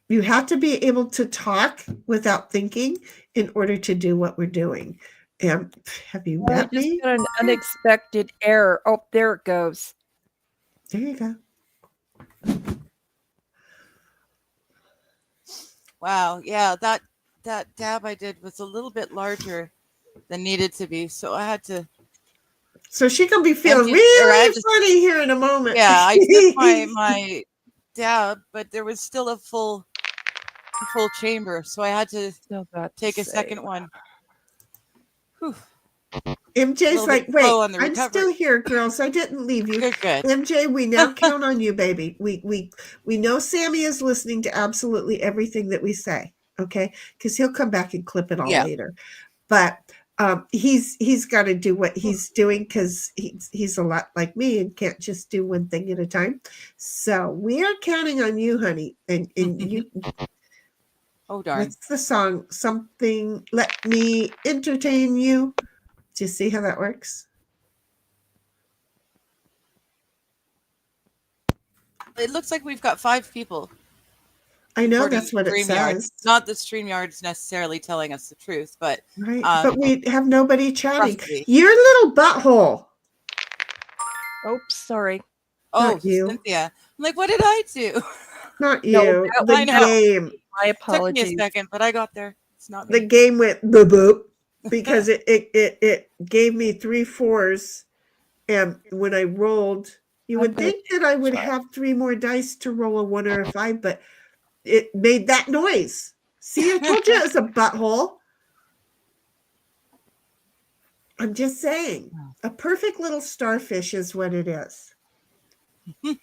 You have to be able to talk without thinking in order to do what we're doing. And have you I met just me? got an unexpected error. Oh, there it goes. There you go. Wow. Yeah, that dab I did was a little bit larger than needed to be, so I had to. So she can be feeling Empty- or I really had to- funny here in a moment. Yeah, I took my dab, but there was still a full chamber, so I had to Still got to take a say, second one. Whew. MJ's little like, bit wait, slow on the I'm recovery." still here, girls. I didn't leave you. Good. MJ, we now count on you, baby. We know Sammy is listening to absolutely everything that we say, okay? Because he'll come back and clip it all Yeah. later. But he's got to do what he's doing because he's a lot like me and can't just do one thing at a time. So we are counting on you, honey. And you. Oh darn. What's the song? Something. Let me entertain you. Do you see how that works? It looks like we've got 5 people. I know according that's to what it StreamYard. says. Not that StreamYard's necessarily telling us the truth, but Right. But we have nobody chatting. roughly. Your little butthole. oops, sorry. Oh, Not you. Cynthia. I'm like, what did I do? Not No, you. that- The I know. game. My Took me a apologies. second, but I got there. It's not The me. game went boop boop because it gave me 3 4s, and when I rolled, you I'm would gonna think that I would try. have 3 more dice to roll a 1 or a 5, but it made that noise. See, I told you it was a butthole. I'm just saying, a perfect little starfish is what it is.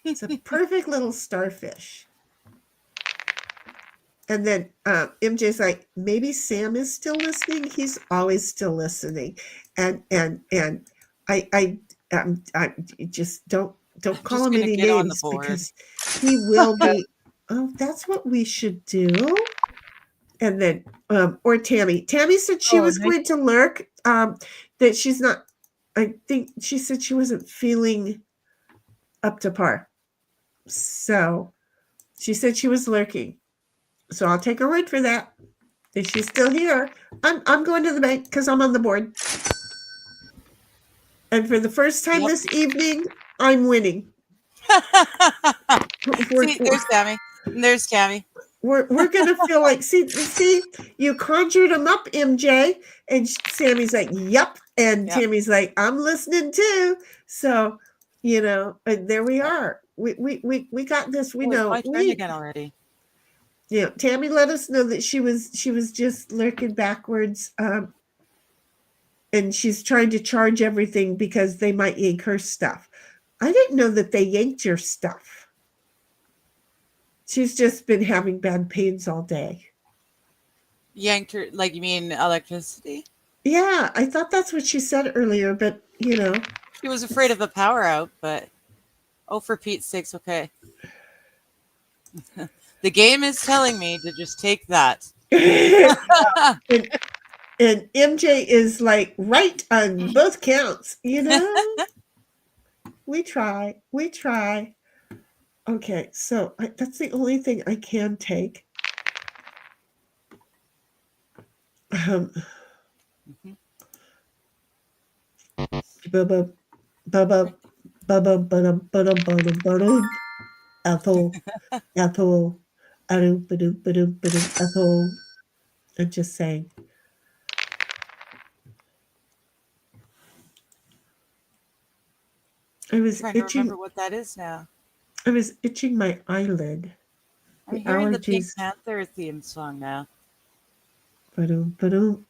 It's a perfect little starfish. And then MJ's like, maybe Sam is still listening. He's always still listening, and I just don't call just him gonna any get on the names board. because he will be. Oh, that's what we should do. And then or Tammy said she Oh, was nice. going to lurk. That she's not. I think she said she wasn't feeling up to par. So she said she was lurking. So I'll take her word for that. If she's still here, I'm going to the bank because I'm on the board. And for the first time Yep. this evening, I'm winning. See, there's Tammy. And there's Tammy. We're gonna feel like see you conjured them up, MJ, and Sammy's like, yep, and Yep. Tammy's like, I'm listening too. So there we are. We got this. We Oh, it's know. my turn again already. Yeah, Tammy let us know that she was just lurking backwards, and she's trying to charge everything because they might yank her stuff. I didn't know that they yanked your stuff. She's just been having bad pains all day. Yanked her, like you mean electricity? Yeah, I thought that's what she said earlier, but She was afraid of a power out, but for Pete's sakes, okay. The game is telling me to just take that. and MJ is like right on both counts, We try. Okay, so that's the only thing I can take. Ethel. Ethel. I'm just saying. I was I'm trying to itching. remember what that is now. I was itching my eyelid. I'm The hearing the Pink allergies. Panther theme song now. Ba-dum, ba-dum,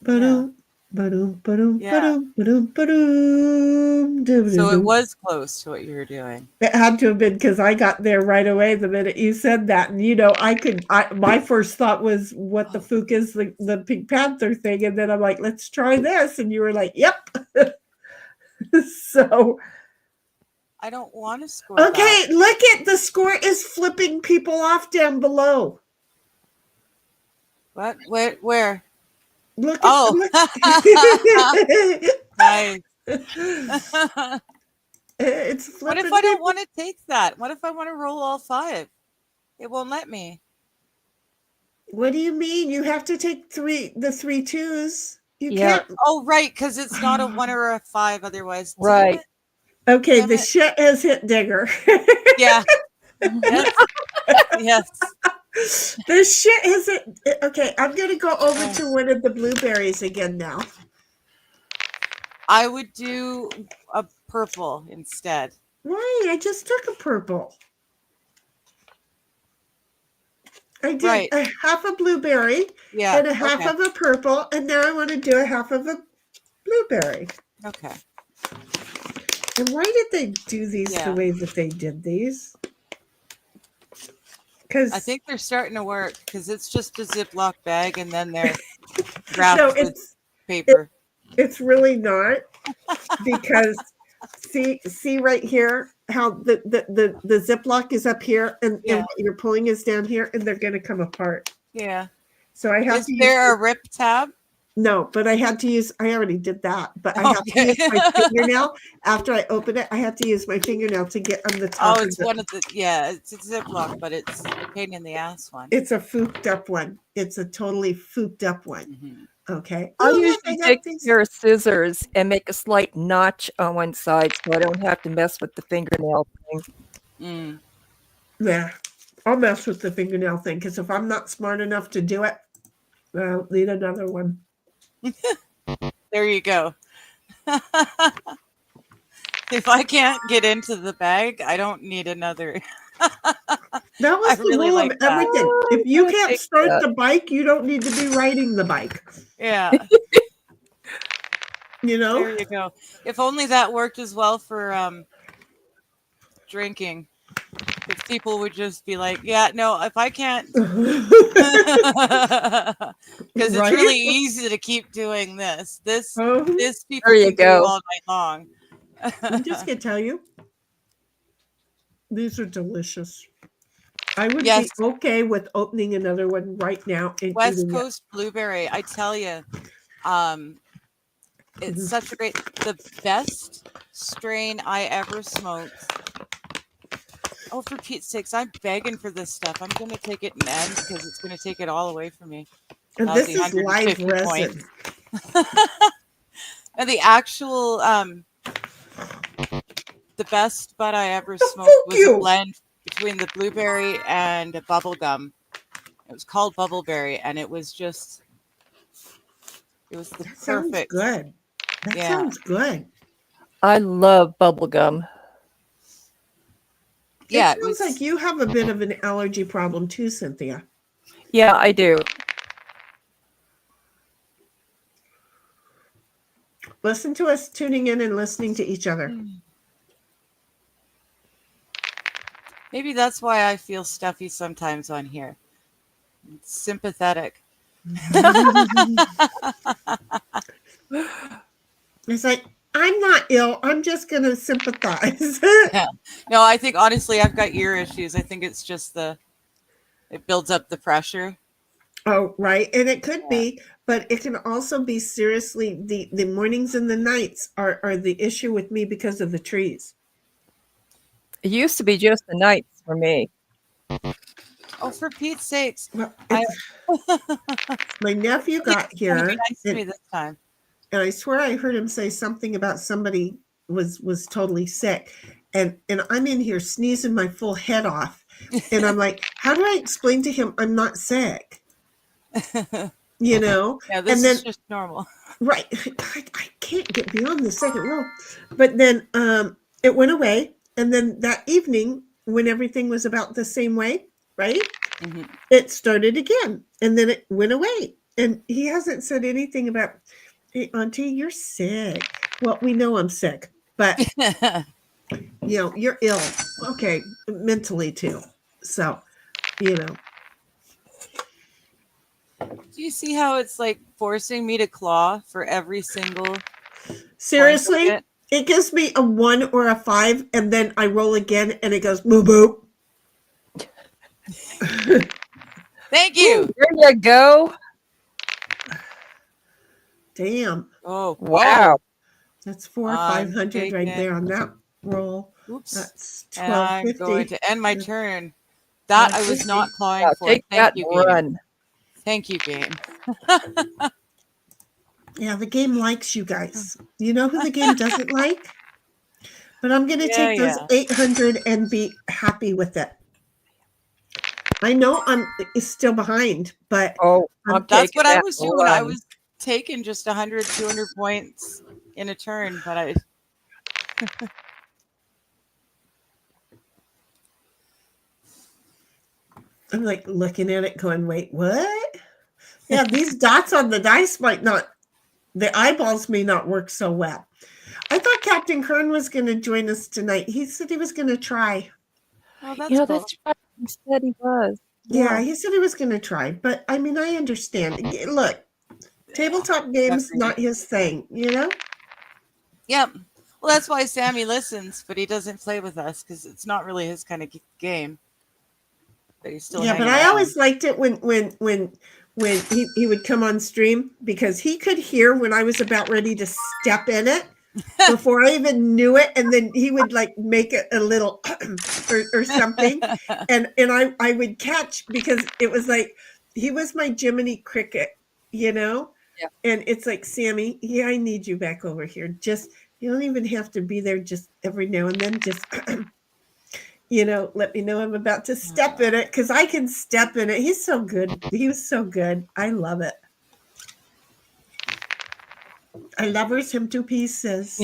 ba-dum, ba-dum, ba-dum, Yeah. ba-dum, ba-dum, ba-dum, So it dum-dum. was close to what you were doing. It had to have been because I got there right away the minute you said that. And my first thought was, what the fook is the Pink Panther thing? And then I'm like, let's try this. And you were like, yep. So, I don't want to score okay, that. look at the score is flipping people off down below. What? Where? Look at Oh, look. nice. It's What flipping if I don't people. want to take that? What if I want to roll all 5? It won't let me. What do you mean? You have to take the 3 twos. You Yeah. can't. Oh, right, because it's not a 1 or a 5 otherwise. Damn Right. it. Okay, Damn the it. shit has hit Digger. Yeah. Yes. Yes. The shit has hit. Okay, I'm going to go over to one of the blueberries again now. I would do a purple instead. Why? I just took a purple. I did Right. a half a blueberry Yeah. and a half Okay. of a purple, and now I want to do a half of a blueberry. Okay. And why did they do these Yeah. the way that they did these? Because I think they're starting to work because it's just a Ziploc bag and then they're wrapped no, with paper. it's really not, because see right here how the Ziploc is up here and Yeah. what you're pulling is down here, and they're going to come apart. Yeah. So I have Is to use there a rip tab? no, but I had to use. I already did that, but I have to Okay. use my fingernail after I open it. I have to use my fingernail to get on the top. Oh, of it's the, one of the, yeah, it's a Ziploc, but it's a pain in the ass one. It's a fooped up one. It's a totally fooped up one. Mhm. Okay. I look, usually got take these. a pair of scissors and make a slight notch on one side so I don't have to mess with the fingernail thing. Mm. Yeah, I'll mess with the fingernail thing because if I'm not smart enough to do it, I'll need another one. There you go. If I can't get into the bag, I don't need another. That was I the really rule like of that. everything. Oh, If you I can't take start that. the bike, you don't need to be riding the bike. Yeah, You know? there you go. If only that worked as well for drinking. If people would just be like, yeah, no, if I can't, because it's Right? really easy to keep doing this. This people There you can do go. all night long. I'm just gonna tell you, these are delicious. I would Yes, be okay with opening another one right now and West eating Coast blueberry. I tell you, it's Mhm. such a great, the best strain I ever smoked. Oh, for Pete's sakes, I'm begging for this stuff. I'm going to take it and end because it's going to take it all away from me. it. And this Lousy is live 150 points. resin. And the actual, the best bud I ever Oh, smoked thank was you. a blend between the blueberry and a bubble gum. It was called Bubbleberry, and it was just, it was the That sounds perfect. good. That Yeah. sounds good. I love bubble gum. Yeah, It sounds like you have a bit of an allergy problem too, Cynthia. Yeah, I do. Listen to us tuning in and listening to each other. maybe that's why I feel stuffy sometimes on here. It's sympathetic. It's like, I'm not ill. I'm just going to sympathize. Yeah. No, I think honestly, I've got ear issues. I think it's just it builds up the pressure. Oh, right. And it could Yeah. be, but it can also be seriously the mornings and the nights are the issue with me because of the trees. It used to be just the nights for me. Oh, for Pete's sakes. Well, I- my nephew got It's gonna here, be nice to me this time. and I swear I heard him say something about somebody was totally sick. And I'm in here sneezing my full head off. And I'm like, how do I explain to him I'm not sick? You know? Yeah, this and then is just normal. right. I can't get beyond the second row. But then it went away. And then that evening, when everything was about the same way, right? Mhm. It started again. And then it went away. And he hasn't said anything about, hey, Auntie, you're sick. Well, we know I'm sick, but you know, you're ill. Okay, mentally too. So, you know. Do you see how it's like forcing me to claw for every single point of Seriously? it? It gives me a 1 or a 5, and then I roll again, and it goes boop boop. Thank you. Ooh, there you go. Damn, Oh, Wow. that's 4 or I'm 500 right there on that roll. Oops. That's And I'm going 1250. to end my turn. That I was 1250. not clawing Now for. take Thank that you, and game. run. Thank you, game. Yeah, the game likes you guys. You know who the game doesn't like? But I'm going to Yeah, take those yeah. 800 and be happy with it. I know I'm still behind, but Oh, I'm That's taking what I that was and doing. I run. was taking just 100, 200 points in a turn, but I I'm like looking at it going, wait, what? Yeah, these dots on the dice might not, the eyeballs may not work so well. I thought Captain Kern was going to join us tonight. He said he was going to try. oh, that's You know, cool. that's right. He said he was. Yeah, he said he was going to try. But I mean, I understand. Look, tabletop games, Agreed. not his thing, you know? Yep. Well, that's why Sammy listens, but he doesn't play with us because it's not really his kind of game. But he's still Yeah, but hanging I around. always liked it when he would come on stream because he could hear when I was about ready to step in it before I even knew it, and then he would like make it a little or something, and I would catch because it was like he was my Jiminy Cricket, you know. Yeah. And it's like, Sammy, yeah, I need you back over here. Just you don't even have to be there. Just every now and then, just let me know I'm about to step in it because I can step in it. He's so good. He was so good. I love it. I lovers him to pieces.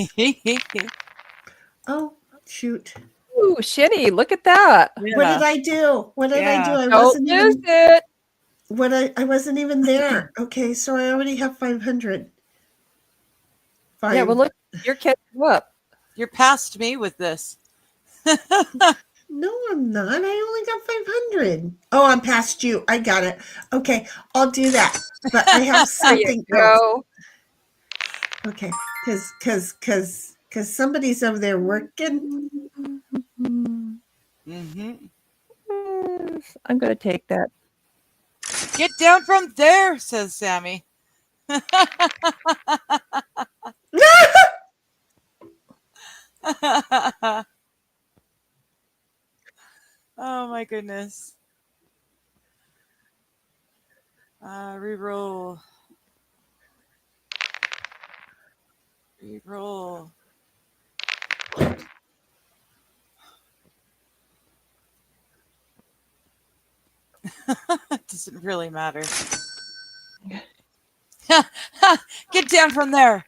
Oh, shoot. Ooh, Shinny, look at that. What did I do? What did I do? I Don't wasn't lose even it. I wasn't even there. Okay, so I already have 500. Fine. Yeah, well, look, you're catching up. You're past me with this. No, I'm not. I only got 500. Oh, I'm past you. I got it. Okay, I'll do that. But I have There you something else. go. Okay, because somebody's over there working. Mm-hmm. I'm going to take that. Get down from there, says Sammy. Oh my goodness. Reroll. Reroll. It doesn't really matter. Get down from there.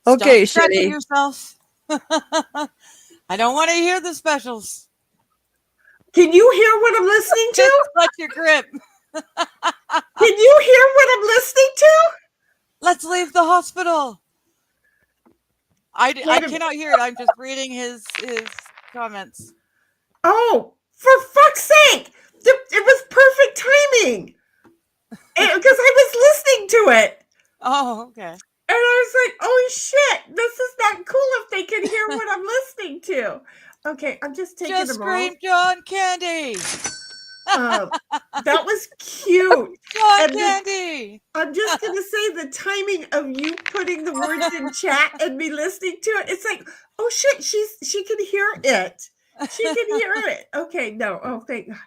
Okay, Stop stretching Shitty. yourself. I don't want to hear the specials. Can you hear what I'm listening Just to? clutch your grip. Can you hear what I'm listening to? Let's leave the hospital. I Wait a cannot hear it. I'm just reading his comments. Oh, for fuck's sake! It was perfect timing because I was listening to it. Oh, okay. And I was like, oh shit, this is not cool if they can hear what I'm listening to. Okay, I'm just taking Just them scream John Candy. all. That was cute. John And Candy. I'm just going to say the timing of you putting the words in chat and me listening to it. It's like, oh shit, she can hear it. She can hear it. Okay, no. Oh, thank God.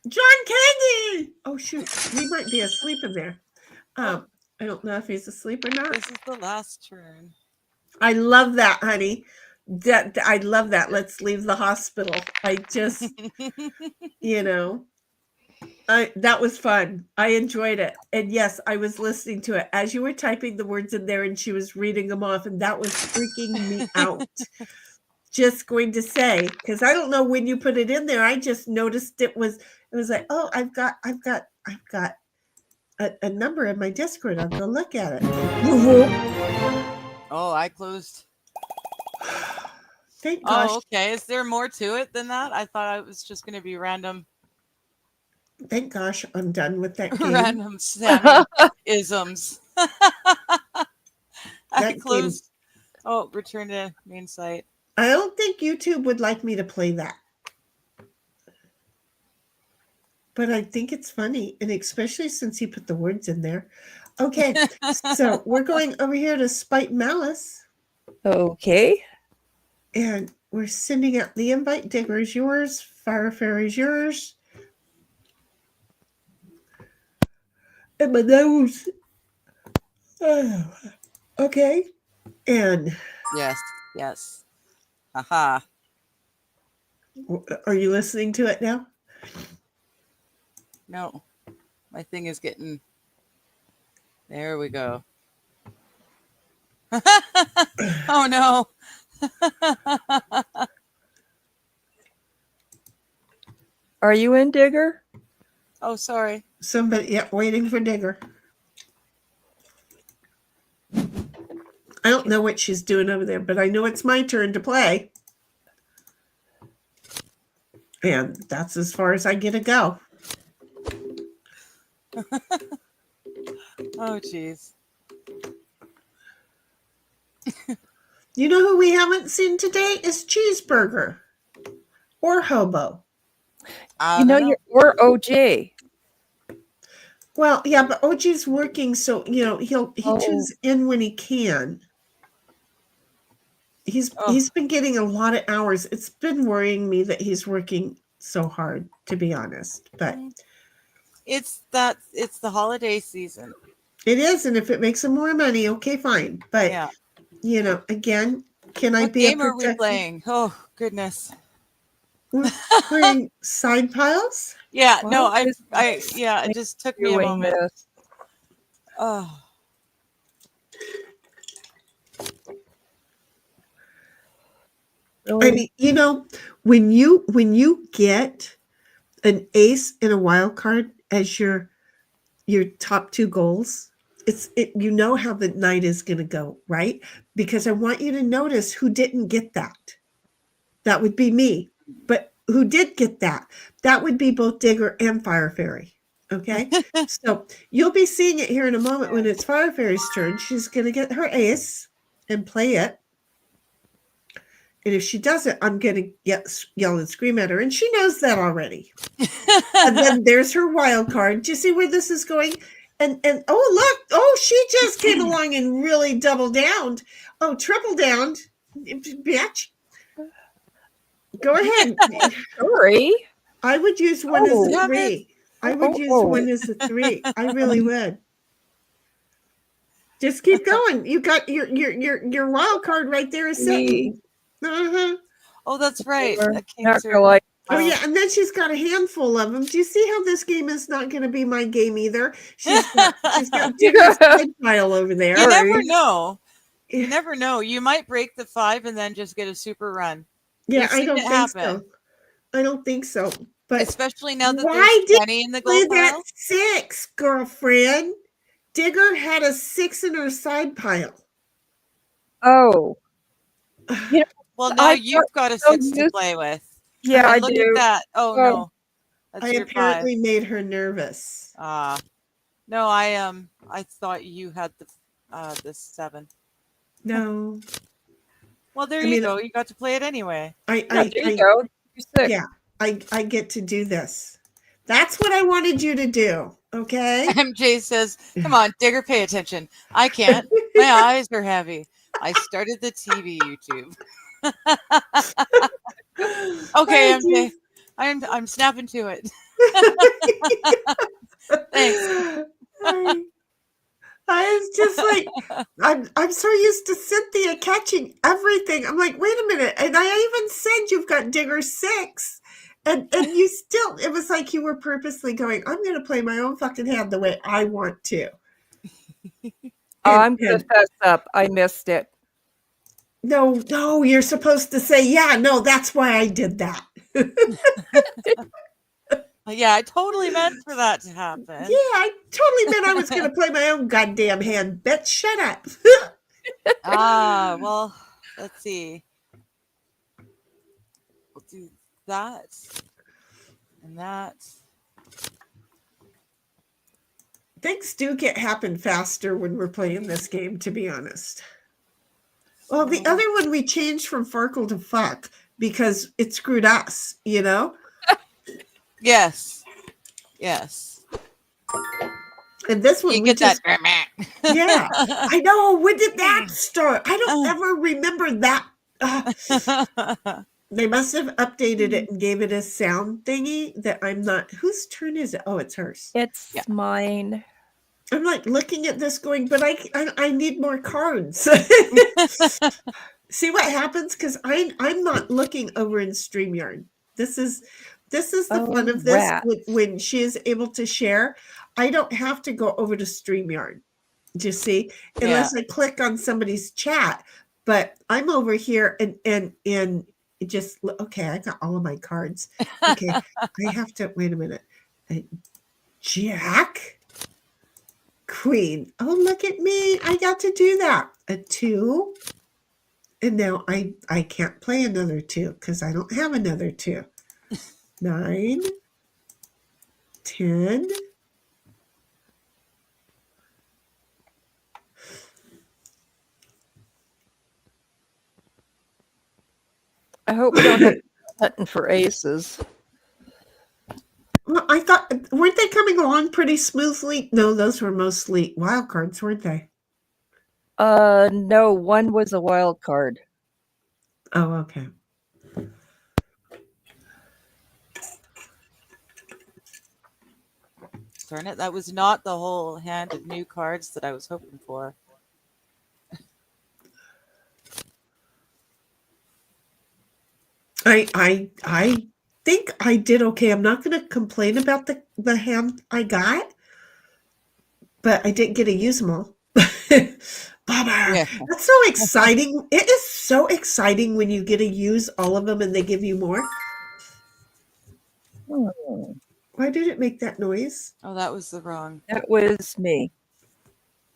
John Candy. Oh shoot, he might be asleep in there. I don't know if he's asleep or not. This is the last turn. I love that, honey. I love that. Let's leave the hospital. I just, that was fun. I enjoyed it. And yes, I was listening to it as you were typing the words in there and she was reading them off, and that was freaking me out. Just going to say, because I don't know when you put it in there. I just noticed it was like, oh, I've got a number in my Discord. I'll go look at it. Oh, I closed. Thank gosh. Oh, okay. Is there more to it than that? I thought it was just going to be random. Thank gosh I'm done with that game. Random Sammy isms. I That game, closed. Oh, return to main site. I don't think YouTube would like me to play that. But I think it's funny, and especially since he put the words in there. Okay, so we're going over here to Spite Malice, Okay. and we're sending out the invite. Digger is yours. Fire Fairy is yours. And my nose. Oh, okay. And Yes. Yes. Aha. are you listening to it now? No. My thing is getting. There we go. Oh no. Are you in, Digger? Oh, sorry. Somebody, yeah, waiting for Digger. I don't know what she's doing over there, but I know it's my turn to play. And that's as far as I get to go. Oh, jeez. You know who we haven't seen today is Cheeseburger or Hobo. You know, you're or OJ. Well, yeah, but OG's working, so he tunes in when he can. He's been getting a lot of hours. It's been worrying me that he's working so hard, to be honest. But it's the holiday season. It is, and if it makes him more money, okay, fine. But yeah. Again, can I What be game a are we protector? playing? Oh goodness. We're playing side piles. Yeah, Why no, is it just took me a doing moment. this? Oh. Really? I mean, when you get an ace and a wild card as your top two goals, you know how the night is going to go, right? Because I want you to notice who didn't get that. That would be me. But who did get that? That would be both Digger and Fire Fairy. Okay? So you'll be seeing it here in a moment when it's Fire Fairy's turn. She's going to get her ace and play it. And if she doesn't, I'm going to yell and scream at her. And she knows that already. And then there's her wild card. Do you see where this is going? And oh, look. Oh, she just came along and really double downed. Oh, triple downed. Bitch. Go ahead. Sorry. I would use one as a 3. I would use Oh. one as a 3. I really would. Just keep going. You got your wild card right there is sitting. Uh-huh. Oh, that's right. We're That came not through. gonna like Oh yeah, and then she's got a handful of them. Do you see how this game is not going to be my game either? She's got Digger's side pile over there. You never know. You never know. You might break the 5 and then just get a super run. Yeah, We've I don't seen it think happen. so. I don't think so. But especially now that why there's 20 in the play gold that pile. 6, girlfriend? Digger had a 6 in her side pile. Oh. You know, Well, now you've got a 6 to play with. Yeah, I look do. at that. Oh no. That's I your apparently 5. made her nervous. No, I thought you had the 7. No. Well, there you go. You got to play it anyway. There you go. You're 6. Yeah, I get to do this. That's what I wanted you to do. Okay. MJ says, "Come on, Digger, pay attention. I can't. My eyes are heavy. I started the TV YouTube." Okay, MJ. I'm snapping to it. Thanks. I was just like, I'm so used to Cynthia catching everything. I'm like, wait a minute. And I even said you've got Digger 6. And you still, it was like you were purposely going, I'm going to play my own fucking hand the way I want to. I'm going to fess up. I missed it. No, you're supposed to say, yeah, no, that's why I did that. Yeah, I totally meant for that to happen. Yeah, I totally meant I was going to play my own goddamn hand. Bitch, shut up. Well, let's see. We'll do that and that. Things do happen faster when we're playing this game, to be honest. Well, the other one we changed from Farkle to fuck because it screwed us, you know? Yes. Yes. And this one You we get that. just yeah. I know. When did that start? I don't ever remember that. They must have updated it and gave it a sound thingy that I'm not. Whose turn is it? Oh, it's hers. It's Yeah. mine. I'm like looking at this going, but I need more cards. See what happens? Because I'm not looking over in StreamYard. This is the fun Oh, of this rat. when she is able to share. I don't have to go over to StreamYard. Do you see? Yeah. Unless I click on somebody's chat. But I'm over here and it just okay, I got all of my cards. Okay. I have to wait a minute. Jack, Queen. Oh, look at me. I got to do that. A 2. And now I can't play another 2 because I don't have another 2. 9, 10. I hope we don't have hunting for aces. Well, I thought, weren't they coming along pretty smoothly? No, those were mostly wild cards, weren't they? No, one was a wild card. Oh, okay. Darn it, that was not the whole hand of new cards that I was hoping for. I think I did okay. I'm not going to complain about the hand I got, but I didn't get to use them all. Bummer. Yeah. That's so exciting. It is so exciting when you get to use all of them and they give you more. Hmm. Why did it make that noise? Oh, that was the wrong. That was me.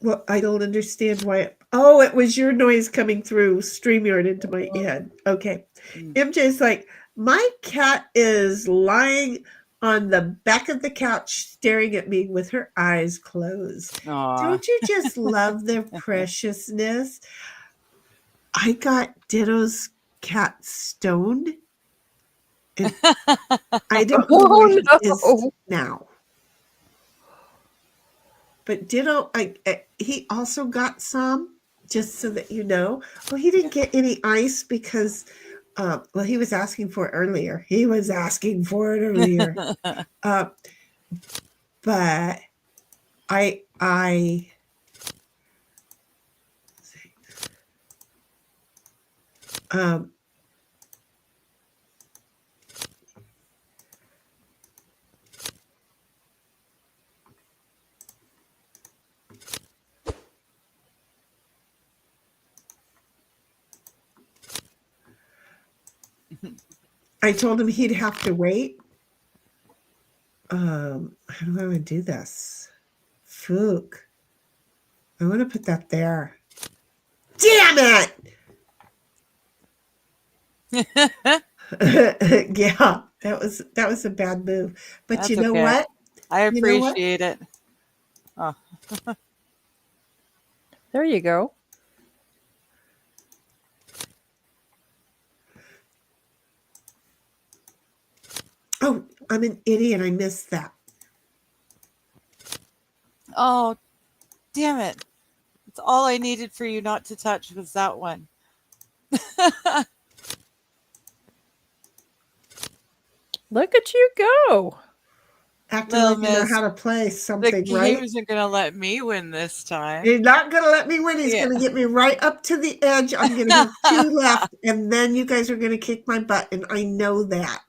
Well, I don't understand why. Oh, it was your noise coming through StreamYard into my head. Okay. MJ's like, my cat is lying on the back of the couch staring at me with her eyes closed. Aw. Don't you just love their preciousness? I got Ditto's cat stoned. And I don't know where he is now. But Ditto, he also got some, just so that you know. Well, he didn't get any ice because, well, he was asking for it earlier. But I told him he'd have to wait. How do I want to do this? Fook. I want to put that there. Damn it! Yeah, that was a bad move. But That's you know okay. what? I You know what? appreciate it. Oh. There you go. Oh, I'm an idiot. I missed that. Oh, damn it. It's all I needed for you not to touch was that one. Look at you go. Acting Little like you know miss. how to play The something, game right? isn't going to let me win this time. He's not going to let me win. He's Yeah. going to get me right up to the edge. I'm going to have 2 left, and then you guys are going to kick my butt, and I know that.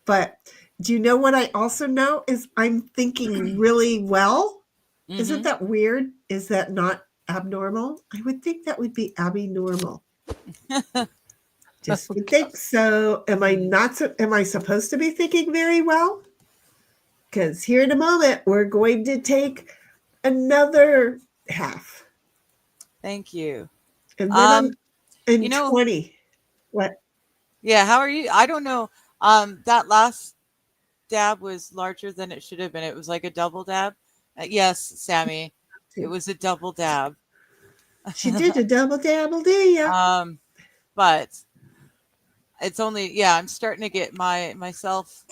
But do you know what I also know is I'm thinking really well? Isn't that weird? Is that not abnormal? I would think that would be abnormal. Just would think so. Am I supposed to be thinking very well? Because here in a moment, we're going to take another half. Thank you. And then in you know- 20. What? Yeah, how are you? I don't know. That last dab was larger than it should have been. It was like a double dab. Yes, Sammy, it was a double dab. She did a double dabble, do ya? But it's only, yeah, I'm starting to get myself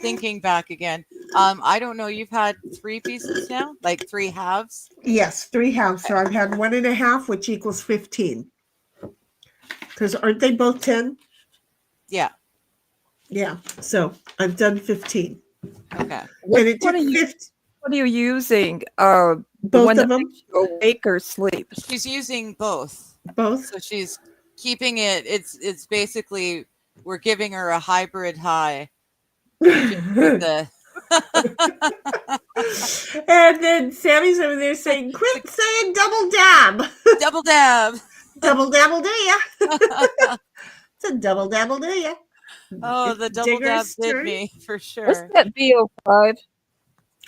thinking back again. I don't know. You've had 3 pieces now, like 3 halves. Yes, 3 halves. So I've had 1.5, which equals 15. Because aren't they both 10? Yeah. Yeah. So I've done 15. Okay. And it took 50. What are you using? The Both one of that them? makes you awake or sleep? She's using both. Both? So she's keeping it. It's basically, we're giving her a hybrid high. With the And then Sammy's over there saying, quit saying double dab. double dab. Double dabble do ya? It's a double dabble do ya? Oh, It's the double dab Digger's did turn. me for sure. Wasn't that VO5?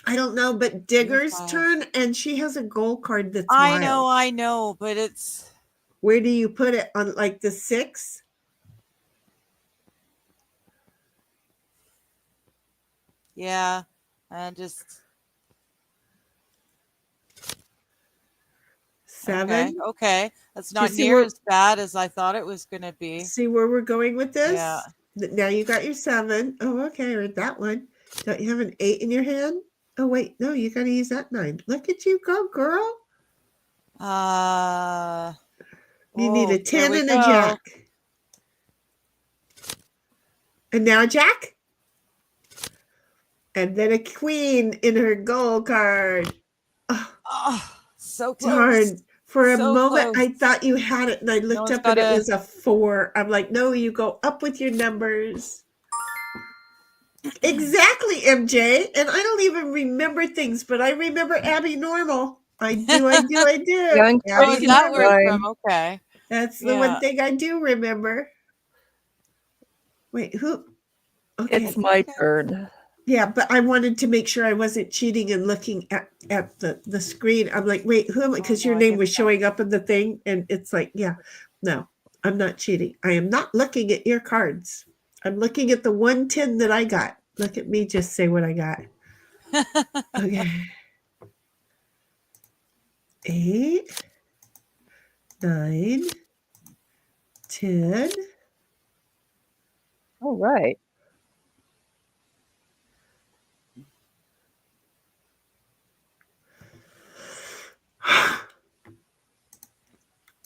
I don't know, but Digger's 5. turn, and she has a gold card that's I wild. know, but it's, Where do you put it? On like the 6? yeah, and just 7? Okay. That's Do you not see near where- as bad as I thought it was gonna be. See where we're going with this? Yeah. Now you got your 7. Oh, okay, or that one. Don't you have an 8 in your hand? Oh, wait, no, you got to use that 9. Look at you go, girl. You need a there 10 we and a go. jack. And now a jack. And then a queen in her gold card. Oh, so close. Darn. For a So moment, close. I thought you had it, and I looked it's up and it gotta- was a 4. I'm like, no, you go up with your numbers. Exactly, MJ. And I don't even remember things, but I remember Abby Normal. I do. Young Oh, Abby is that where Normal. it's from? Okay. That's the Yeah. one thing I do remember. Wait, who? Okay. It's my turn. Yeah, but I wanted to make sure I wasn't cheating and looking at the screen. I'm like, wait, who am I? Because your no, I name get was that. showing up in the thing, and it's like, yeah, no, I'm not cheating. I am not looking at your cards. I'm looking at the 110 that I got. Look at me just say what I got. Okay. 8, 9, 10. All right.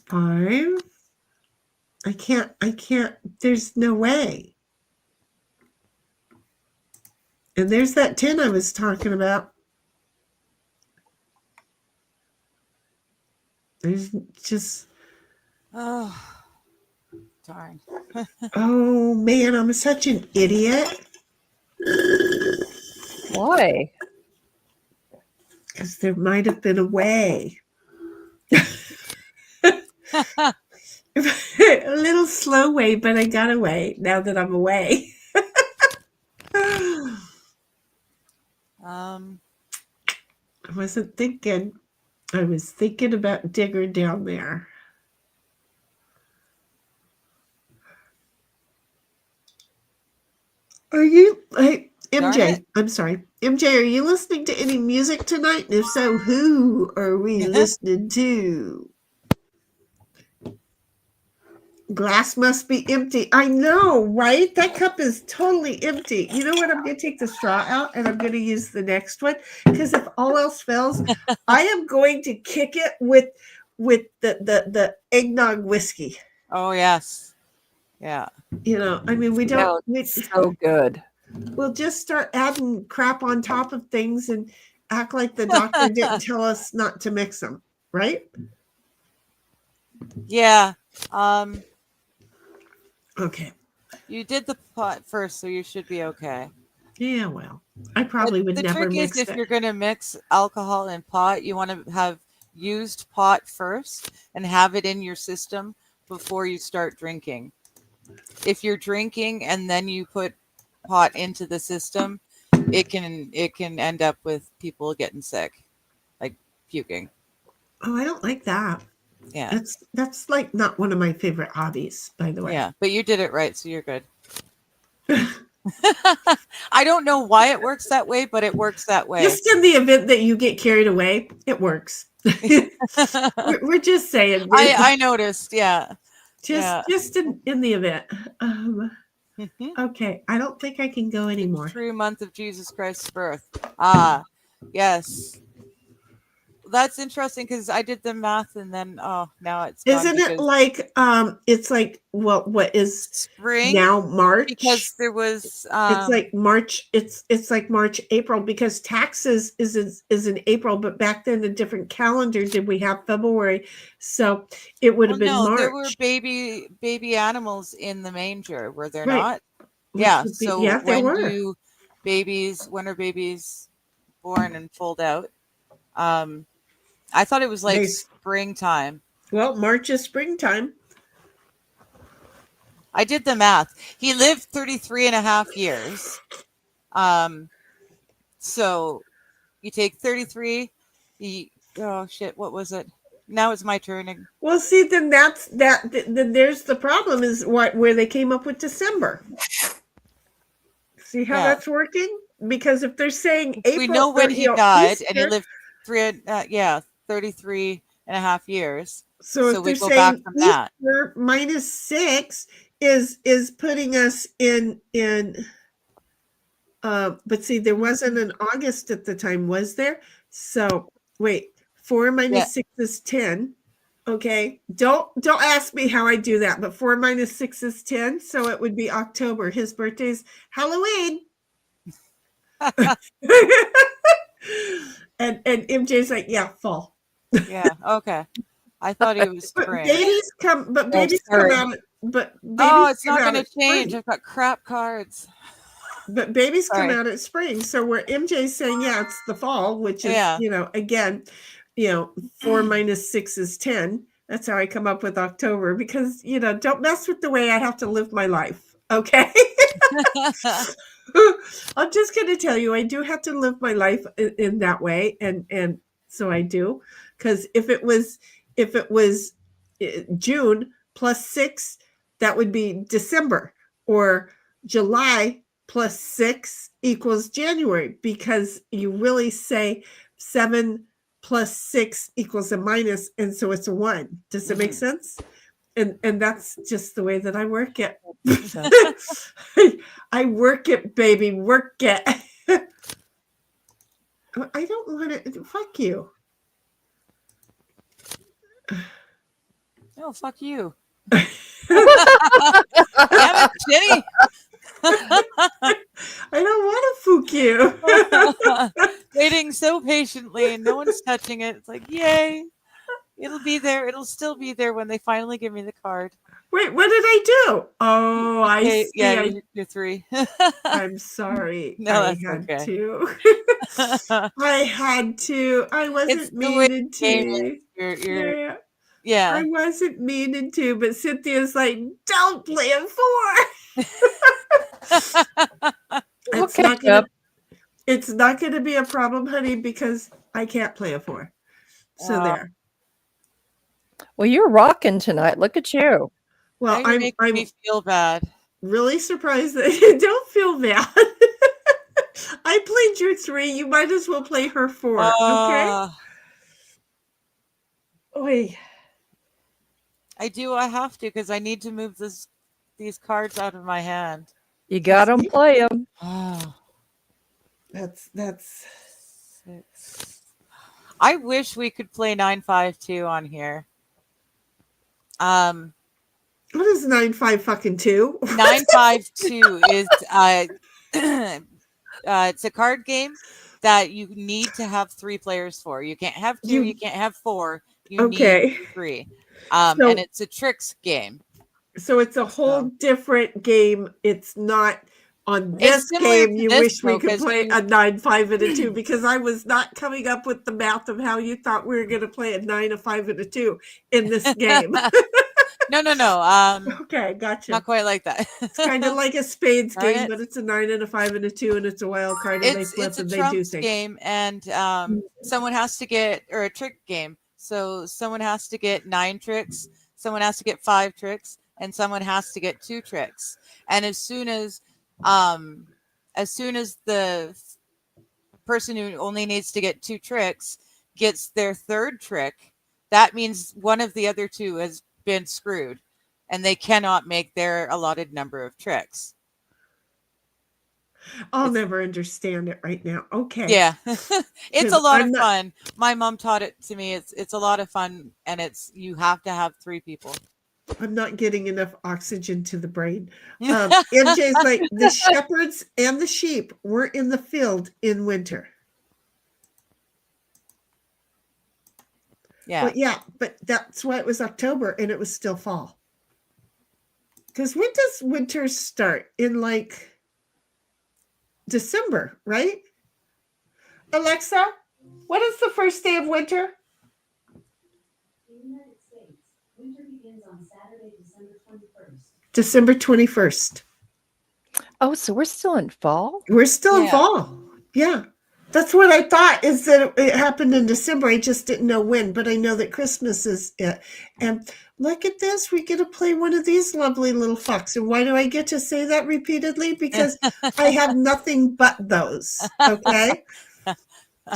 Five. I can't, there's no way. And there's that 10 I was talking about. There's just, Oh, darn. oh man, I'm such an idiot. Why? Because there might have been a way. A little slow way, but I got away now that I'm away. I wasn't thinking. I was thinking about Digger down there. Are you, hey, Darn MJ? it. I'm sorry. MJ, are you listening to any music tonight? And if so, who are we listening to? Glass must be empty. I know, right? That cup is totally empty. You know what? I'm going to take the straw out and I'm going to use the next one, because if all else fails, I am going to kick it with the eggnog whiskey. Oh, yes. Yeah. You know, I mean, we don't. Sounds so good. We'll just start adding crap on top of things and act like the doctor didn't tell us not to mix them, right? Yeah. Okay. You did the pot first, so you should be okay. Yeah, well, I probably would The never trick mix is, if it. you're going to mix alcohol and pot, you want to have used pot first and have it in your system before you start drinking. If you're drinking and then you put pot into the system, it can end up with people getting sick, like puking. Oh, I don't like that. Yeah. That's like not one of my favorite hobbies, by the way. Yeah, but you did it right, so you're good. I don't know why it works that way, but it works that way. Just in the event that you get carried away, it works. We're just saying. I noticed. Yeah. Just in the event. Mhm. Okay, I don't think I can go anymore. True month of Jesus Christ's birth. Ah, yes. That's interesting because I did the math and then now it's gone Isn't it because like it's like what is spring now March? because there was It's like March. It's like March, April because taxes is in April, but back then a different calendar did we have February, so it would well, have been no, there were March, baby animals in the manger, were there right? not? Which Yeah. would be So yeah, there were. when are babies born and pulled out? I thought it was like They springtime. well, March is springtime. I did the math. He lived 33 and a half years. So you take 33. Oh shit, what was it? Now it's my turn. Well, see, then that's that. Then there's the problem is where they came up with December. See how Yeah. that's working? Because if they're saying April, We know when or, he died, and he Easter, lived 33 and a half years. so So if we they're go back saying from that. Easter minus 6 is putting us in. But see, there wasn't an August at the time, was there? So wait, 4 minus Yeah. 6 is 10. Okay, don't ask me how I do that, but 4 minus 6 is 10, so it would be October. His birthday's Halloween. and MJ's like, yeah, fall. Yeah. Okay. I thought he was But spring. babies come sorry. out. But Oh, babies it's come not out going to at change. spring. I've got crap cards. But babies come Sorry. out at spring. So where MJ's saying, yeah, it's the fall, which is, Yeah. again, 4 minus 6 is 10. That's how I come up with October because, don't mess with the way I have to live my life. Okay. I'm just going to tell you, I do have to live my life in that way. And so I do, because if it was June plus 6, that would be December, or July plus 6 equals January, because you really say 7 plus 6 equals a minus, and so it's a 1. Does it make sense? And that's just the way that I work it. I work it, baby, work it. I don't want to. Fuck you. Oh, fuck you. Damn it, Jenny. I don't want to fuck you. Waiting so patiently and no one's touching it. It's like, yay. It'll be there. It'll still be there when they finally give me the card. Wait, what did I do? Oh, I see. Yeah, you're 3. I'm sorry. No, I that's had okay. to. I had to. I wasn't meaning to. Yeah. I wasn't meaning to, but Cynthia's like, don't play a 4. It's not gonna be a problem, honey, because I can't play a 4. So there. Well, you're rocking tonight. Look at you. Well, I'm making me feel bad. Really surprised that you don't feel bad. I played your 3. You might as well play her 4. Okay. Oy. I do. I have to because I need to move these cards out of my hand. You got them, play them. Oh, that's 6. I wish we could play 952 on here. What is 95 2? 952 is it's a card game that you need to have 3 players for. You can't have 2. You can't have 4. You need 3. And it's a tricks game. So it's a whole different game. It's not on this game. You wish we could play a 9, 5, and a 2, because I was not coming up with the math of how you thought we were going to play a 9, a 5, and a 2 in this game. No. Okay, gotcha. Not quite like that. It's kind of like a spades game, but it's a 9 and a 5 and a 2, and it's a wild card, and they flip and they do things. Game, and someone has to get, or a trick game. So someone has to get 9 tricks, someone has to get 5 tricks, and someone has to get 2 tricks. And as soon as the person who only needs to get 2 tricks gets their third trick, that means one of the other two has been screwed and they cannot make their allotted number of tricks. I'll It's- never understand it right now. Okay. Yeah. It's a 'Cause lot I'm of not- fun. My mom taught it to me. It's a lot of fun, and you have to have 3 people. I'm not getting enough oxygen to the brain. MJ's like, the shepherds and the sheep were in the field in winter. Yeah. Well, yeah, but that's why it was October and it was still fall. Because when does winter start? In like December, right? Alexa, what is the first day of winter? In the United States, winter begins on Saturday, December 21st. December 21st. Oh, so we're still in fall? We're still in Yeah. fall. Yeah. That's what I thought, is that it happened in December. I just didn't know when, but I know that Christmas is it. And look at this. We get to play one of these lovely little fucks. And why do I get to say that repeatedly? Because I have nothing but those. Okay.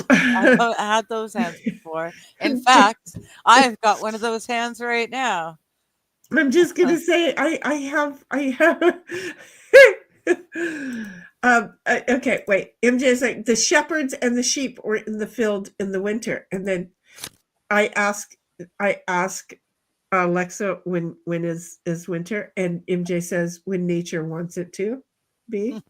I've had those hands before. In fact, I've got one of those hands right now. I'm just gonna say I have okay, wait. MJ is like, the shepherds and the sheep were in the field in the winter, and then I ask Alexa when is winter, and MJ says when nature wants it to be.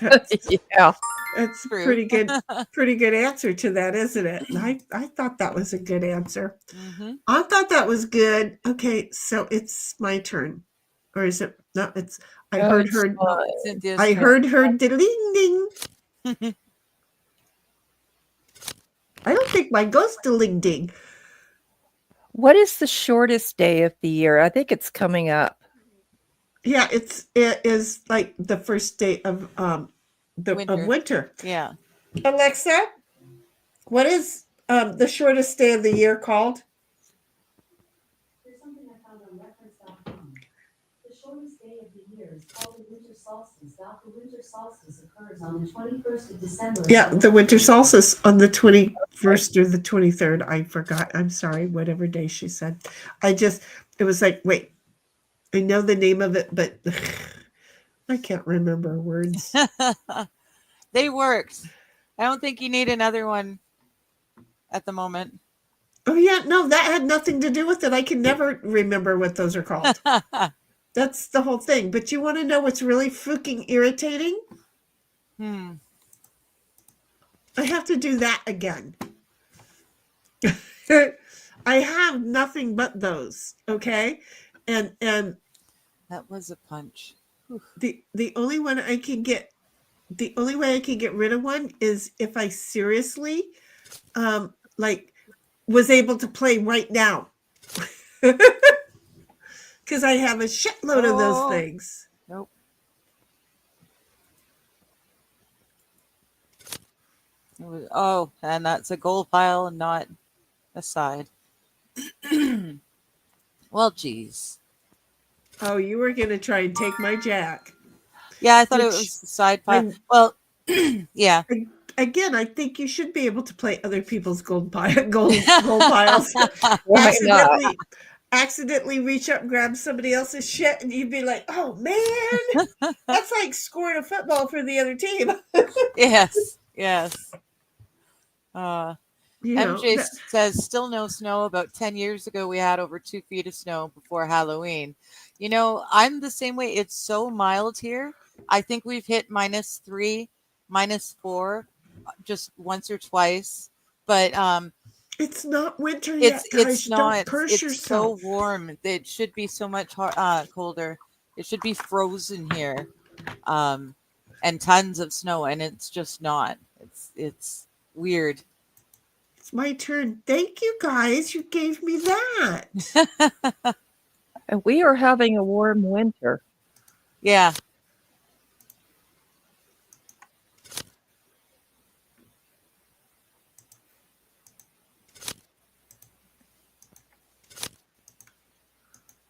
That's Yeah. that's a True. pretty good answer to that, isn't it? And I thought that was a good answer. Hmm. I thought that was good. Okay, so it's my turn. Or is it not? It's I Oh, heard it's her fine. Cynthia's I turn. heard her ding ding. I don't think mine goes ding ding. What is the shortest day of the year? I think it's coming up. Yeah, it is like the first day of winter. Yeah. Alexa, what is the shortest day of the year called? Here's something I found on reference.com. The shortest day of the year is called the winter solstice. The winter solstice occurs on the 21st of December. Yeah, the winter solstice on the 21st or the 23rd. I forgot. I'm sorry, whatever day she said. It was like, wait, I know the name of it, but I can't remember words. They worked. I don't think you need another one at the moment. Oh, yeah, no, that had nothing to do with it. I can never remember what those are called. That's the whole thing. But you want to know what's really freaking irritating? Hmm. I have to do that again. I have nothing but those, okay? And That was a punch. the only one I can get, the only way I can get rid of one is if I seriously like was able to play right now. Because I have a shitload of those Oh. things. Nope. And that's a gold pile and not a side. Well, geez. Oh, you were going to try and take my jack. Yeah, I thought it Which was the side pile. I'm- Well, yeah. Again, I think you should be able to play other people's gold piles. Why not? Accidentally reach up, grab somebody else's shit, and you'd be like, "Oh man, that's like scoring a football for the other team." Yes. Yes. You know, MJ says, still no snow. About 10 years ago, we had over 2 feet of snow before Halloween. You know, I'm the same way. It's so mild here. I think we've hit -3, -4 just once or twice. But it's not winter yet, guys. it's not. Don't curse It's yourself. so warm. It should be so much colder. It should be frozen here, and tons of snow, and it's just not. It's weird. It's my turn. Thank you, guys. You gave me that. And we are having a warm winter. Yeah.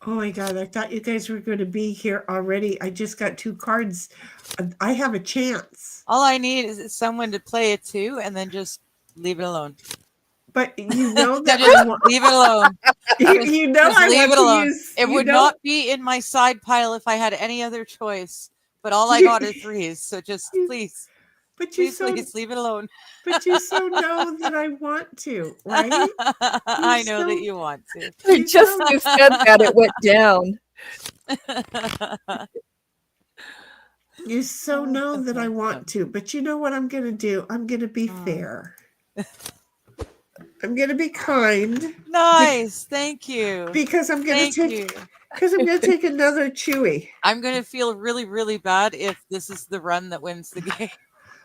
Oh my God, I thought you guys were going to be here already. I just got 2 cards. I have a chance. All I need is someone to play it too, and then just leave it alone. But you know So that I just want, leave it alone. you know Just I leave want it to alone. use. It you would know- not be in my side pile if I had any other choice. But all I You- got are 3s. So just you- please, But you please leave it alone. but you so know that I want to, right? I know that so- you want to. You Just so- you said that it went down. You so know that I want to, but you know what I'm going to do? I'm going to be fair. I'm going to be kind Nice. Thank you. because I'm going Thank to you. take another chewy. I'm going to feel really, really bad if this is the run that wins the game.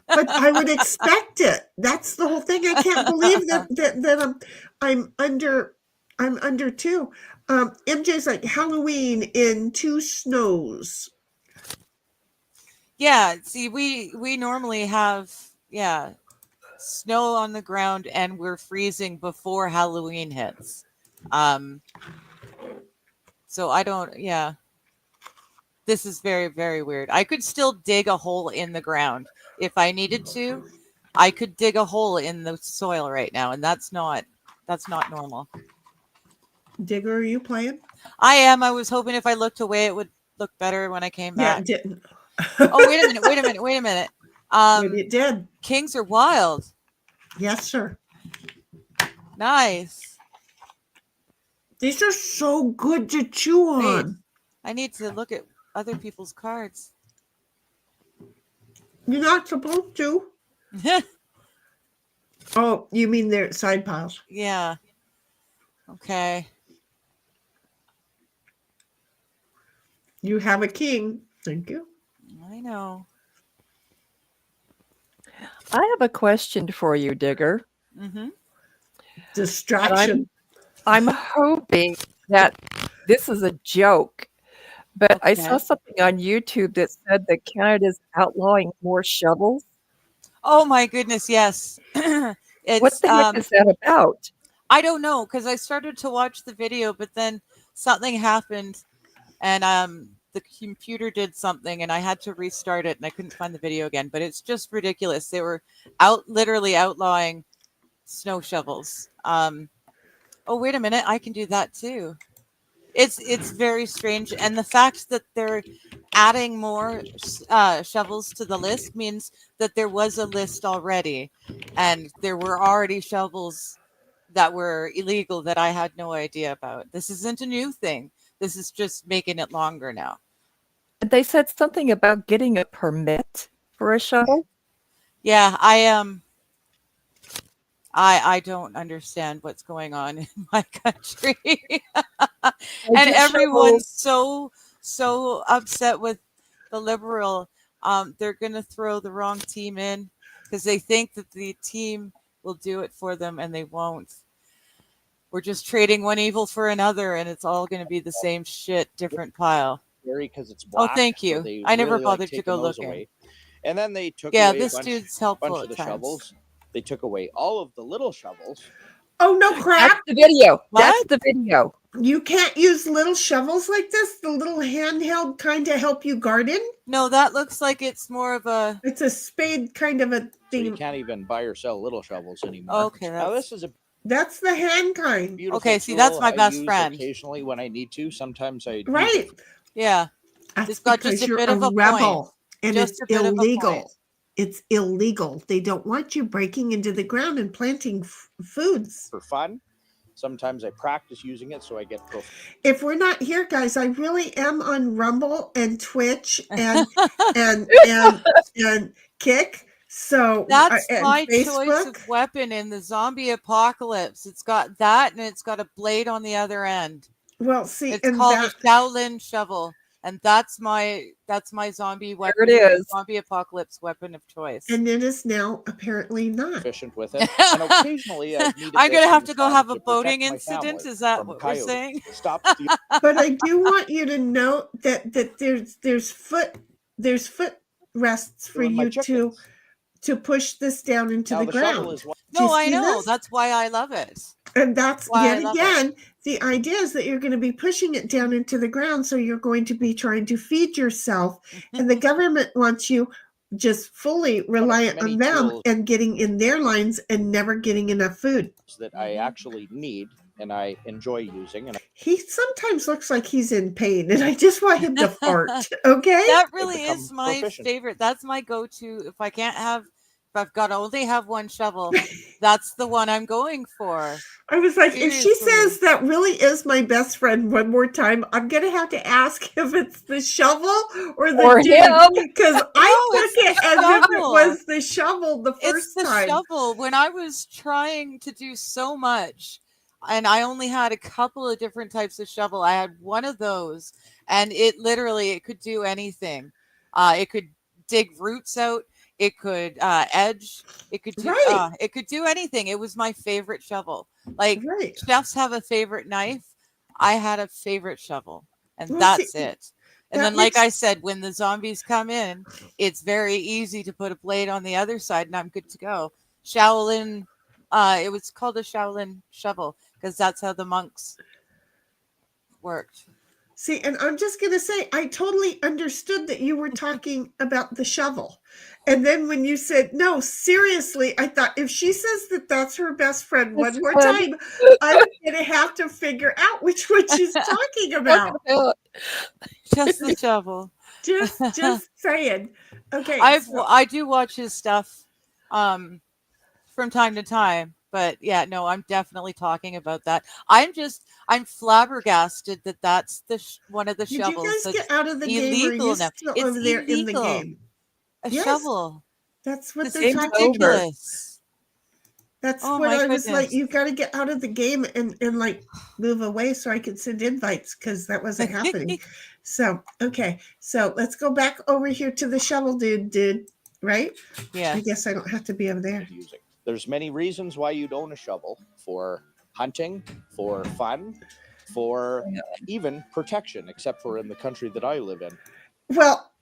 But I would expect it. That's the whole thing. I can't believe that I'm under 2. MJ's like Halloween in 2 snows. Yeah, see, we normally have snow on the ground and we're freezing before Halloween hits. So I don't this is very, very weird. I could still dig a hole in the ground if I needed to. I could dig a hole in the soil right now, and that's not normal. Digger, are you playing? I am. I was hoping if I looked away it would look better when I came Yeah, back. it didn't. Oh, wait a minute. Maybe it did. Kings are wild. Yes, sir. Nice. These are so good to chew on. I need to look at other people's cards. You're not supposed to. Oh, you mean their side piles? Yeah. Okay. You have a king. Thank you. I know. I have a question for you, Digger. Mm-hmm. Distraction. I'm hoping that this is a joke, but I saw Okay. something on YouTube that said that Canada's outlawing more shovels. Oh my goodness, yes. What It's the heck is that about? I don't know because I started to watch the video, but then something happened, and the computer did something, and I had to restart it, and I couldn't find the video again. But it's just ridiculous. They were literally outlawing snow shovels. Oh wait a minute, I can do that too. It's very strange, and the fact that they're adding more shovels to the list means that there was a list already, and there were already shovels that were illegal that I had no idea about. This isn't a new thing. This is just making it longer now. They said something about getting a permit for a shovel. Yeah, I don't understand what's going on in my country. And everyone's so upset with the Liberal. They're going to throw the wrong team in because they think that the team will do it for them, and they won't. We're just trading one evil for another, and it's all going to be the same shit, different pile. Because it's black. Oh, thank you. So they I never really like bothered to taking go those looking. away. And then they took Yeah, away this a bunch, dude's helpful bunch of the at times. shovels. They took away all of the little shovels. Oh, no crap. That's the video. That's What? the video. You can't use little shovels like this? The little handheld kind to help you garden? No, that looks like it's more of a. It's a spade kind of a So thing. you can't even buy or sell little shovels anymore. Okay, Now that's- this is a That's the hand kind. beautiful Okay, see, that's tool my I best use friend. Occasionally when I need to. Sometimes I use Right. it. Yeah. That's It's got because just a you're bit of a rebel. point. And Just it's a bit of a point. illegal. It's illegal. They don't want you breaking into the ground and planting foods. for fun. Sometimes I practice using it so I get pro. If we're not here, guys, I really am on Rumble and Twitch and and Kick. So That's and my choice Facebook. of weapon in the zombie apocalypse. It's got that, and it's got a blade on the other end. Well, see, It's and called that, a Shaolin shovel, and that's my zombie weapon. it is. Zombie apocalypse weapon of choice. and it is now apparently not. Efficient with it. And occasionally I've needed I'm this gonna have in to go fun have a protect boating my incident. family Is that from what coyotes. we're saying? Stop stealing But I do want you to note that there's foot rests for my you chickens. to push this down into Now the shovel ground. is one. Do you No, I see know. this? That's why I love it. And that's why I yet love it. again, the idea is that you're going to be pushing it down into the ground. So you're going to be trying to feed yourself. And the government wants you just fully reliant many on them tools and getting in their lines and never getting enough food. that I actually need and I enjoy using. And He sometimes looks like he's in pain, and I just want him to fart. Okay. That I've really become is my proficient. favorite. That's my go-to. If I've got to only have one shovel, that's the one I'm going for. I was like, if she Seriously. says that really is my best friend one more time, I'm gonna have to ask if it's the shovel or the Or dude, him. because I No, took it it's the as if it shovel. was the shovel the It's first the time. shovel. When I was trying to do so much, and I only had a couple of different types of shovel, I had one of those, and it could do anything. It could dig roots out. It could edge. Right. It could do anything. It was my favorite shovel. Like Right. chefs have a favorite knife. I had a favorite shovel, and Well, that's see, it. And that then, like makes I said, when the zombies come in, it's very easy to put a blade on the other side, and I'm good to go. Shaolin, it was called a Shaolin shovel because that's how the monks worked. see, and I'm just gonna say, I totally understood that you were talking about the shovel. And then when you said, no, seriously, I thought if she says that that's her best friend one Best more friend. time, I'm gonna have to figure out which one she's talking about. Just the shovel. Just saying. Okay. I do watch his stuff from time to time, but yeah, no, I'm definitely talking about that. I'm flabbergasted that that's one of the Did you shovels guys that's get out of the game, or are illegal you now. still It's over there in the illegal. game? A Yes. shovel. That's what This they're is game's talking about. ridiculous. That's Oh what my I was like, goodness. you've got to get out of the game and like move away so I could send invites, because that wasn't happening. So, okay. So let's go back over here to the shovel dude, right? Yeah. I guess I don't have to be over there. using. There's many reasons why you'd own a shovel: for hunting, for fun, for even protection, except for in the country that I live in. Well,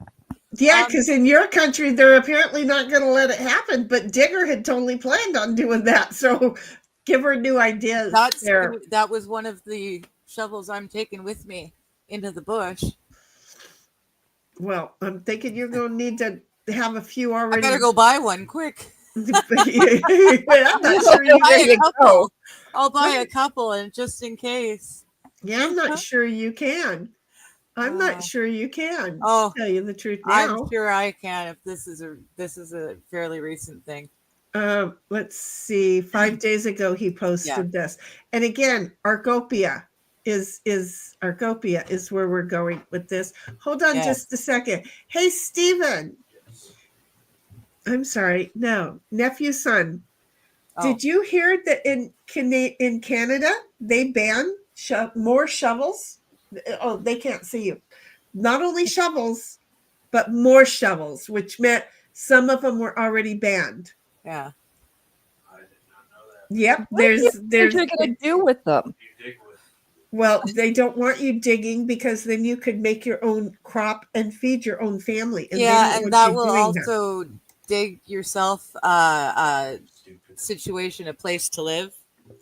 yeah, because in your country, they're apparently not going to let it happen. But Digger had totally planned on doing that. So give her new ideas there. That was one of the shovels I'm taking with me into the bush. Well, I'm thinking you're going to need to have a few I already. better go buy one quick. I'm not sure you Buy can. a couple. I'll buy a couple, and just in case. Yeah, I'm not sure you can. I'm not sure you can. Oh, to tell you the truth I'm now. sure I can if this is a fairly recent thing. Let's see. 5 days ago he posted this. And again, Arcopia is where we're going with this. Hold on just a second. Hey, Stephen. I'm sorry. No, nephew son. Did you hear that in Canada they ban more shovels? Oh, they can't see you. Not only shovels, but more shovels, which meant some of them were already banned. Yeah. I did not know that. Yep. What are you going to do with them? Well, they don't want you digging, because then you could make your own crop and feed your own family. And and that will also dig yourself a situation, a place to live.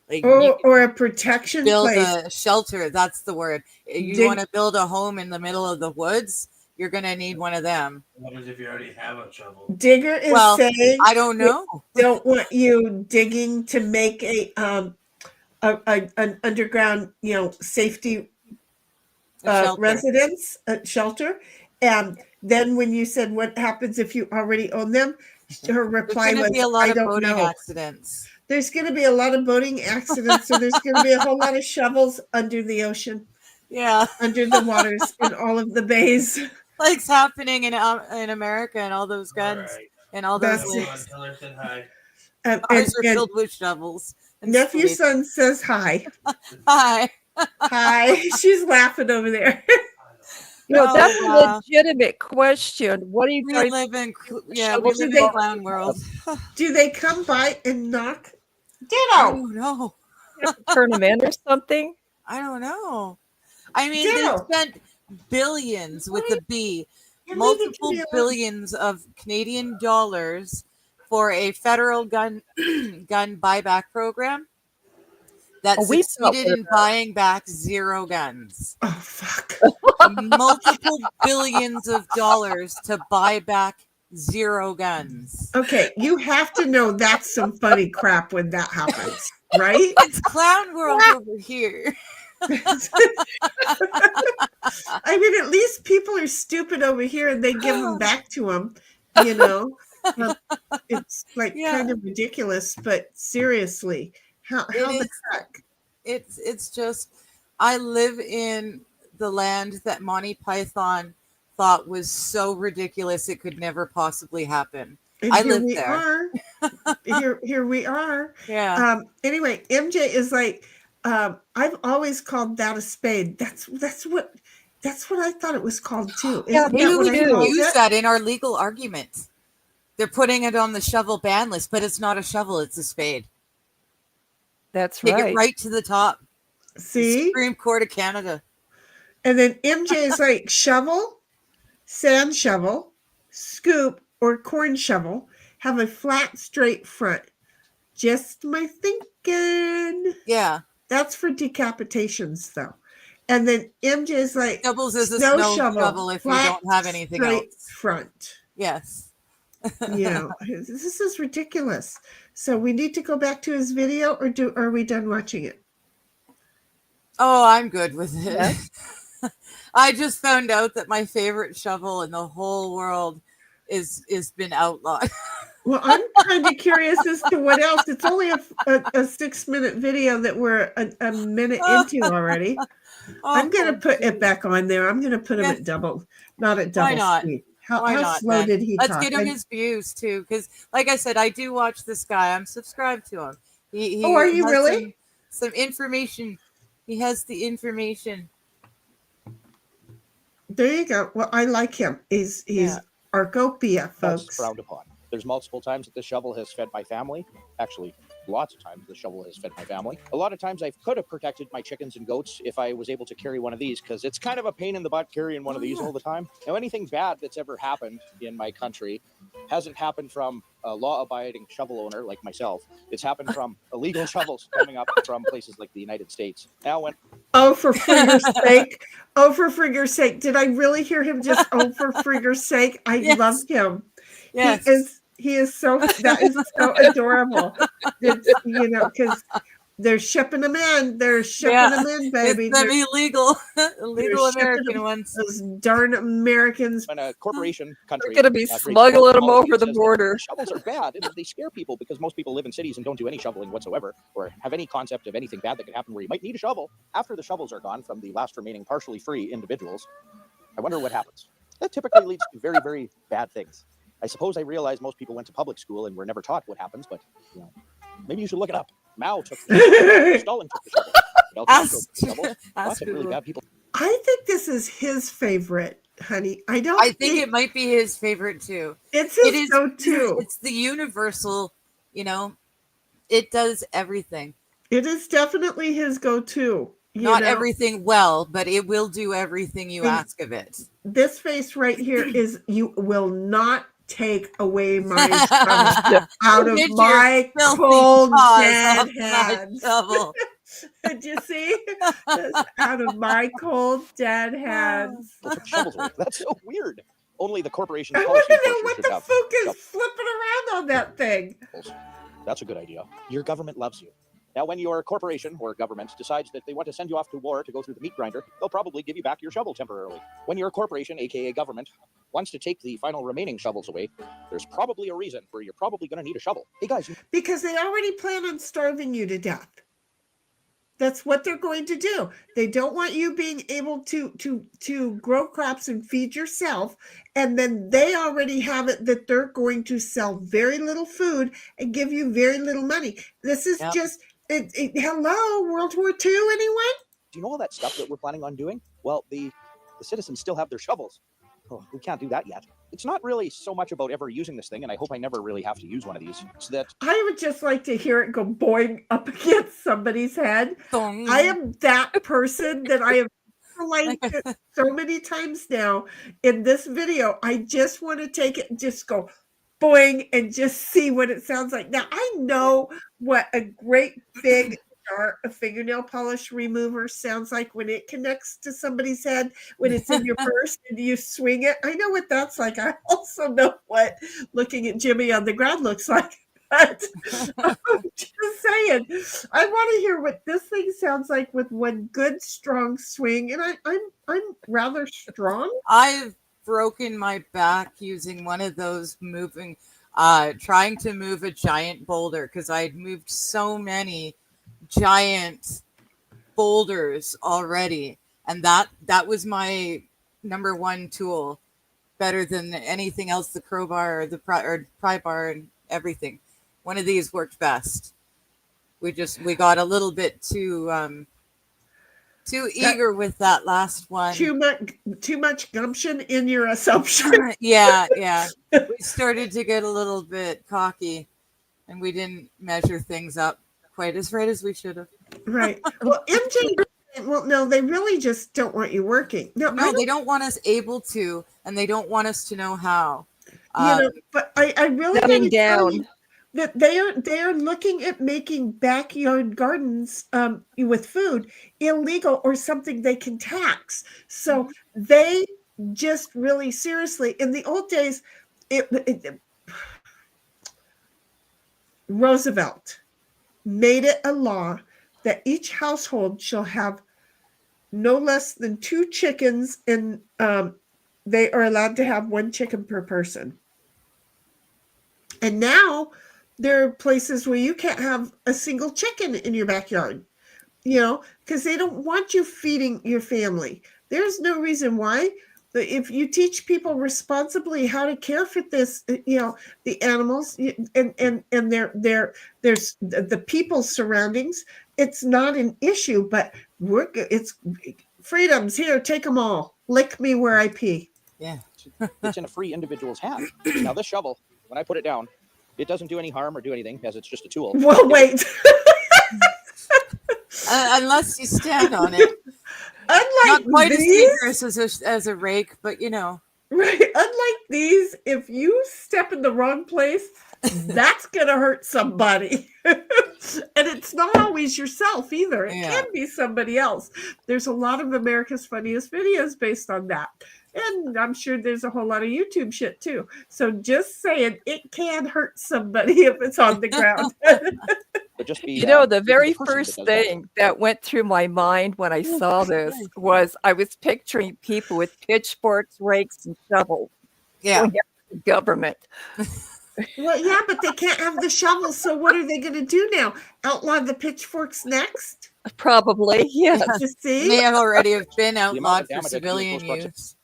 Like or a protection build place. a shelter. That's the word. You want to build a home in the middle of the woods, you're going to need one of them. What happens if you already have a shovel? Digger is saying, I don't know. Don't want you digging to make an underground, safety residence, shelter. And then when you said, what happens if you already own them? Her reply was, I don't know. Accidents. There's going to be a lot of boating accidents, so there's going to be a whole lot of shovels under the ocean. Yeah. Under the waters in all of the bays. Like it's happening in America, and all those guns and all those lakes. Tell her said hi. Ours are filled with shovels. Nephew son says hi. Hi. Hi. She's laughing over there. That's a legitimate question. What do you guys live in? Yeah, we live in the clown world. Do they come by and knock? Ditto. I don't know. Turn them in or something? I don't know. I mean, they spent billions with a B, multiple billions of Canadian dollars for a federal gun buyback program that succeeded in buying back 0 guns. Oh, fuck. Multiple billions of dollars to buy back 0 guns. Okay, you have to know that's some funny crap when that happens, right? It's clown world over here. I mean, at least people are stupid over here and they give them back to them, you know. It's like Yeah. kind of ridiculous, but seriously, how the is. heck? It's just, I live in the land that Monty Python thought was so ridiculous it could never possibly happen. And I here live we there. are. Here we are. Yeah. Anyway, MJ is like, I've always called that a spade. That's what I thought it was called too. Yeah, Isn't They that what I even called use it? that in our legal argument. They're putting it on the shovel ban list, but it's not a shovel, it's a spade. That's Take right. it right to the top. See? Supreme Court of Canada. And then MJ is like shovel, sand shovel, scoop, or corn shovel, have a flat, straight front. Just my thinking. Yeah. That's for decapitations, though. And then MJ is like Doubles as a snow snow shovel, shovel if you flat, don't have anything straight else. front. Yes. You know, this is ridiculous. So we need to go back to his video, or are we done watching it? Oh, I'm good with it. Yes. I just found out that my favorite shovel in the whole world is been outlawed. Well, I'm kind of curious as to what else. It's only a 6-minute video that we're a minute into already. I'm going to put it back on there. I'm going to put him at double, not at double Why not? speed. Why How not, slow man? did he Let's talk? get him his views too, because like I said, I do watch this guy. I'm subscribed to him. He Oh, are you has really? some information. He has the information. There you go. Well, I like him. He's Arcopia, That's folks. frowned upon. There's multiple times that the shovel has fed my family. Actually, lots of times the shovel has fed my family. A lot of times I could have protected my chickens and goats if I was able to carry one of these, because it's kind of a pain in the butt carrying one of these all the time. Now, anything bad that's ever happened in my country hasn't happened from a law-abiding shovel owner like myself. It's happened from illegal shovels coming up from places like the United States. Now, when Oh, for frigger's sake. Oh, for frigger's sake. Did I really hear him just, oh, for frigger's sake? I Yes. love him. Yes. He is so, that is so adorable. It's, you know, because they're shipping them in. They're shipping them in, baby. It's them illegal shipping American them- ones. Those darn Americans. when a corporation country... They're going to be Great smuggling them Britain over the says that border. Shovels are bad, and they scare people because most people live in cities and don't do any shoveling whatsoever, or have any concept of anything bad that could happen where you might need a shovel. After the shovels are gone from the last remaining partially free individuals, I wonder what happens. That typically leads to very, very bad things. I suppose I realize most people went to public school and were never taught what happens, but you know, maybe you should look it up. Mao took the shovel. Stalin took the shovel. Fidel Castro took the shovels. Lots of really bad people. I think this is his favorite, honey. I think it might be his favorite too. It's It his is go-to. It's the universal, you know, it does everything. It is definitely his go-to. Not everything well, but it will do everything you ask of it. This face right here is, you will not take away my shovel out of Get your my filthy cold paws dead off my hands. shovel. Did you see? That's out of my cold dead hands. People took shovels away. That's so weird. Only the corporation's I policy want to know enforcers what should the have fuck is shovels. flipping around on that thing. That's a good idea. Your government loves you. Now, when your corporation or government decides that they want to send you off to war to go through the meat grinder, they'll probably give you back your shovel temporarily. When your corporation, aka government, wants to take the final remaining shovels away, there's probably a reason where you're probably going to need a shovel. Hey guys, Because they already plan on starving you to death. That's what they're going to do. They don't want you being able to grow crops and feed yourself. And then they already have it that they're going to sell very little food and give you very little money. This is just, hello, World War II, anyone? do you know all that stuff that we're planning on doing? Well, the citizens still have their shovels. Oh, we can't do that yet. It's not really so much about ever using this thing, and I hope I never really have to use one of these. It's that I would just like to hear it go boing up against somebody's head. Thong. I am that person that I have liked it so many times now in this video. I just want to take it and just go boing and just see what it sounds like. Now I know what a great big jar of fingernail polish remover sounds like when it connects to somebody's head when it's in your purse and you swing it? I know what that's like. I also know what looking at Jimmy on the ground looks like. But I'm just saying, I want to hear what this thing sounds like with one good strong swing. And I'm rather strong. I've broken my back using one of those moving, trying to move a giant boulder because I had moved so many giant boulders already, and that was my number one tool, better than anything else. The crowbar, or the pry bar, and everything. One of these worked best. We got a little bit too eager with that last one. Too much gumption in your assumption. Yeah. We started to get a little bit cocky, and we didn't measure things up quite as right as we should have. Right. Well, MJ, well, no, they really just don't want you working. No, they don't want us able to, and they don't want us to know how. But I really Shutting want to tell down. you that they are looking at making backyard gardens with food illegal or something they can tax. So they just really seriously, in the old days, Roosevelt made it a law that each household shall have no less than 2 chickens, and they are allowed to have 1 chicken per person. And now there are places where you can't have a single chicken in your backyard, because they don't want you feeding your family. There's no reason why. But if you teach people responsibly how to care for this, the animals and there's the people's surroundings, it's not an issue. But it's freedoms here. Take them all. Lick me where I pee. Yeah, it's in a free individual's hand. Now this shovel, when I put it down, it doesn't do any harm or do anything, as it's just a tool. Well, wait. Unless you stand on it. Unlike Not quite these, as dangerous as a rake, but right. Unlike these, if you step in the wrong place, that's gonna hurt somebody. And it's not always yourself either. It can be somebody else. There's a lot of America's Funniest Videos based on that. And I'm sure there's a whole lot of YouTube shit too. So just saying, it can hurt somebody if it's on the ground. But just be, the very first thing that went through my mind when I saw this was I was picturing people with pitchforks, rakes, and shovels. Yeah. Going after the government. Well, yeah, but they can't have the shovels. So what are they going to do now? Outlaw the pitchforks next? Probably, yes. You see? They already have been The amount outlawed of for damage that civilian vehicles use.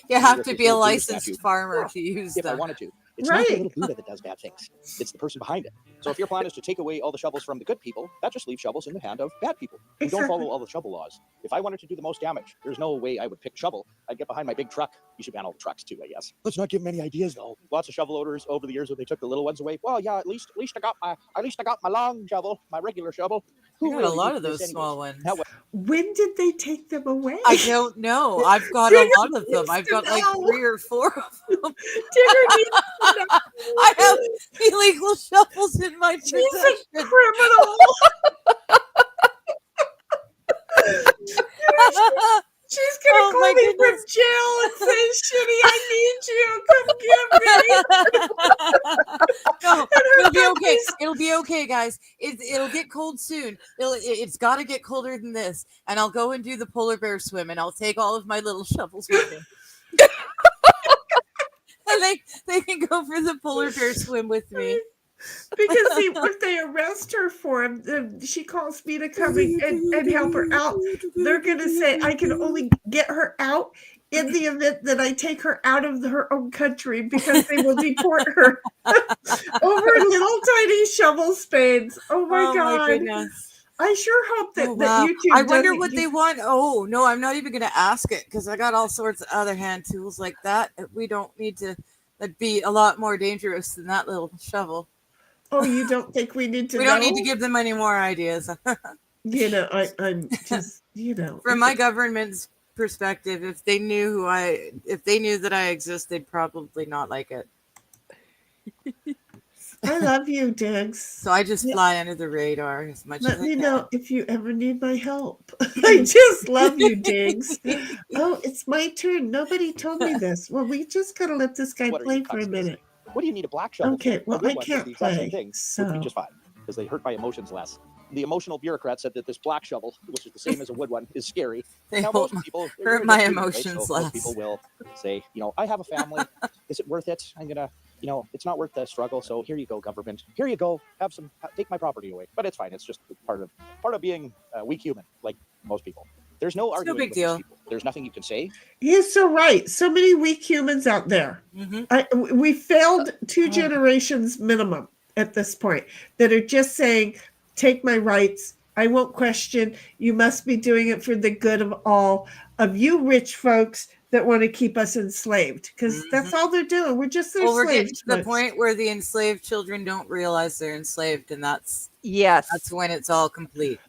You have to be a If licensed farmer to use I them. wanted to. It's not the Right. little Buddha that does bad things. It's the person behind it. So if your plan is to take away all the shovels from the good people, that just leaves shovels in the hand of bad people who don't Exactly. follow all the shovel laws. If I wanted to do the most damage, there's no way I would pick shovel. I'd get behind my big truck. You should ban all the trucks too, I guess. Let's not give them any ideas though. Lots of shovel owners over the years when they took the little ones away. Well, yeah, at least I got my long shovel, my regular shovel. We got a really lot uses of those this small anyways? ones. When did they take them away? I don't know. I've got a lot of them. I've got like know. 3 or 4 of them. Tigger needs to know. I have illegal shovels in my She's a possession. criminal. She's gonna Oh, call my me from goodness. jail and say, "Shitty, I need you. Come get me." No, And her it'll be okay. company's- It'll be okay, guys. It'll get cold soon. It's got to get colder than this. And I'll go and do the polar bear swim, and I'll take all of my little shovels with me. And they can go for the polar bear swim with me. Because see, if they arrest her for him, she calls me to come and help her out. They're going to say I can only get her out in the event that I take her out of her own country because they will deport her over little tiny shovel spades. Oh my God. Goodness. I sure hope that, Oh, that wow. YouTube I wonder doesn't what they give- want. Oh, no, I'm not even going to ask it because I got all sorts of other hand tools like that. We don't need to. That'd be a lot more dangerous than that little shovel. Oh, you don't think we need to We know? don't need to give them any more ideas. I'm just, From my government's perspective, if they knew that I exist, they'd probably not like it. I love you, Diggs. So I just Yeah. fly under the radar as much Let as I me can. know if you ever need my help. I just love you, Diggs. Oh, it's my turn. Nobody told me this. Well, we just gotta let this guy What are play you, for a cuxes? minute. What do you need a black shovel Okay, for? well, A wood I one does can't the exact same play, thing. Would be so just fine because they hurt my emotions less. The emotional bureaucrat said that this black shovel, which is the same as a wood one, is scary. They Now, hurt most people, hurt we're my just human, right? emotions So most people less. will say, I have a family. Is it worth it? I'm gonna, it's not worth the struggle. So here you go, government. Here you go. Take my property away. But it's fine. It's just part of being a weak human, like most people. There's no It's no arguing big with deal. these people. There's nothing you can say. he's so right. So many weak humans out there. We failed 2 generations minimum at this point that are just saying, take my rights. I won't question. You must be doing it for the good of all of you rich folks that want to keep us enslaved, because that's all they're doing. We're just their Well, we're getting slaves. to the folks. point where the enslaved children don't realize they're enslaved, and that's Yes. when it's all complete.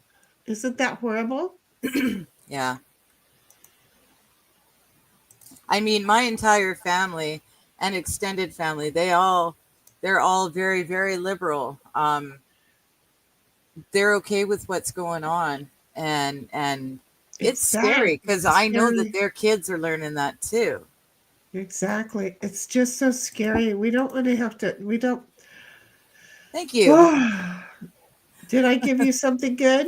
Isn't that horrible? Yeah. I mean, my entire family and extended family, they're all very, very liberal. They're okay with what's going on, and it's scary sad. because It's I know that scary. their kids are learning that too. Exactly. It's just so scary. We don't want to have to. We don't. Thank you. Did I give you something good?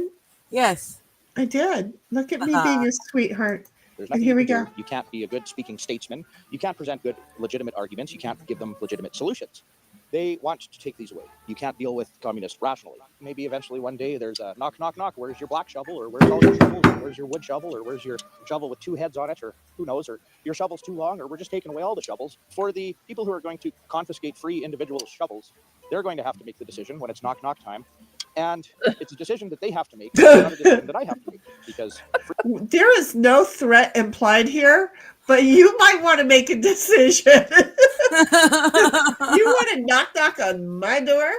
Yes. I did. Look at me being a sweetheart. There's And nothing here you we can go. do. You can't be a good speaking statesman. You can't present good, legitimate arguments. You can't give them legitimate solutions. They want to take these away. You can't deal with communists rationally. Maybe eventually one day there's a knock, knock, knock. Where's your black shovel? Or where's all your shovels? Or where's your wood shovel? Or where's your shovel with 2 heads on it? Or who knows? Or your shovel's too long? Or we're just taking away all the shovels. For the people who are going to confiscate free individual shovels, they're going to have to make the decision when it's knock, knock time. And it's a decision that they have to make. It's not a decision that I have to make, because There is no threat implied here, but you might want to make a decision. You want to knock on my door?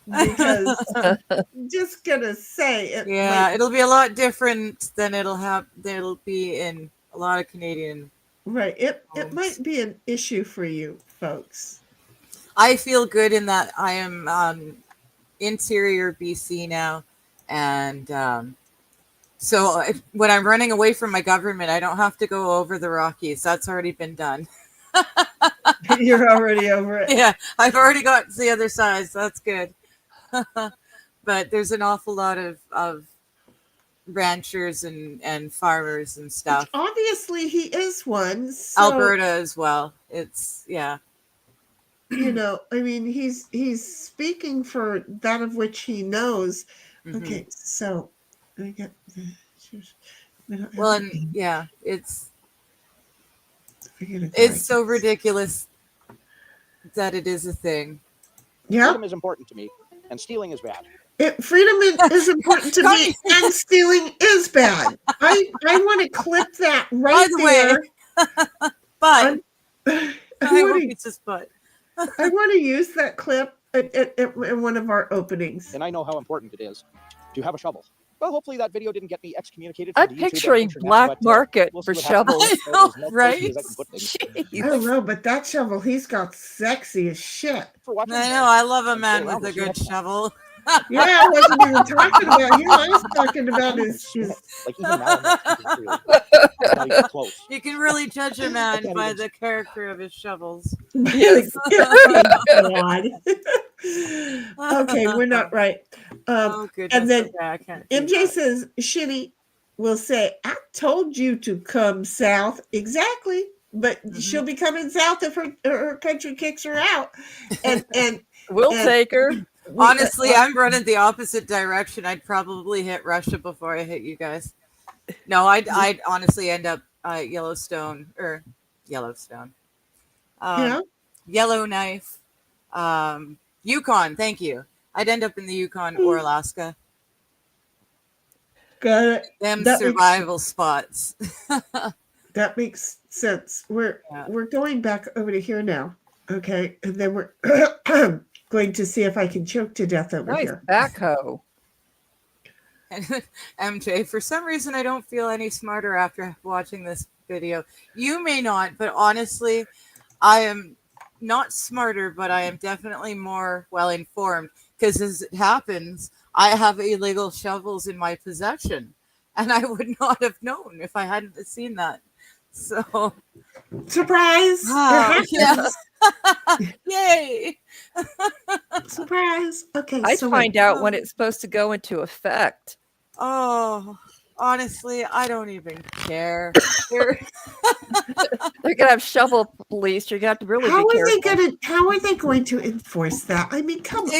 Because I'm just gonna say it. Yeah, it'll be a lot different than it'll be in a lot of Canadian. Right. It might be an issue for you folks. I feel good in that I am interior BC now, and so when I'm running away from my government, I don't have to go over the Rockies. That's already been done. You're already over it. Yeah, I've already got to the other side, so that's good. But there's an awful lot of ranchers and farmers and stuff. Obviously, he is one. So, Alberta as well. It's yeah. I mean, he's speaking for that of which he knows. Okay, so I get. Well, and yeah, it's It's so ridiculous that it is a thing. Yeah, freedom is important to me, and stealing is bad. Freedom is important to me, and stealing is bad. I want to clip that right there. But I want to use that clip in one of our openings. And I know how important it is to have a shovel. Well, hopefully that video didn't get me excommunicated from I'm the YouTube picturing internet, black but, market we'll for see what happens. shovels. I know, As right? close as I can put things. I don't know, but that shovel he's got sexy as shit. For watching, I know. I love a and man stay around. with a We'll see you good next time. shovel. Yeah, I wasn't even talking about you. I was talking about his Like even now, I'm not speaking freely. It's not even close. You can really judge a man can't by even- the character of his shovels. Yes. God. Okay, we're not right. Oh goodness. and then okay, I can't do MJ that. says, Shitty will say, I told you to come south. Exactly. But she'll be coming south if her country kicks her out. And We'll take her. Honestly, I'm running the opposite direction. I'd probably hit Russia before I hit you guys. No, I'd honestly end up Yellowstone. Yellowknife, Yukon. Thank you. I'd end up in the Yukon or Alaska. got it. Them That makes- survival spots. That makes sense. We're going back over to here now. Okay. And then we're going to see if I can choke to death over Nice here. backhoe. MJ, for some reason, I don't feel any smarter after watching this video. You may not, but honestly, I am not smarter, but I am definitely more well informed because, as it happens, I have illegal shovels in my possession, and I would not have known if I hadn't seen that. So, Surprise! wow, It yeah, happens. yay! Surprise. Okay, I so wait. find out when it's supposed to go into effect. Oh, honestly, I don't even care. They're- They're gonna have shovel police. You're gonna have to really How be are they careful. how are they going to enforce that? I mean, come on.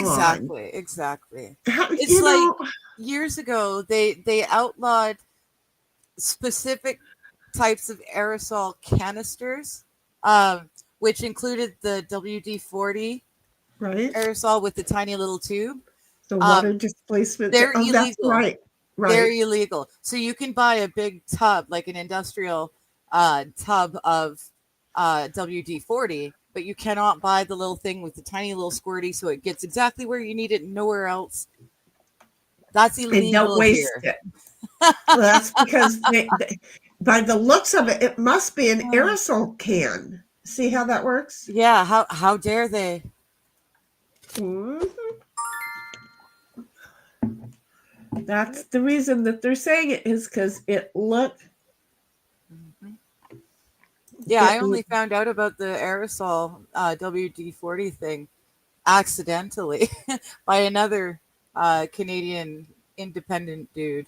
exactly. How, It's you like know, years ago they outlawed specific types of aerosol canisters, which included the WD-40 right? aerosol with the tiny little tube. The water displacement. They're Oh, that's illegal. right. They're Right. illegal. So you can buy a big tub, like an industrial tub of WD-40, but you cannot buy the little thing with the tiny little squirty, so it gets exactly where you need it, nowhere else. That's And don't illegal waste here. it. Well, that's because by the looks of it, it must be an aerosol can. See how that works? Yeah, how dare they? Mhm. That's the reason that they're saying it is because it looked. Yeah, I only found out about the aerosol WD-40 thing accidentally by another Canadian independent dude.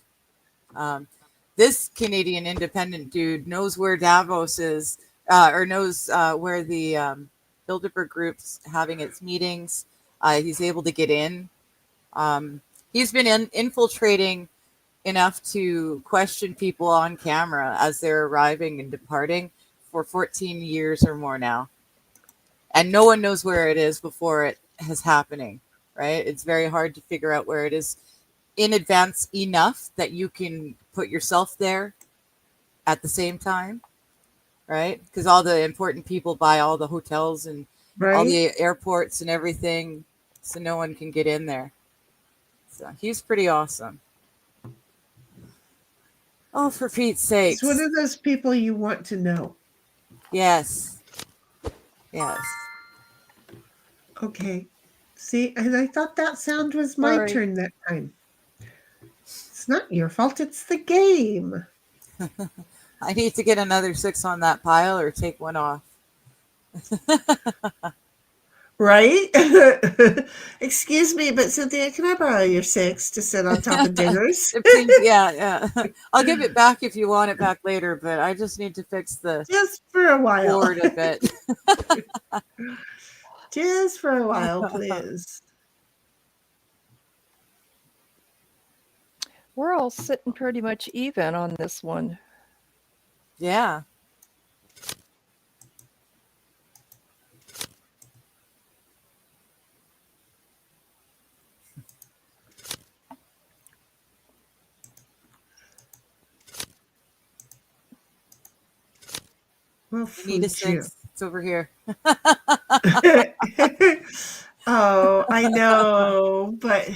This Canadian independent dude knows where Davos is, or knows where the Bilderberg group's having its meetings. He's able to get in. He's been infiltrating enough to question people on camera as they're arriving and departing for 14 years or more now. And no one knows where it is before it is happening, right? It's very hard to figure out where it is in advance enough that you can put yourself there at the same time, right? Because all the important people buy all the hotels and all Right? the airports and everything, so no one can get in there. So he's pretty awesome. Oh, for Pete's sake. It's one of those people you want to know. Yes. Yes. Okay. See, and I thought that sound was my Sorry. turn that time. It's not your fault, it's the game. I need to get another 6 on that pile or take one off. Right? Excuse me, but Cynthia, can I borrow your 6 to sit on top of dinners? Yeah. I'll give it back if you want it back later, but I just need to fix the Just for a while. board a bit. Just for a while, please. We're all sitting pretty much even on this one. Yeah. Well, Need a food you. 6. It's over here. Oh, I know, but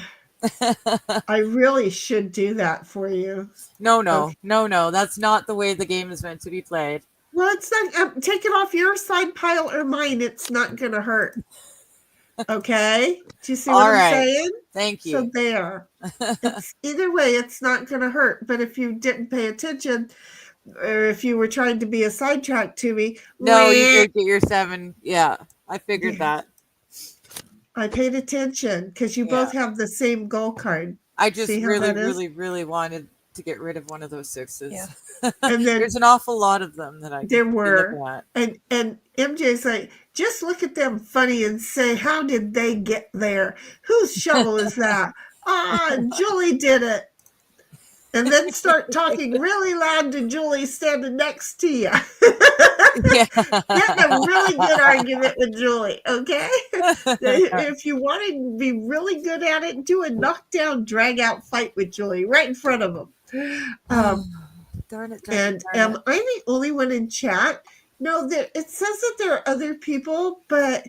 I really should do that for you. No. Okay. No. That's not the way the game is meant to be played. Well, it's not. Take it off your side pile or mine. It's not going to hurt. Okay? Do you see what All I'm right. saying? Thank So you. there. Either way, it's not going to hurt. But if you didn't pay attention, or if you were trying to be a sidetrack to me, No, you did get your 7. Yeah, I figured Yeah. that. I paid attention because you both have the same goal card. I just See how really, that is? really wanted to get rid of one of those 6s. Yeah. And then There's an awful lot of them that I there could be were, looking at. and MJ's like, just look at them funny and say, how did they get there? Whose shovel is that? Julie did it. And then start talking really loud to Julie standing next to you. Yeah. Get a really good argument with Julie, okay? If you want to be really good at it, do a knockdown, drag out fight with Julie right in front of them. Darn it. And am I the only one in chat? No, it says that there are other people, but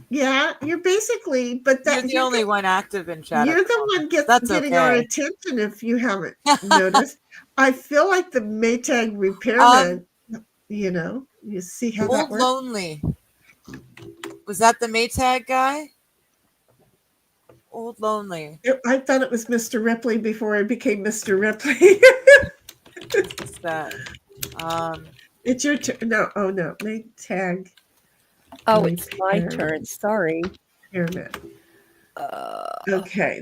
yeah, you're basically, but You're the only one active in chat. You're the one getting our attention if you haven't noticed. I feel like the Maytag repairman, You see how that Old works? Lonely. Was that the Maytag guy? Old Lonely. I thought it was Mr. Ripley before I became Mr. Ripley. What's that? It's your turn. No, oh no, Maytag. Oh, it's my Repair- turn. Sorry. Repairman. Uh, Okay,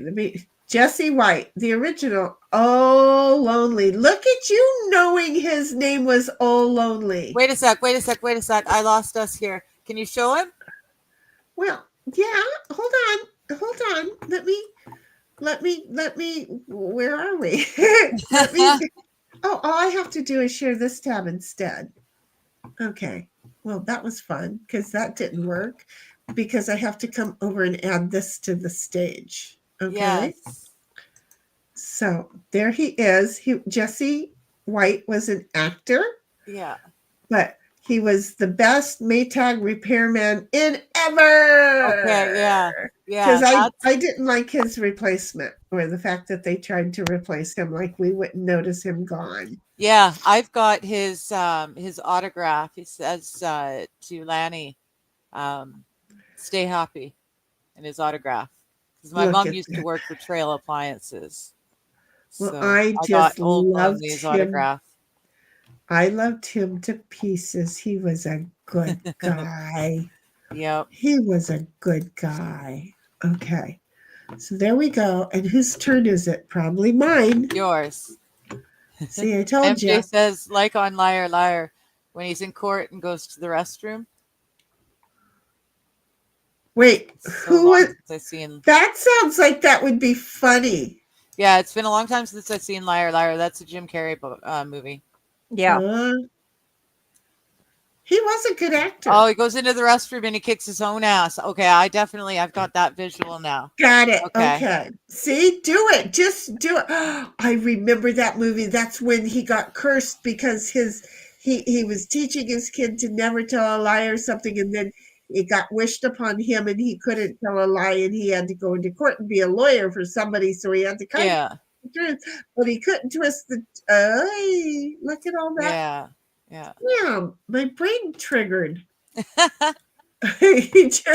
Jesse White, the original. Oh, Lonely. Look at you knowing his name was Oh Lonely. Wait a sec. I lost us here. Can you show him? Well, yeah. Hold on. Let me. Where are we? Let me. Oh, all I have to do is share this tab instead. Okay. Well, that was fun because that didn't work because I have to come over and add this to the stage. Okay. Yes. So there he is. Jesse White was an actor, Yeah. but he was the best Maytag repairman in ever. Okay. Yeah. Because Yeah. I didn't like his replacement or the fact that they tried to replace him, like we wouldn't notice him gone. Yeah. I've got his autograph. He says to Lanny, "Stay happy," in his autograph. Because my Look mom at used to that. work for Trail Appliances. Well, So I got just Old loved Lonely's him. autograph. I loved him to pieces. He was a good guy. Yep. He was a good guy. Okay. So there we go. And whose turn is it? Probably mine. Yours. See, I told MJ you. says, like on Liar Liar, when he's in court and goes to the restroom. Wait, So who long was since I've seen. that? Sounds like that would be funny. Yeah, it's been a long time since I've seen Liar Liar. That's a Jim Carrey movie. yeah. He was a good actor. Oh, he goes into the restroom and he kicks his own ass. Okay, I've got that visual now. Got it. Okay. Okay. See, do it. Just do it. I remember that movie. That's when he got cursed because he was teaching his kid to never tell a lie or something, and then it got wished upon him, and he couldn't tell a lie, and he had to go into court and be a lawyer for somebody. So he had to kind of the truth, but he couldn't twist the. Look at all that. Yeah. Yeah, my brain triggered. It's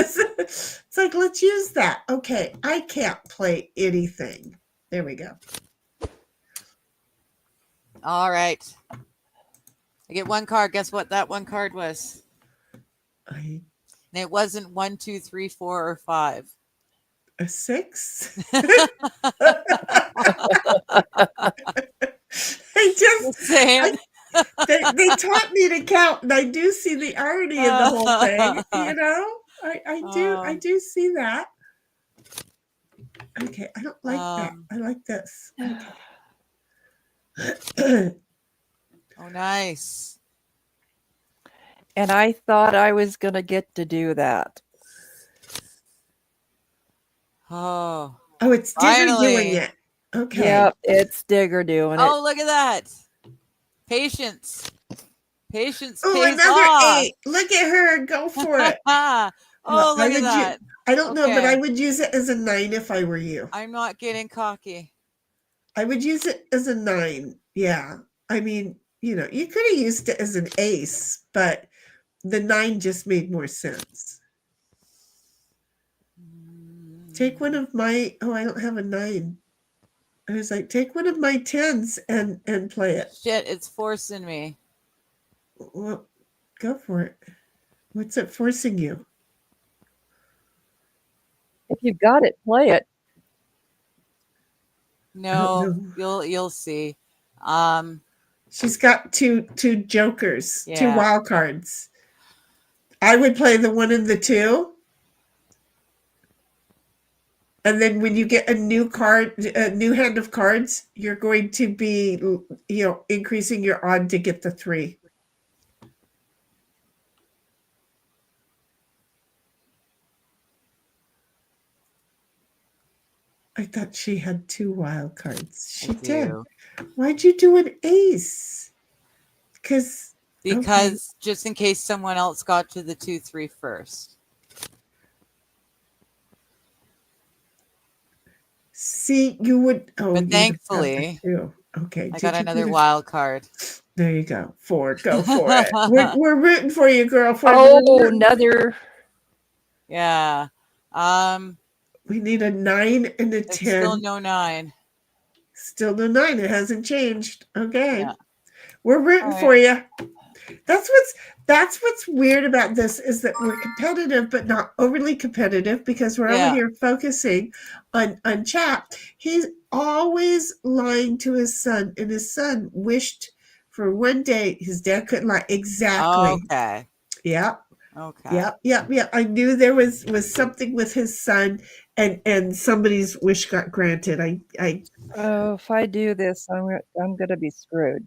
like, let's use that. Okay, I can't play anything. There we go. All right. I get one card. Guess what that one card was? And it wasn't 1, 2, 3, 4, or 5. A 6. They taught me to count, and I do see the irony in the whole thing. You know, I do see that. Okay, I don't like that. I like this. Okay. Oh, nice. And I thought I was going to get to do that. Oh, it's Digger doing it. Okay. Yep, it's Digger doing it. Oh, look at that. Patience pays another off. 8. Look at her. Go for it. Oh, look at that. I don't know, but I would use it as a 9 if I were you. I'm not getting cocky. I would use it as a 9. Yeah. I mean, you could have used it as an ace, but the 9 just made more sense. Take one of my, I don't have a 9. I was like, take one of my 10s and play it. Shit, it's forcing me. Well, go for it. What's it forcing you? If you've got it, play it. No, you'll see. She's got two jokers, Yeah. 2 wild cards. I would play the 1 and the 2. And then when you get a new hand of cards, you're going to be, increasing your odd to get the 3. I thought she had 2 wild cards. She did. Why'd you do an ace? Because just in case someone else got to the 2, 3 first. See, you would. But thankfully, Okay. I did got you another get a- wild card. There you go. 4. Go for it. We're rooting for you, girlfriend. Oh, another. Yeah. We need a 9 and a It's 10. still no 9. Still no 9. It hasn't changed. Okay. Yeah. We're rooting All for you. That's what's weird about this is that we're competitive, but not overly competitive because we're over Yeah. here focusing on chat. He's always lying to his son, and his son wished for one day his dad couldn't lie. Exactly. Okay. Yeah. Okay. Yeah. I knew there was something with his son, and somebody's wish got granted. Oh, if I do this, I'm gonna be screwed.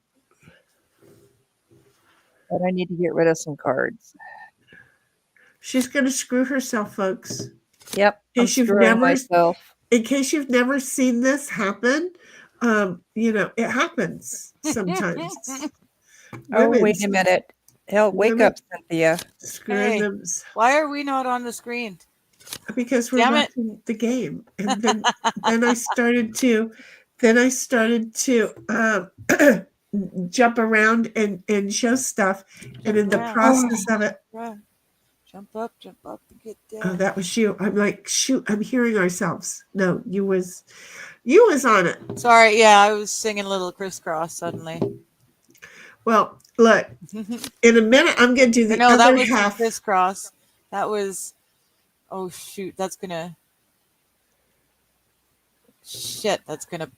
But I need to get rid of some cards. She's gonna screw herself, folks. Yep, I'm case you've screwing never- myself. In case you've never seen this happen, it happens sometimes. Oh, wait Women's a minute. Hell, wake women- up, Cynthia. screwing Hey. them Why are we not on the screen? because we're Damn it. watching the game, and then I started to jump around and show stuff, and in the around. process of it, Right. Jump up, and get down. oh, that was you. I'm like, shoot, I'm hearing ourselves. No, you was on it. Sorry, yeah, I was singing a little crisscross suddenly. Well, look, in a minute, I'm going to do the No, that other was half. crisscross. That was. Oh shoot, that's gonna. Shit, that's gonna.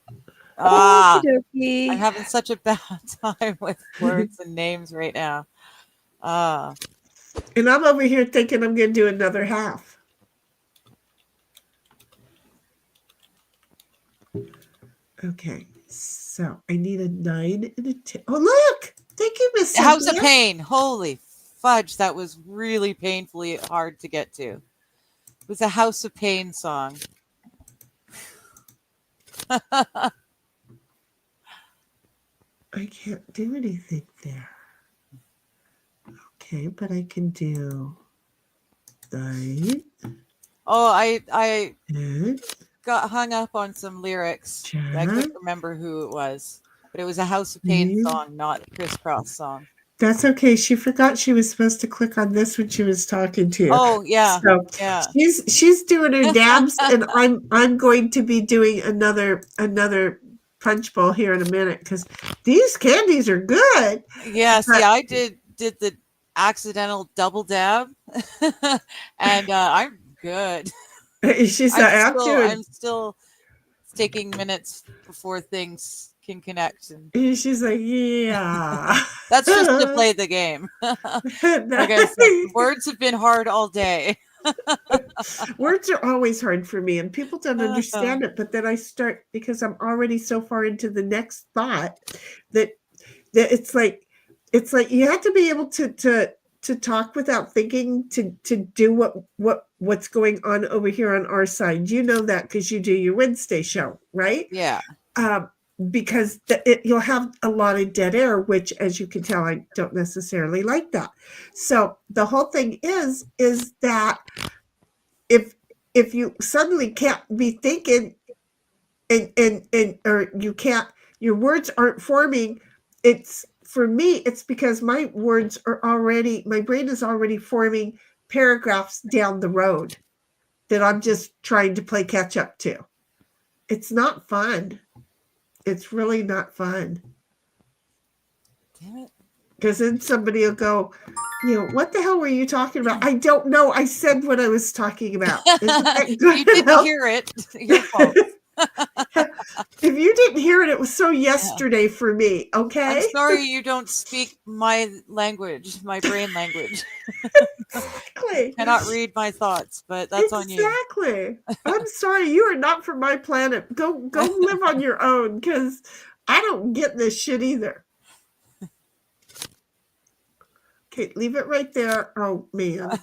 Ah, Okey-dokey. I'm having such a bad time with words and names right now. And I'm over here thinking I'm going to do another half. Okay, so I need a 9 and a 10. Oh, look! Thank you, Miss House of Cynthia. Pain. Holy fudge, that was really painfully hard to get to. It was a House of Pain song. I can't do anything there. Okay, but I can do 9 Oh, I and got hung up on some lyrics. I couldn't remember who it was, but it was a House of Pain song, not a crisscross song. that's okay. She forgot she was supposed to click on this when she was talking to you. Oh yeah, So yeah. she's doing her dabs, and I'm going to be doing another punch bowl here in a minute because these candies are good. Yeah, see, I did the accidental double dab, and I'm good. She's I'm still taking minutes before things can connect, and she's like, yeah. that's just to play the game. Like I said, words have been hard all day. Words are always hard for me, and people don't understand it. But then I start because I'm already so far into the next thought that it's like you have to be able to talk without thinking to do what's going on over here on our side. You know that because you do your Wednesday show, right? Yeah. Because you'll have a lot of dead air, which, as you can tell, I don't necessarily like that. So the whole thing is that if you suddenly can't be thinking and or you can't, your words aren't forming, it's for me, it's because my brain is already forming paragraphs down the road that I'm just trying to play catch up to. It's not fun. It's really not fun. Damn it. Because then somebody will go, what the hell were you talking about? I don't know. I said what I was talking about. You didn't hear it. Your fault. If you didn't hear it, it was so yesterday for me. Okay. I'm sorry you don't speak my language, my brain language. Exactly. Cannot read my thoughts, but that's on you. Exactly. I'm sorry. You are not from my planet. Go live on your own because I don't get this shit either. Okay, leave it right there. Oh, man.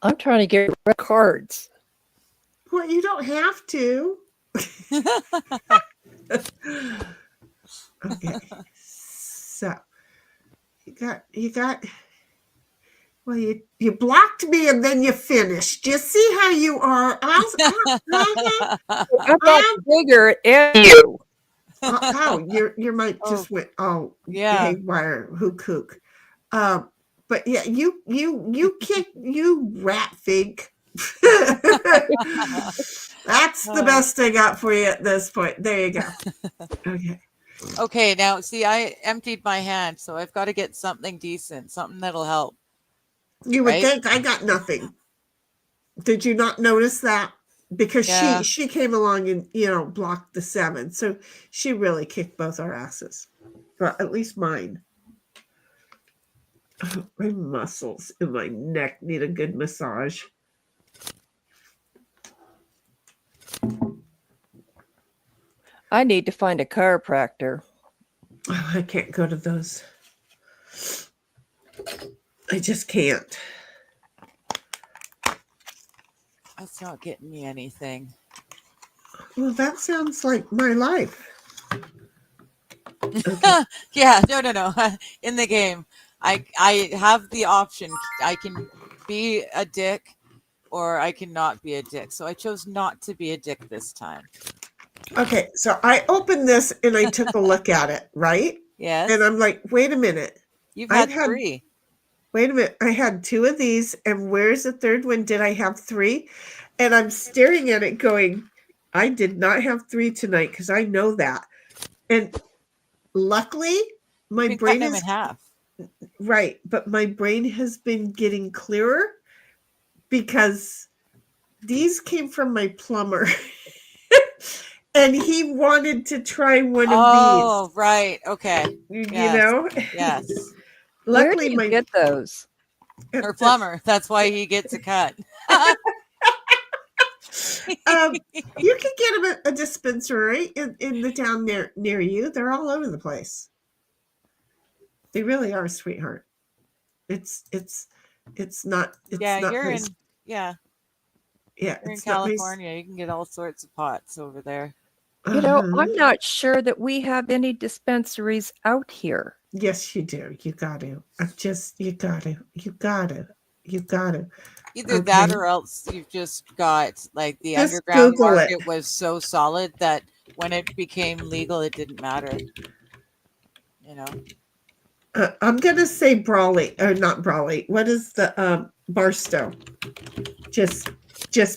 I'm trying to get rid of cards. Well, you don't have to. Okay. So you got well, you blocked me and then you finished. You see how you are. I'm not bigger and you. How your mic Oh, just went all yeah. haywire, who kook. But yeah, you kick, you rat fig. That's the best I got for you at this point. There you go. Okay. Okay, now see, I emptied my hand, so I've got to get something decent, something that'll help. You would Right? think I got nothing. Did you not notice that? Because Yeah. she came along and blocked the 7, so she really kicked both our asses. Well, at least mine. My muscles in my neck need a good massage. I need to find a chiropractor. Oh, I can't go to those. I just can't. That's not getting me anything. Well, that sounds like my life. Okay. Yeah, no. In the game, I have the option. I can be a dick or I cannot be a dick. So I chose not to be a dick this time. Okay, so I opened this and I took a look at it, right? Yes. And I'm like, wait a minute. You've had 3. Wait a minute. I had 2 of these, and where's the third one? Did I have 3? And I'm staring at it going, I did not have 3 tonight because I know that. And luckily, my brain is is in half. Right, but my brain has been getting clearer because these came from my plumber. And he wanted to try one of these. Oh, right. Okay. You Yes. know? Yes. Where Luckily, do you get those? Her plumber. That's why he gets a cut. You can get them at a dispensary in the town near you. They're all over the place. They really are, sweetheart. It's not. It's Yeah, not you're nice. in. Yeah, Yeah, you're in it's not nice. California. You can get all sorts of pots over there. You know, Uh-huh. I'm not sure that we have any dispensaries out here. Yes, you do. You got to. You got to. You got to. You got to. Either that Okay. or else you've just got like the Just underground Google it. market was so solid that when it became legal, it didn't matter. You know. I'm gonna say Brawley or not Brawley. What is the Barstow? Just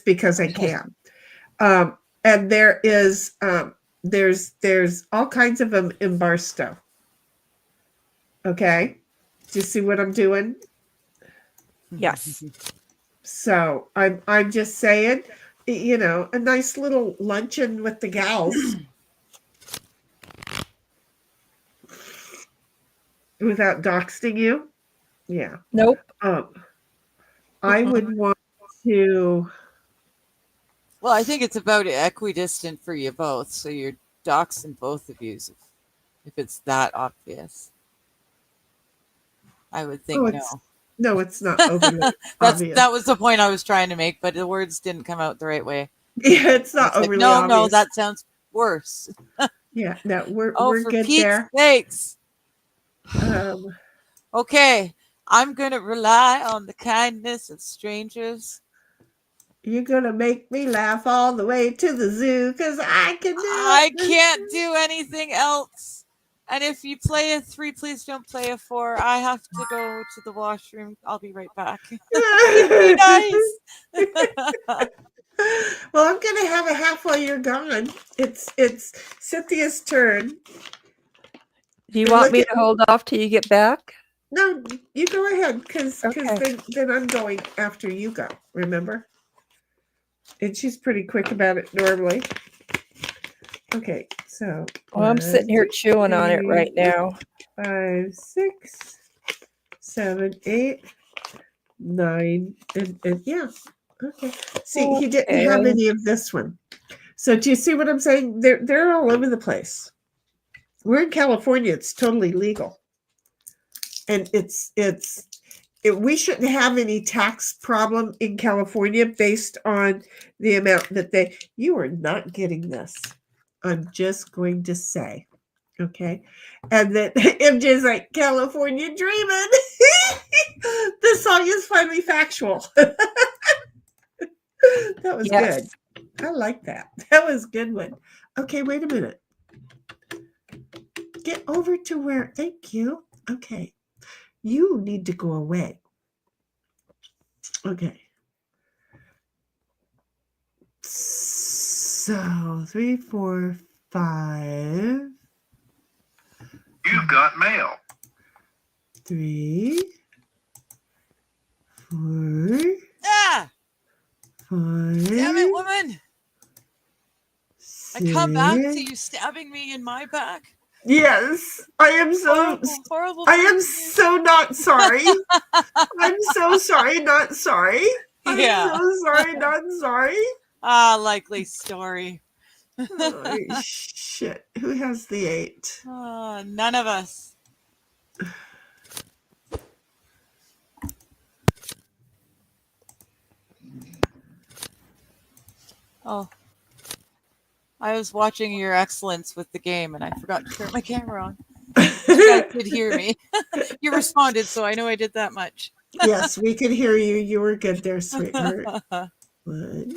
because I can. And there is there's all kinds of them in Barstow. Okay, do you see what I'm doing? Yes. So I'm just saying, a nice little luncheon with the gals. Without doxing you? Yeah. Nope. I would want to. Well, I think it's about equidistant for you both, so you're doxing both of you if it's that obvious. I would think no. No, it's not overly obvious. That was the point I was trying to make, but the words didn't come out the right way. Yeah, it's not Like, overly no, obvious. no, that sounds worse. Yeah, no, we're for good Pete's there. sakes. Okay, I'm going to rely on the kindness of strangers. You're going to make me laugh all the way to the zoo because I can do I can't do anything else. And if you play a 3, please don't play a 4. I have to go to the washroom. I'll be right back. Be nice. Well, I'm going to have a half while you're gone. It's Cynthia's turn. Do you want me to hold off till you get back? No, you go ahead because Okay. then I'm going after you go. Remember? And she's pretty quick about it normally. Okay, so. Well, I'm sitting here chewing on it right now. 5, 6, 7, 8, 9, and yeah. Okay. See, he didn't have any of this one. So do you see what I'm saying? They're all over the place. We're in California. It's totally legal. And we shouldn't have any tax problem in California based on the amount that you are not getting this. I'm just going to say, okay? And then MJ's like, California dreaming. This song is finally factual. That was good. I like that. That was a good one. Okay, wait a minute. get over to where, thank you. Okay. You need to go away. Okay. So 3, 4, 5. You've got mail. 3, 4, Ah! 5. Damn it, woman! I 6. come back to you stabbing me in my back. Yes, I am so. Horrible. I am so not sorry. I'm so sorry, not sorry. I'm Yeah. so sorry, not sorry. Likely story. Oh, shit. Who has the 8? None of us. Oh. I was watching your excellence with the game and I forgot to turn my camera on. You guys could hear me. You responded, so I know I did that much. Yes, we could hear you. You were good there, sweetheart. 1.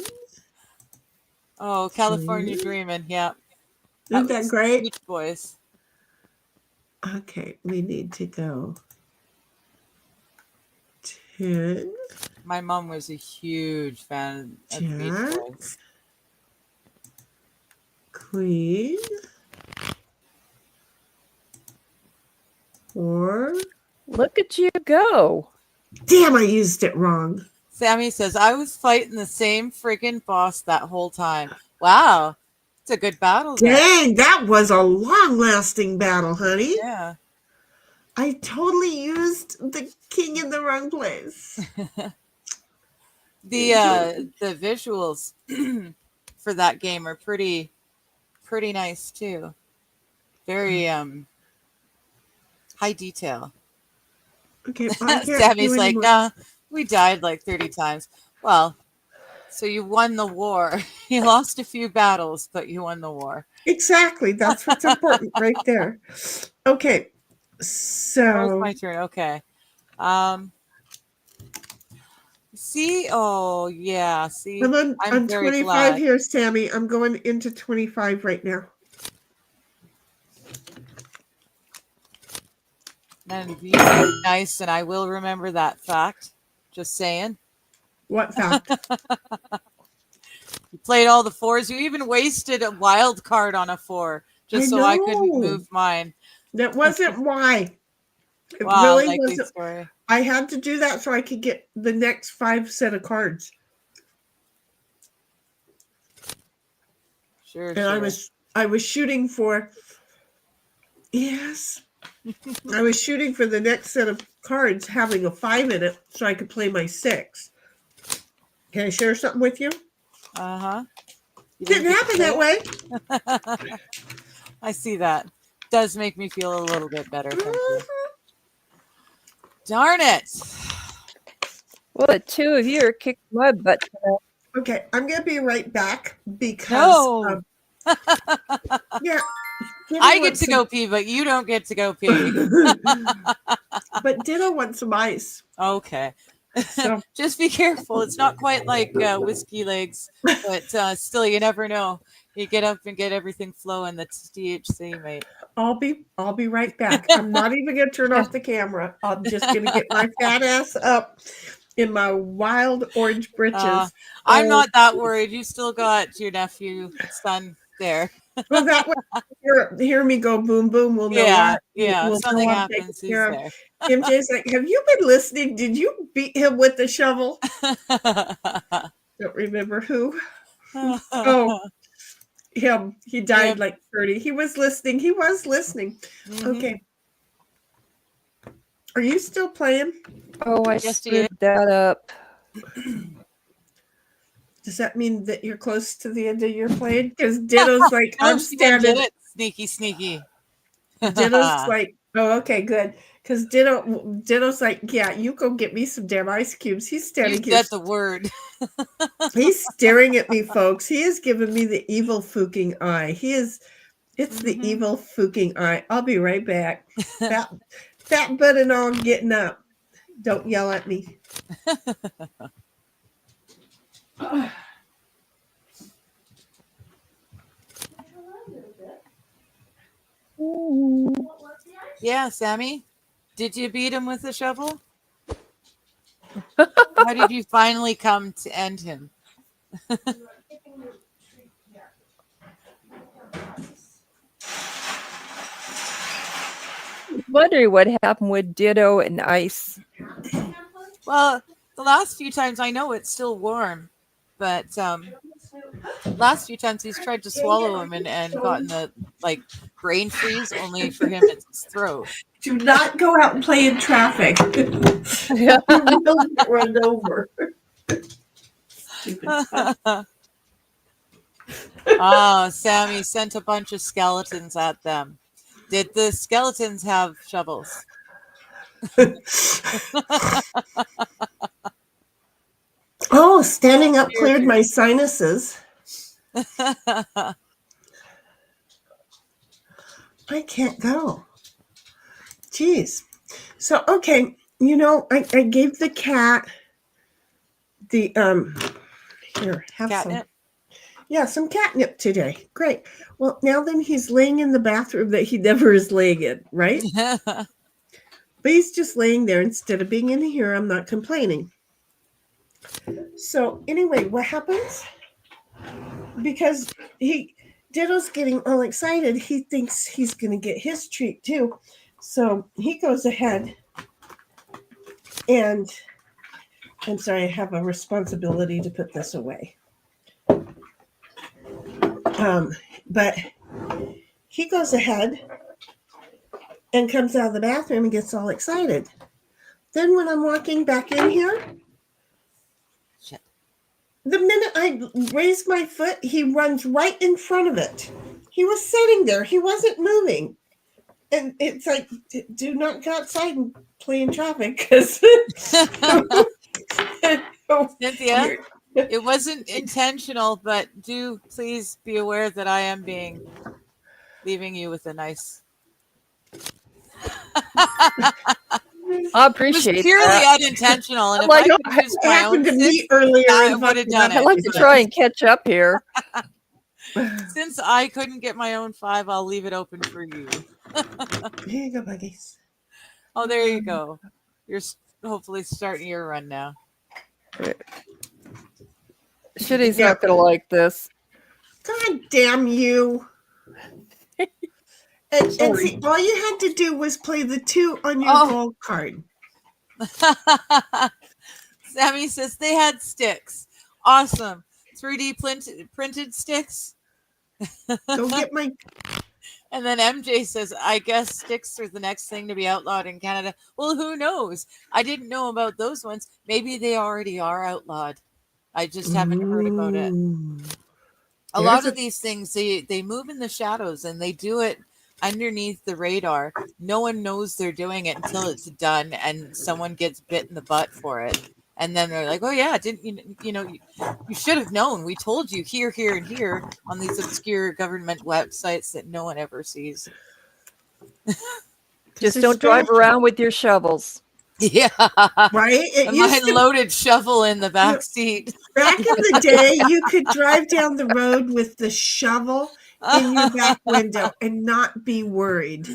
Oh, California 2. Dreamin', yeah. Isn't that great? Beach Boys. Okay, we need to go 10. My mom was a huge fan of the Beach Jack. Boys. Queen. 4. Look at you go. Damn, I used it wrong. Sammy says, I was fighting the same friggin' boss that whole time. Wow. It's a good battle there. Dang, that was a long-lasting battle, honey. Yeah. I totally used the king in the wrong place. The visuals for that game are pretty nice too. Very high detail. Okay, I can't Sammy's do like, anymore. nah, we died like 30 times. Well, so you won the war. You lost a few battles, but you won the war. Exactly. That's what's important right there. Okay. Oh, it's So my turn. Okay. See? Oh, yeah. See, I'm very 25 glad. here, Sammy. I'm going into 25 right now. And you are nice, and I will remember that fact. Just saying. What fact? You played all the 4s. You even wasted a wild card on a 4 just so I couldn't know. move mine. That wasn't why. It Wow, really likely wasn't. story. I had to do that so I could get the next 5 set of cards. Sure, And sure. I was shooting for, yes. I was shooting for the next set of cards having a 5 in it so I could play my 6. Can I share something with you? Uh-huh. Didn't happen that way. I see that. Does make me feel a little bit better. Thank you. Darn it. Well, the two of you are kicking my butt tonight. Okay, I'm going to be right back because No. yeah. I get to go pee, but you don't get to go pee. But Ditto wants some ice. Okay. So Just be careful. It's not quite like whiskey legs, but still, you never know. You get up and get everything flowing. That's THC, mate. I'll be right back. I'm not even going to turn off the camera. I'm just going to get my fat ass up in my wild orange britches. I'm not that worried. You still got your nephew, son there. Well, that way, hear me go boom boom. We'll know. Yeah, what, yeah. we'll If something know I'm taking happens, he's care of. there. MJ's like, have you been listening? Did you beat him with the shovel? Don't remember who. Oh, him. He died Yep. like 30. He was listening. Mhm. Okay. Are you still playing? Oh, I Yes, he screwed that up. Does that mean that you're close to the end of your playing? Because Ditto's like, I'm Don't you get standing. it? Sneaky. Ditto's like, oh, okay, good. Because Ditto's like, yeah, you go get me some damn ice cubes. He's You standing here. said the word. He's staring at me, folks. He is giving me the evil fucking eye. It's the Mhm. evil fucking eye. I'll be right back. Fat butt and all getting up. Don't yell at me. Ooh. Yeah, Sammy, did you beat him with a shovel? How did you finally come to end him? Wondering what happened with Ditto and Ice. Well, the last few times I know it's still warm, but last few times he's tried to swallow him and gotten the like brain freeze, only for him it's his throat. Do not go out and play in traffic. You will get run over. Stupid. Oh, Sammy sent a bunch of skeletons at them. Did the skeletons have shovels? Oh, standing up cleared my sinuses. I can't go. Jeez. So, okay, I gave the cat the here, have Catnip? some. Yeah, some catnip today. Great. Well, now then he's laying in the bathroom that he never is laying in, right? But he's just laying there instead of being in here. I'm not complaining. So anyway, what happens? Because Ditto's getting all excited. He thinks he's going to get his treat too. So he goes ahead and I'm sorry, I have a responsibility to put this away. But he goes ahead and comes out of the bathroom and gets all excited. Then when I'm walking back in here, the minute I raise my foot, he runs right in front of it. He was sitting there. He wasn't moving. And it's like, do not go outside and play in traffic because Cynthia, it wasn't intentional, but do please be aware that I am leaving you with a nice. I appreciate it was purely that. unintentional, and if Like, I could use it my happened own to me six, earlier. I would have done I'd it. like to try and catch up here. Since I couldn't get my own 5, I'll leave it open for you. Here you go, Buggies. Oh, there you go. You're hopefully starting your run now. Shitty's not going to like this. God damn you. And see, all you had to do was play the 2 on your gold card. Sammy says they had sticks. Awesome. 3D printed sticks. Go get my... And then MJ says, I guess sticks are the next thing to be outlawed in Canada. Well, who knows? I didn't know about those ones. Maybe they already are outlawed. I just haven't heard about it. A lot of these things, they move in the shadows and they do it underneath the radar. No one knows they're doing it until it's done and someone gets bit in the butt for it. And then they're like, oh, yeah, didn't you should have known. We told you here, here, and here on these obscure government websites that no one ever sees. Just don't drive around with your shovels. Yeah. Right? My loaded shovel in the back seat. Back in the day, you could drive down the road with the shovel in your back window and not be worried.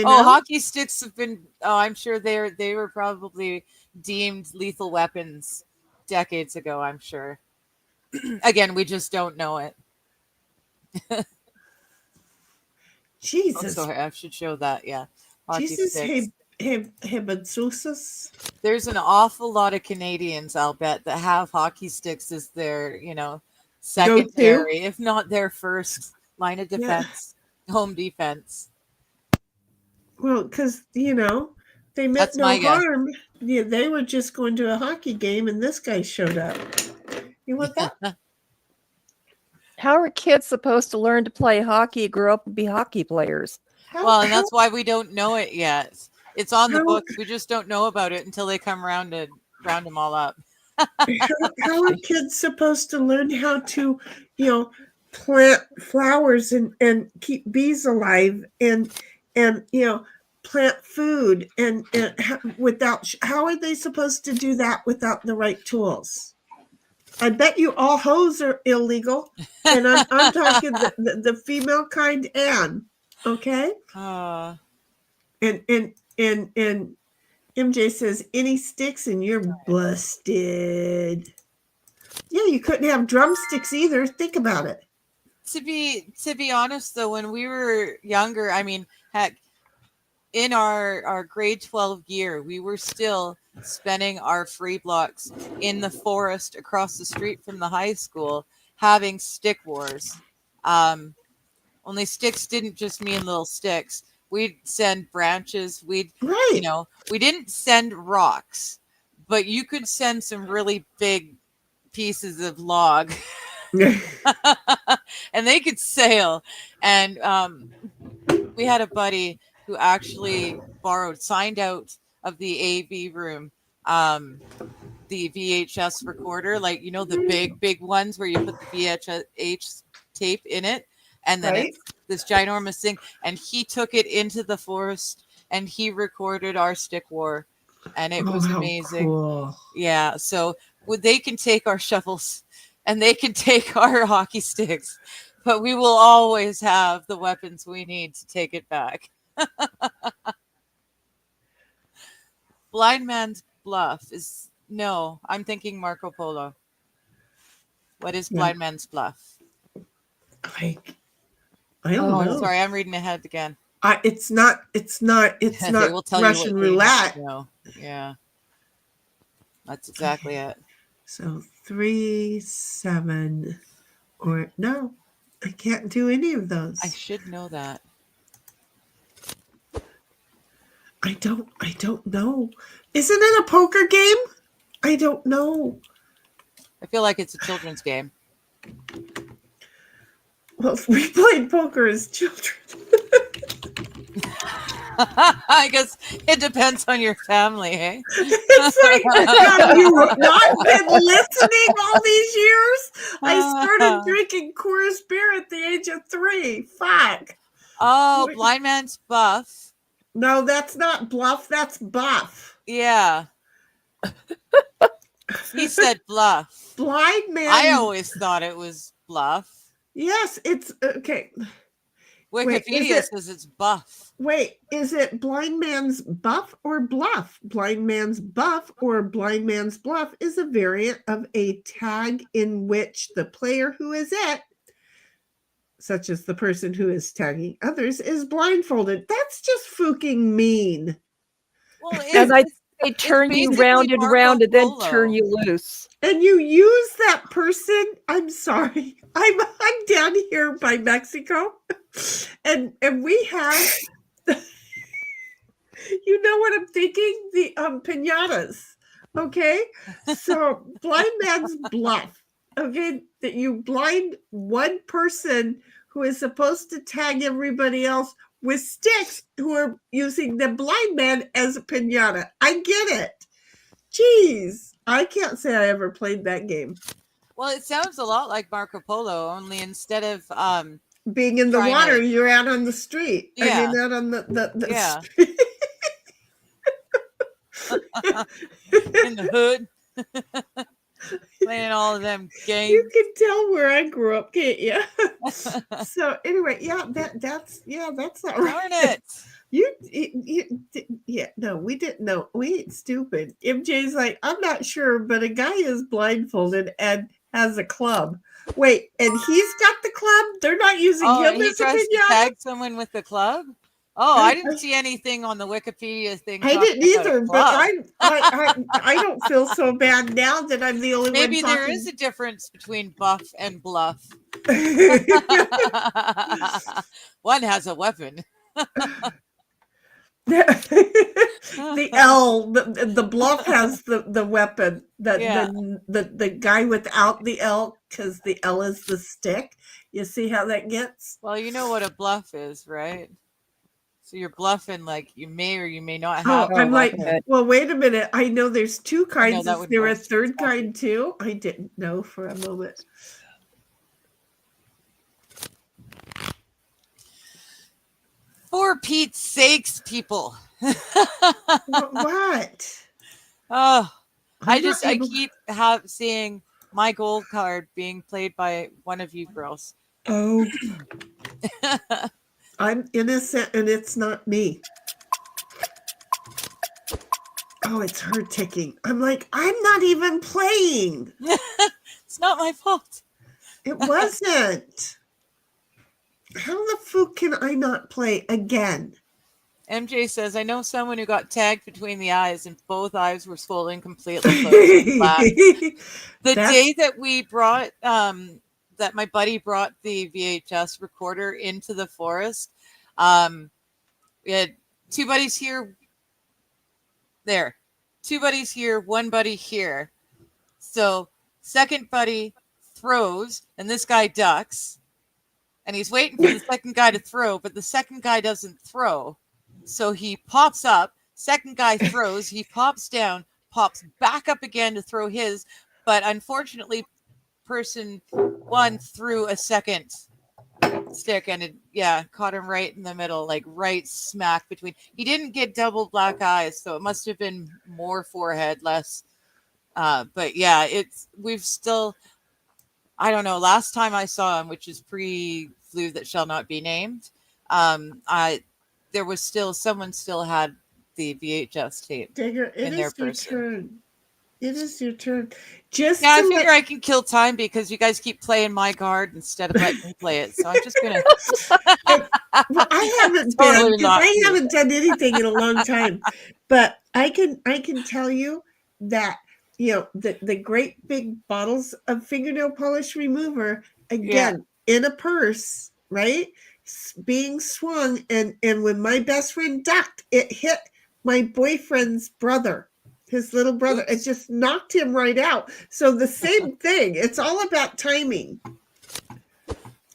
Oh, hockey sticks have been, I'm sure they were probably deemed lethal weapons decades ago, I'm sure. Again, we just don't know it. Jesus. Oh, sorry, I should show that, yeah. Hockey Jesus, sticks. There's an awful lot of Canadians, I'll bet, that have hockey sticks as their, secondary, if not their first line of defense, home defense. Well, because, they meant no harm. Yeah, they were just going to a hockey game and this guy showed up. You want that? How are kids supposed to learn to play hockey, grow up and be hockey players? And that's why we don't know it yet. It's on the books. We just don't know about it until they come around and round them all up. How are kids supposed to learn how to, plant flowers and keep bees alive and plant food and how are they supposed to do that without the right tools? I bet you all hoes are illegal, and I'm talking the female kind, Anne. Okay. And MJ says, any sticks and you're busted. Yeah, you couldn't have drumsticks either. Think about it. To be honest, though, when we were younger, I mean, heck, in our grade 12 year, we were still spending our free blocks in the forest across the street from the high school, having stick wars. Only sticks didn't just mean little sticks. We'd send branches. Right. We didn't send rocks, but you could send some really big pieces of log. And they could sail. And we had a buddy who actually signed out of the AV room, the VHS recorder, like, the big ones where you put the VHS tape in it, and then it's this ginormous thing. And he took it into the forest and he recorded our stick war, and it was amazing. Cool. Yeah. So they can take our shovels and they can take our hockey sticks, but we will always have the weapons we need to take it back. Blind Man's Bluff is no. I'm thinking Marco Polo. What is Blind Man's Bluff? I don't know. Sorry, I'm reading ahead again. It's not They will tell Russian you what roulette. No. Yeah. That's exactly it. So 3, 7, or no, I can't do any of those. I should know that. I don't know. Isn't it a poker game? I don't know. I feel like it's a children's game. Well, we played poker as children. I guess it depends on your family, eh? It's like, have you not been listening all these years? I started drinking Coors beer at the age of 3. Fuck. Oh, Blind Man's Buff. No, that's not bluff. That's buff. Yeah. He said bluff. Blind man. I always thought it was bluff. Yes, it's okay. Wikipedia says it's buff. Wait, is it blind man's buff or bluff? Blind man's buff or blind man's bluff is a variant of a tag in which the player who is it, such as the person who is tagging others, is blindfolded. That's just fucking mean. Well, And they turn you round and round and then turn you loose. And you use that person. I'm sorry. I'm down here by Mexico, and we have, you know what I'm thinking? The piñatas. Okay, so blind man's bluff. Okay, that you blind one person who is supposed to tag everybody else with sticks who are using the blind man as a piñata. I get it. Jeez, I can't say I ever played that game. Well, it sounds a lot like Marco Polo, only instead of being in the water, you're out on the street. Yeah. I mean, out on the yeah. street. In the hood. Playing all of them games. You can tell where I grew up, can't you? So anyway, that's not right. Darn it. No, we didn't know. We ain't stupid. MJ's like, I'm not sure, but a guy is blindfolded and has a club. Wait, and he's got the club? They're not using him he as a tries to piñata? tag someone with the club? Oh, I didn't see anything on the Wikipedia thing. I didn't either, but I I don't feel so bad now that I'm the only Maybe one talking. there is a difference between buff and bluff. One has a weapon. The L, the bluff has the weapon. The guy without the L, because the L is the stick. You see how that gets? Well, you know what a bluff is, right? So you're bluffing, like you may or you may not have. I'm like, well, wait a minute. I know there's two kinds. Is there a third kind too? I didn't know for a moment. For Pete's sakes, people. What? Oh, I keep seeing my gold card being played by one of you girls. Oh, I'm innocent and it's not me. Oh, it's her ticking. I'm like, I'm not even playing. It's not my fault. It wasn't. How the fuck can I not play again? MJ says, I know someone who got tagged between the eyes and both eyes were swollen completely closed and black. The day that we brought, that my buddy brought the VHS recorder into the forest, we had two buddies here, there, two buddies here, one buddy here. So second buddy throws and this guy ducks and he's waiting for the second guy to throw, but the second guy doesn't throw. So he pops up, second guy throws, he pops down, pops back up again to throw his, but unfortunately person one threw a second stick and it caught him right in the middle, like right smack between. He didn't get double black eyes, so it must have been more forehead, less. But yeah, we've still, I don't know, last time I saw him, which is pre-flu that shall not be named, there was still, someone still had the VHS tape. Digger, it in their is your person. turn. It is your turn. Just Yeah, I to figure let- I can kill time because you guys keep playing my card instead of letting me play it. So I'm just gonna. Well, I haven't Totally been because not I you. haven't done anything in a long time. But I can tell you that the great big bottles of fingernail polish remover again in a purse, right? Being swung, and when my best friend ducked, it hit my boyfriend's brother. His little brother. Oops. It just knocked him right out. So the same thing. It's all about timing.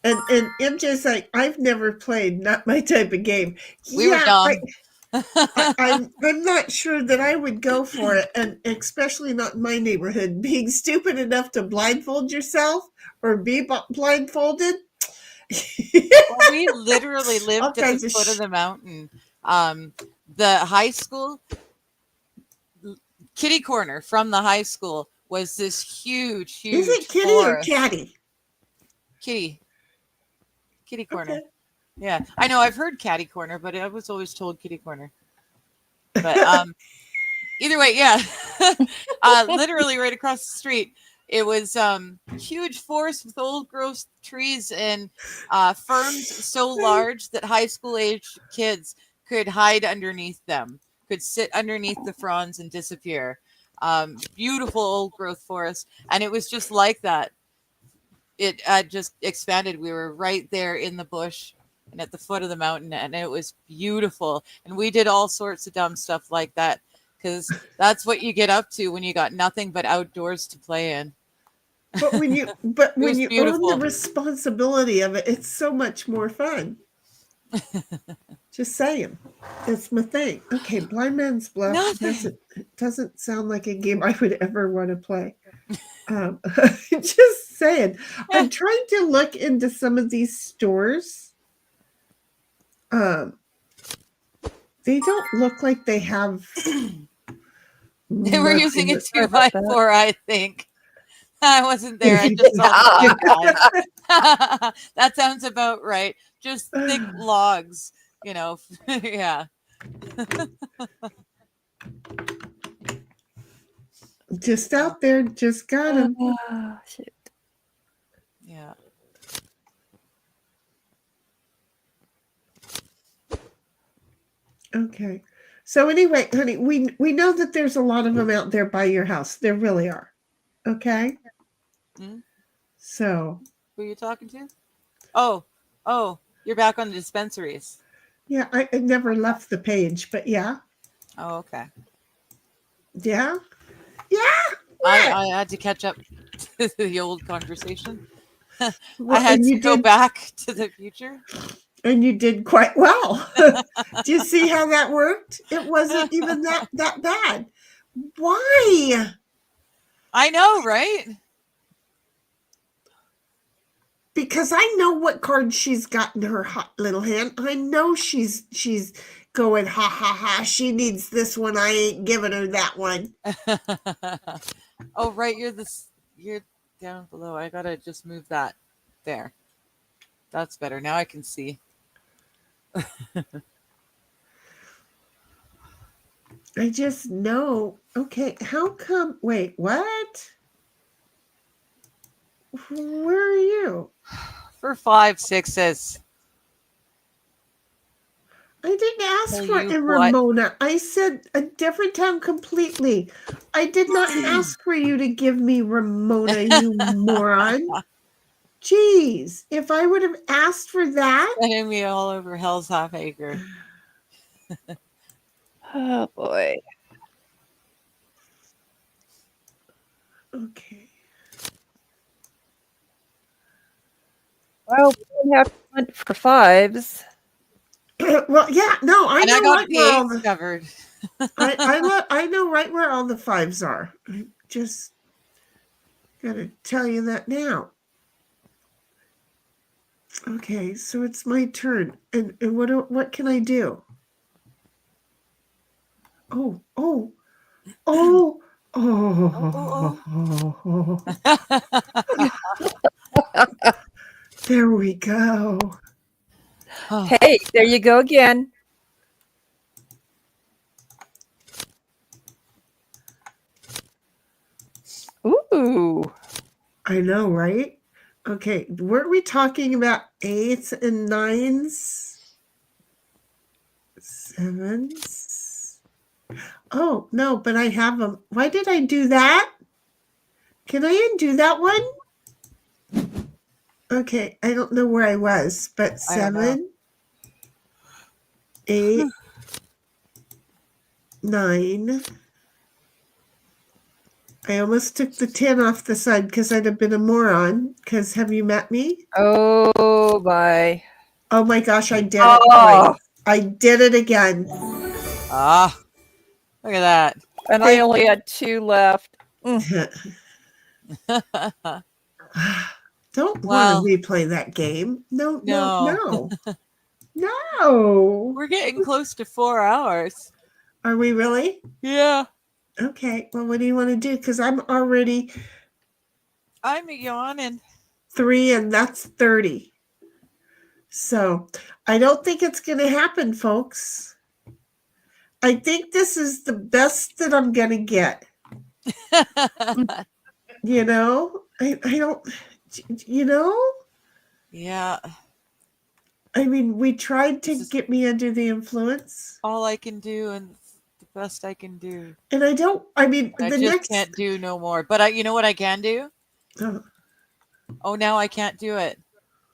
And MJ's like, I've never played, not my type of game. We were dumb. I'm not sure that I would go for it, and especially not in my neighborhood. Being stupid enough to blindfold yourself or be blindfolded. Well, we literally lived at the foot of the mountain. The high school kitty corner from the high school was this huge Is it kitty forest. or caddy? Kitty corner. Okay. Yeah, I know. I've heard catty corner, but I was always told kitty corner. But either way, yeah. Literally right across the street. It was huge forest with old growth trees and ferns so large that high school age kids could hide underneath them, could sit underneath the fronds and disappear. Beautiful old growth forest. And it was just like that. It just expanded. We were right there in the bush and at the foot of the mountain, and it was beautiful. And we did all sorts of dumb stuff like that because that's what you get up to when you got nothing but outdoors to play in. But when you own the responsibility of it, it's so much more fun. Just saying. That's my thing. Okay, Blind Man's Bluff doesn't sound like a game I would ever want to play. Just saying. I'm trying to look into some of these stores. They don't look like they have. They were using a 2x4, I think. I wasn't there. I just saw the guy. That sounds about right. Just thick logs, yeah. Just out there, just got him. Oh, shit. Yeah. Okay. So anyway, honey, we know that there's a lot of them out there by your house. There really are. Okay. Mm-hmm. So. Who are you talking to? Oh, you're back on the dispensaries. Yeah, I never left the page, but yeah. Oh, okay. Yeah. Yeah. I had to catch up to the old conversation. Well, I had to go back to the future. And you did quite well. Do you see how that worked? It wasn't even that bad. Why? I know, right? Because I know what card she's got in her hot little hand. I know she's going, ha, ha, ha. She needs this one. I ain't giving her that one. Oh, right. You're down below. I got to just move that there. That's better. Now I can see. I just know. Okay, how come? Wait, what? Where are you? For 5 6s. I didn't ask Tell for you in what. Ramona. I said a different town completely. I did not ask for you to give me Ramona, you moron. Jeez, if I would have asked for that. Sending me all over Hell's Half Acre. Oh boy. Okay. Well, we don't have to hunt for 5s. Well, yeah, no, I And I know got right the where all 8s the covered. I know right where all the 5s are. I just gotta tell you that now. Okay, so it's my turn. And what can I do? Oh, oh, oh, oh. There we go. Hey, there you go again. Ooh. I know, right? Okay, weren't we talking about 8s and 9s? 7s? Oh, no, but I have them. Why did I do that? Can I undo that one? Okay, I don't know where I was, but I don't know. 7, 8, 9. I almost took the 10 off the side because I'd have been a moron. Because have you met me? Oh my. Oh my gosh, I did it Oh. twice. I did it again. Ah, look at that. And I only had 2 left. Don't Well, want to replay that game. No, no, no. no. No. We're getting close to 4 hours. Are we really? Yeah. Okay, well, what do you want to do? Because I'm already I'm yawning. 3 and that's 30. So I don't think it's going to happen, folks. I think this is the best that I'm going to get. You know, I don't, you know, Yeah. I mean, we tried to This is get me under the influence. all I can do and the best I can do. And I mean, I the just next. can't do no more. But you know what I can do? Oh, Oh, now I can't do it.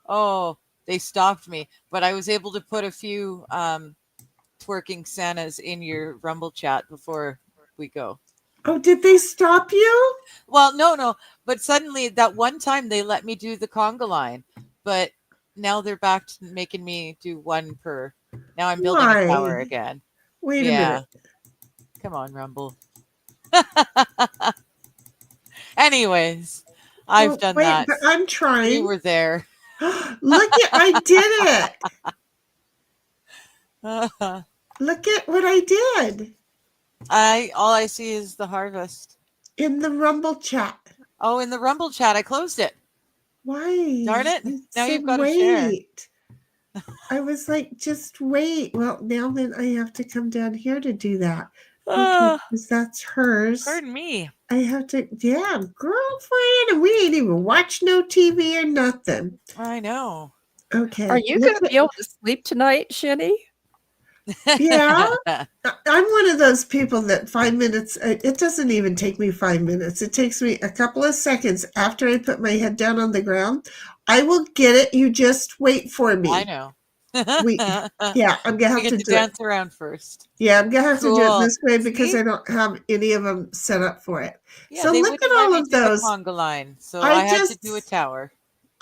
Oh, they stopped me. But I was able to put a few twerking Santas in your Rumble chat before we go. oh, did they stop you? Well, no. But suddenly that one time they let me do the conga line. But now they're back to making me do one per. Now I'm building a tower Why? again. Wait a Yeah. minute. Come on, Rumble. Anyways, I've done wait, that. but I'm We trying. were there. Look at, I did it. Look at what I did All I see is the harvest. in the Rumble chat. Oh, in the Rumble chat, I closed it. Why? Darn it. You Now said you've got to share. wait. I was like, just wait. Well, now then I have to come down here to do that. Okay, because that's hers. Pardon me. I have to, yeah, girlfriend, and we ain't even watch no TV or nothing. I know. Okay. Are you going to be able to sleep tonight, Shinny? Yeah. I'm one of those people that 5 minutes, it doesn't even take me 5 minutes. It takes me a couple of seconds after I put my head down on the ground. I will get it. You just wait for me. I know. Yeah, I'm going to have We to get to do dance it. around first. Yeah, I'm going to have to do it Cool. this way because See? I don't have any of them set up for it. Yeah, So they look wouldn't at let all me of do those. the conga line, so I I had to just- do a tower.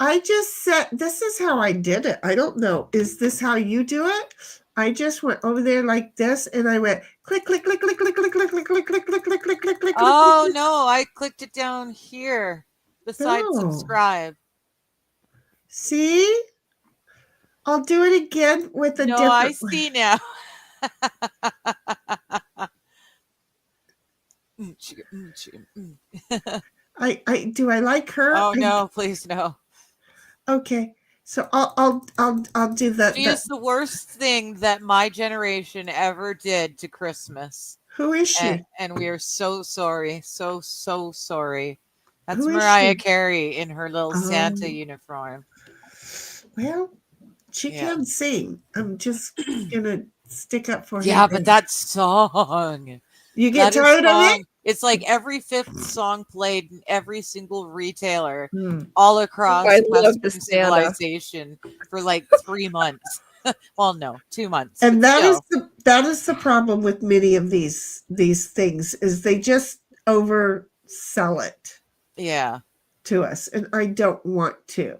I just said, this is how I did it. I don't know. Is this how you do it? I just went over there like this and I went click, click, click, click, click, click, click, click, click, click, click, click, click, click, click. Oh, no, I clicked it down here beside No. subscribe. See? I'll do it again with a No, different I one. see now. Do I like her? Oh, no, please, no. Okay. So I'll do that. She is the worst thing that my generation ever did to Christmas. Who is she? And we are so sorry. So sorry. That's Who is Mariah she? Carey in her little Santa Oh. uniform. Well, she Yeah. can sing. I'm just gonna stick up for her. Yeah, but that song. You get That tired of it? song, it's like every fifth song played in every single retailer Hmm. all across I love the Western Santa. civilization for like 3 months. Well, no, 2 months. And but that is the problem with many of these things is they just oversell it yeah. to us, and I don't want to.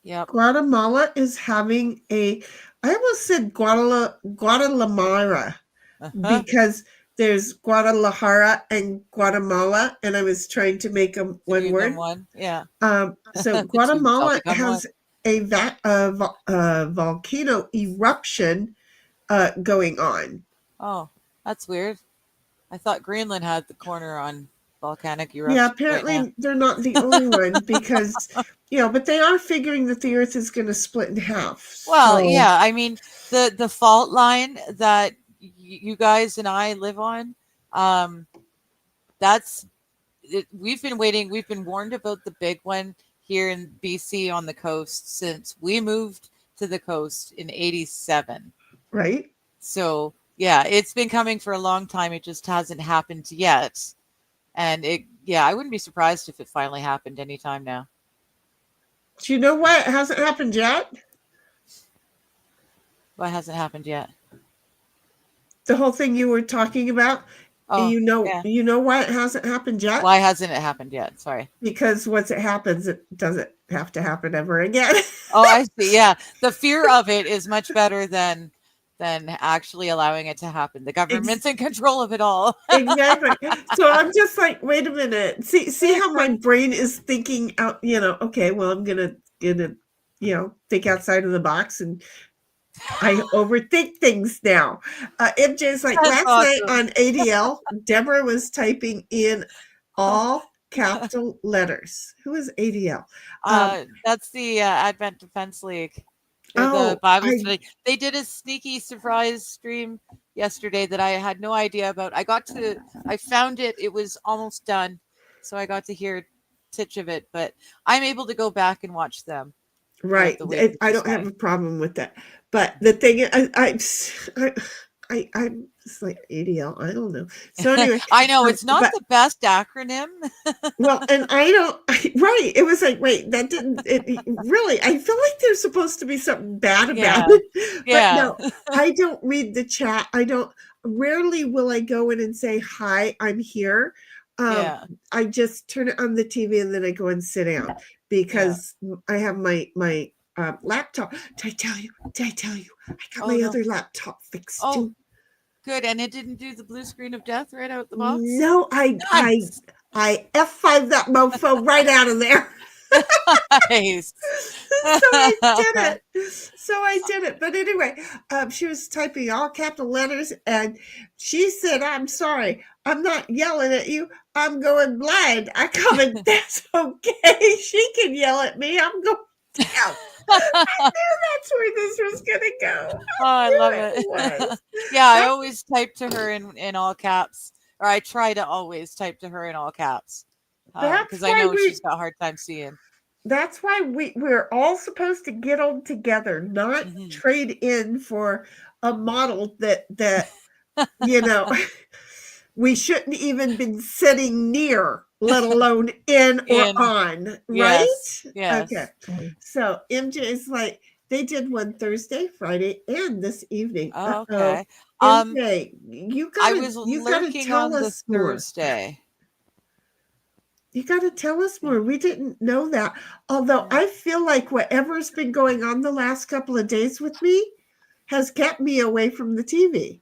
Yep. Guatemala is having I almost said Guadalajara Uh-huh. because there's Guadalajara and Guatemala, and I was trying to make them one Do word. them one. Yeah. So The two shall Guatemala become has a volcano eruption going on. Oh, that's weird. I thought Greenland had the corner on volcanic eruption. Yeah, apparently they're not the only one because, but they are figuring that the Earth is going to split in half. Well, So- yeah, I mean the fault line that you guys and I live on, we've been waiting. We've been warned about the big one here in BC on the coast since we moved to the coast in '87. Right? So yeah, it's been coming for a long time. It just hasn't happened yet. And I wouldn't be surprised if it finally happened anytime now. Do you know what hasn't happened yet? What hasn't happened yet? The whole thing you were talking about. Oh, you know yeah. why it hasn't happened yet? Why hasn't it happened yet? Sorry. Because once it happens, it doesn't have to happen ever again. Oh, I see. Yeah. The fear of it is much better than actually allowing it to happen. The government's in control of it all. Exactly. So I'm just like, wait a minute. See how my brain is thinking out, okay, well, I'm gonna think outside of the box, and I overthink things now. MJ's like, That's last awesome. night on ADL, Deborah was typing in all capital letters. Who is ADL? That's the Advent Defense League. The Bible study. They did a sneaky surprise stream yesterday that I had no idea about. I found it. It was almost done. So I got to hear a titch of it, but I'm able to go back and watch them. Right. I don't have a problem with that. But the thing I'm just like ADL. I don't know. So anyway, I know it's not the best acronym. Well, and right. It was like, wait, that didn't really. I feel like there's supposed to be something bad about it. Yeah. But no, I don't read the chat. Rarely will I go in and say, hi, I'm here. I just turn it on the TV and then I go and sit down because I have my laptop. Did I tell you? I got my other laptop fixed too. Good. And it didn't do the blue screen of death right out the box? No, I F5 that mofo right out of there. Nice. So I did it. But anyway, she was typing all capital letters and she said, I'm sorry. I'm not yelling at you. I'm going blind. I comment, that's okay. She can yell at me. I'm going down. I knew that's where this was going to go. I love it. Yeah, I always type to her in all caps, or I try to always type to her in all caps because I know she's got a hard time seeing. That's why we're all supposed to get on together, not trade in for a model that we shouldn't even been sitting near, let alone in or on, right? Yes. Okay. So MJ is like, they did one Thursday, Friday, and this evening. Oh, okay. MJ, you I was lurking on the Thursday. You got to tell us more. We didn't know that. Although I feel like whatever's been going on the last couple of days with me has kept me away from the TV.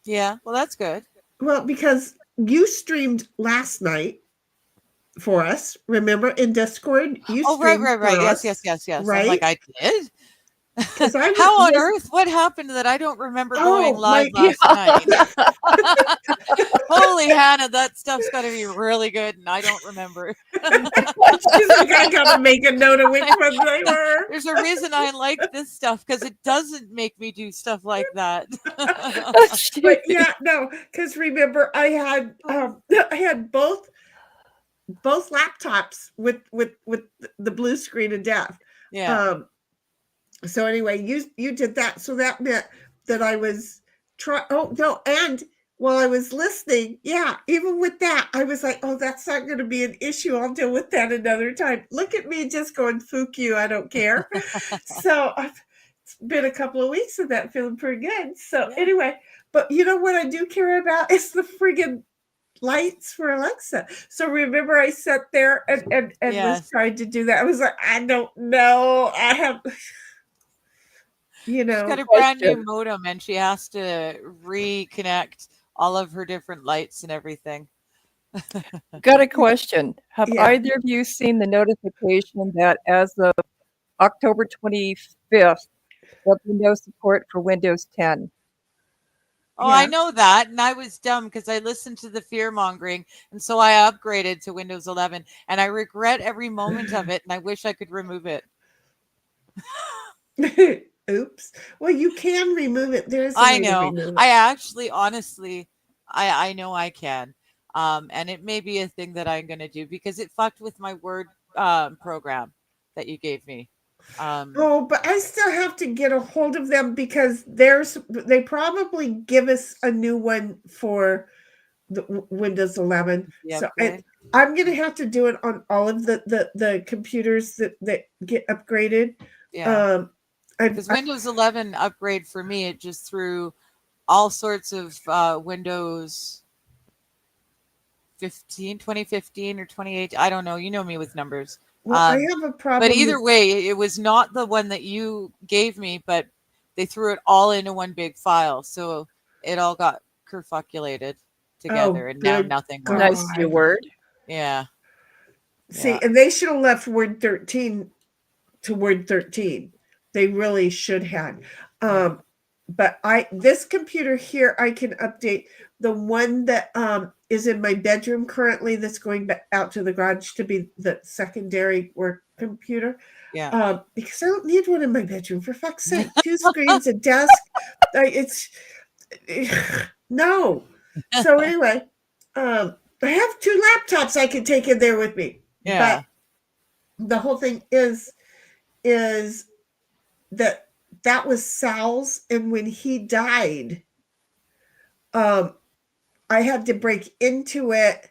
Yeah, well, that's good. Well, because you streamed last night for us, remember, in Discord? Right. Yes. Right? I'm like, I did? 'Cause I was How on lis- earth? What happened that I don't remember going Oh, live my- last night? Holy Hannah, that stuff's got to be really good, and I don't remember. She's like, I gotta make a note of which ones they were. There's a reason I like this stuff because it doesn't make me do stuff like that. But yeah, no, because remember I had both laptops with the blue screen of death. Yeah. So anyway, you did that. So that meant that I was oh no, and while I was listening, yeah, even with that, I was like, oh, that's not going to be an issue. I'll deal with that another time. Look at me just going, "Fook you, I don't care." So it's been a couple of weeks of that, feeling pretty good. So anyway, but you know what I do care about is the friggin' lights for Alexa. So remember I sat there and Yes. was trying to do that. I was like, I don't know. I have, She's got a brand new modem and she has to reconnect all of her different lights and everything. Got a question. Have Yeah. either of you seen the notification that as of October 25th, there'll be no support for Windows 10? Oh, I know that. And I was dumb because I listened to the fear mongering. And so I upgraded to Windows 11. And I regret every moment of it. And I wish I could remove it. Oops. Well, you can remove it. There's a I way to know. remove it. I actually, honestly, I know I can. And it may be a thing that I'm going to do because it fucked with my Word program that you gave me. Oh, but I still have to get a hold of them because they probably give us a new one for the Windows 11. Yeah, so okay. I'm going to have to do it on all of the computers that get upgraded. Yeah. Because Windows 11 upgrade for me, it just threw all sorts of Windows 2015 or 2018. I don't know. You know me with numbers. Well, I have a problem. But either way, it was not the one that you gave me, but they threw it all into one big file. So it all got kerfuckulated together, and now good nothing God. works. Nice new word. Yeah. See, Yeah. and they should have left Word 13 to Word 13. They really should have. But this computer here, I can update. The one that is in my bedroom currently that's going back out to the garage to be the secondary work computer. Yeah. Because I don't need one in my bedroom, for fuck's sake. 2 screens, a desk. No. So anyway, I have 2 laptops I can take in there with me. Yeah. But the whole thing is that was Sal's, and when he died, I had to break into it,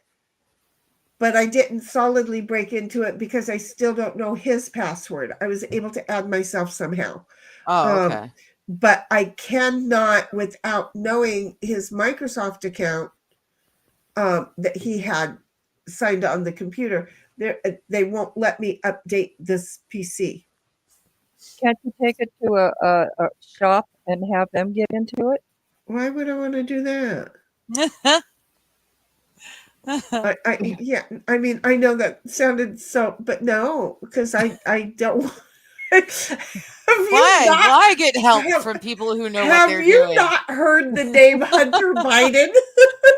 but I didn't solidly break into it because I still don't know his password. I was able to add myself somehow. Oh, okay. But I cannot, without knowing his Microsoft account that he had signed on the computer, they won't let me update this PC. Can't you take it to a shop and have them get into it? Why would I want to do that? Yeah, I mean, I know that sounded so, but no, because I don't. Why get help from people who know what they're doing? Have you not heard the name Hunter Biden?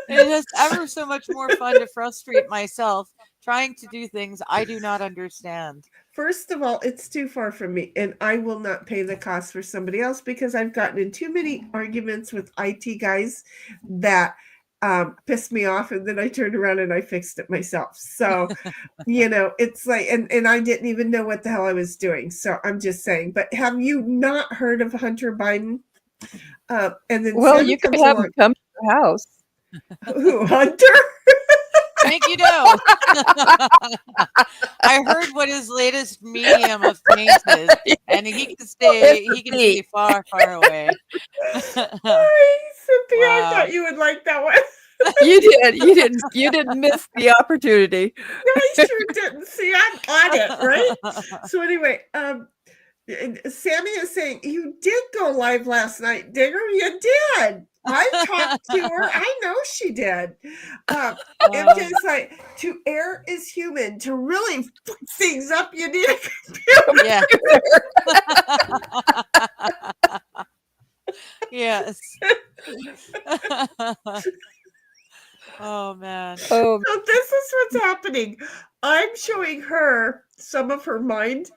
It is ever so much more fun to frustrate myself trying to do things I do not understand. First of all, it's too far from me, and I will not pay the cost for somebody else because I've gotten in too many arguments with IT guys that pissed me off, and then I turned around and I fixed it myself. So, it's like, and I didn't even know what the hell I was doing. So I'm just saying. But have you not heard of Hunter Biden? And then you can have him come to your house. Who, Hunter? Thank you, no. I heard what his latest medium of paint is, and he can stay far, far away. Hi, Cynthia. Wow. I thought you would like that one. You did. You didn't miss the opportunity. No, I sure didn't. See, I'm on it, right? So anyway, Sammy is saying you did go live last night, Digger. You did. I talked to her. I know she did. MJ's like, to err is human. To really fuck things up, you need a computer. Yeah. Yes. Oh man. Oh, So this is what's happening. I'm showing her some of her mind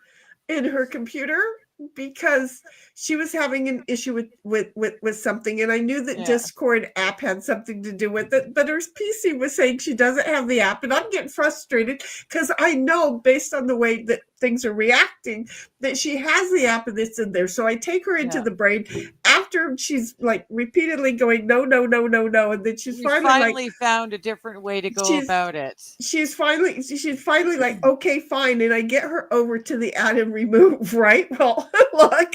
in her computer because she was having an issue with something, and I knew that Yeah. Discord app had something to do with it, but her PC was saying she doesn't have the app, and I'm getting frustrated because I know based on the way that things are reacting that she has the app and it's in there. So I take her into Yeah. the brain after she's like repeatedly going no, and then she's We finally like found a different way to go She's- about it. she's finally like, okay, fine. And I get her over to the add and remove, right? Well, look,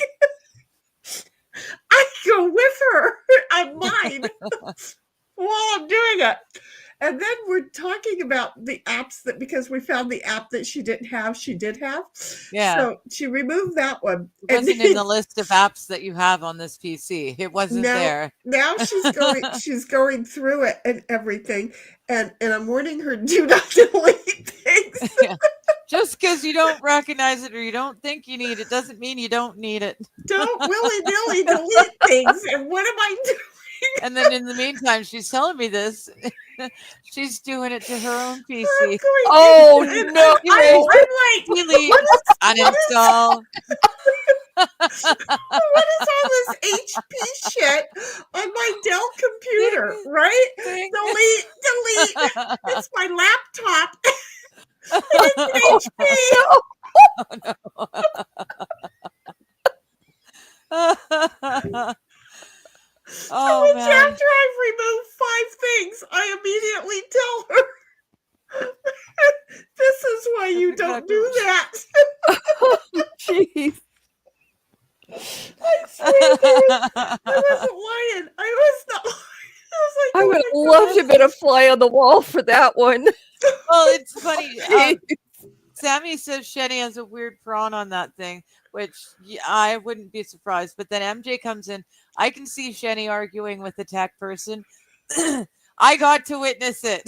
I go with her on mine while I'm doing it. And then we're talking about the apps that, because we found the app that she did have. Yeah. So she removed that one. It wasn't in the list of apps that you have on this PC. It wasn't there. Now she's going through it and everything. And I'm warning her, do not delete things. Yeah. Just because you don't recognize it or you don't think you need it doesn't mean you don't need it. Don't willy-nilly delete things. And what am I doing? And then in the meantime, she's telling me this. She's doing it to her own PC. Oh, And no. I'm like, Delete, uninstall. what is all this HP shit on my Dell computer, right? Ding. Delete. It's my laptop. And it's an HP. Oh, Which man. after I've removed 5 things, I immediately tell her, this is why you don't do that. jeez. I swear, I wasn't lying. I was not lying. I was like, I oh would my have loved to God. have been a fly on the wall for that one. Well, it's funny. Jeez. Sammy says Shenny has a weird prawn on that thing, which I wouldn't be surprised. But then MJ comes in. I can see Shenny arguing with the tech person. I got to witness it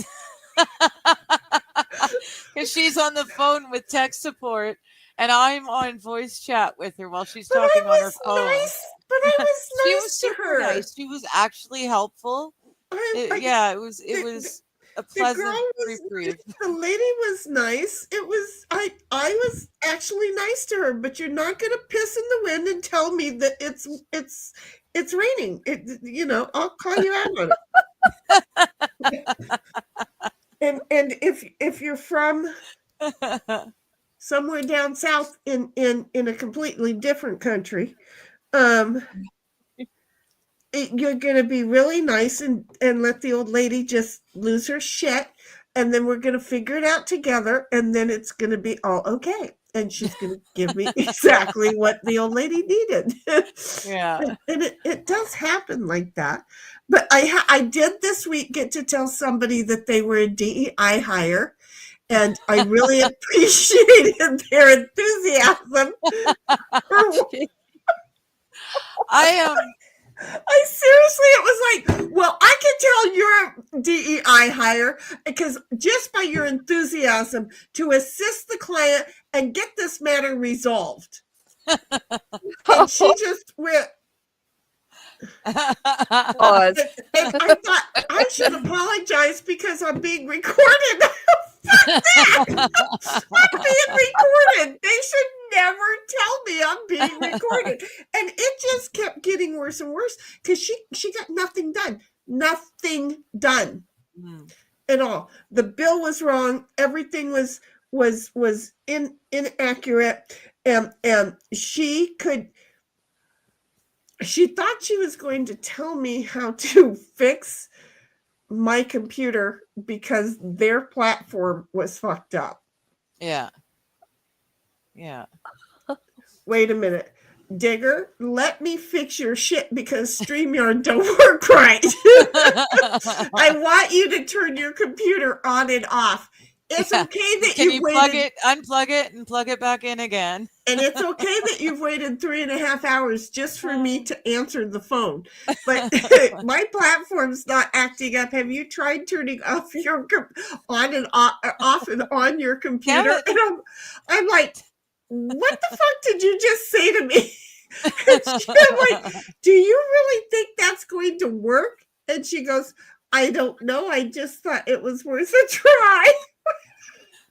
because she's on the phone with tech support, and I'm on voice chat with her while she's But talking I on her was phone. nice. But I was She nice was to super her. nice. She was actually helpful. Yeah, it was a pleasant reprieve. The lady was nice. It was I was actually nice to her, but you're not gonna piss in the wind and tell me that it's raining. I'll call you out on it. and if you're from somewhere down south in a completely different country, you're going to be really nice and let the old lady just lose her shit, and then we're going to figure it out together, and then it's going to be all okay, and she's going to give me exactly what the old lady needed. Yeah. And it does happen like that. But I did this week get to tell somebody that they were a DEI hire, and I really appreciated their enthusiasm. I seriously, it was like, well, I can tell you're a DEI hire because just by your enthusiasm to assist the client and get this matter resolved. And she just went, Pause. and I thought I should apologize because I'm being recorded. Fuck that! I'm being recorded. They should never tell me I'm being recorded. And it just kept getting worse and worse because she got nothing done. Nothing done at all. The bill was wrong. Everything was inaccurate. And she thought she was going to tell me how to fix my computer because their platform was fucked up. Yeah. Wait a minute. Digger, let me fix your shit because StreamYard don't work right. I want you to turn your computer on and off it's Yeah. okay that Can you've you plug waited, it, unplug it, and plug it back in again? and it's okay that you've waited 3.5 hours just for me to answer the phone. But my platform's not acting up. Have you tried turning off your on and off and on your computer? Damn it. And I'm like, what the fuck did you just say to me? And I'm like, do you really think that's going to work? And she goes, I don't know. I just thought it was worth a try.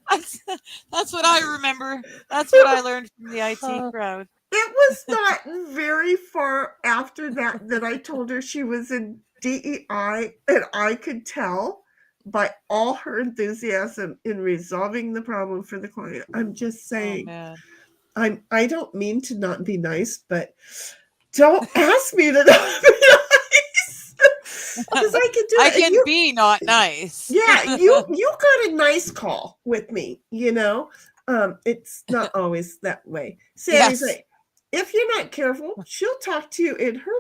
That's what I remember. That's what I learned from the IT crowd. It was not very far after that I told her she was in DEI, and I could tell by all her enthusiasm in resolving the problem for the client. I'm just saying, man. I don't mean to not be nice, but don't ask me to not be nice. Because I can do I it. can You- be not nice. yeah, you got a nice call with me, you know. It's not always that way. Sandy's Yes. like, if you're not careful, she'll talk to you in her.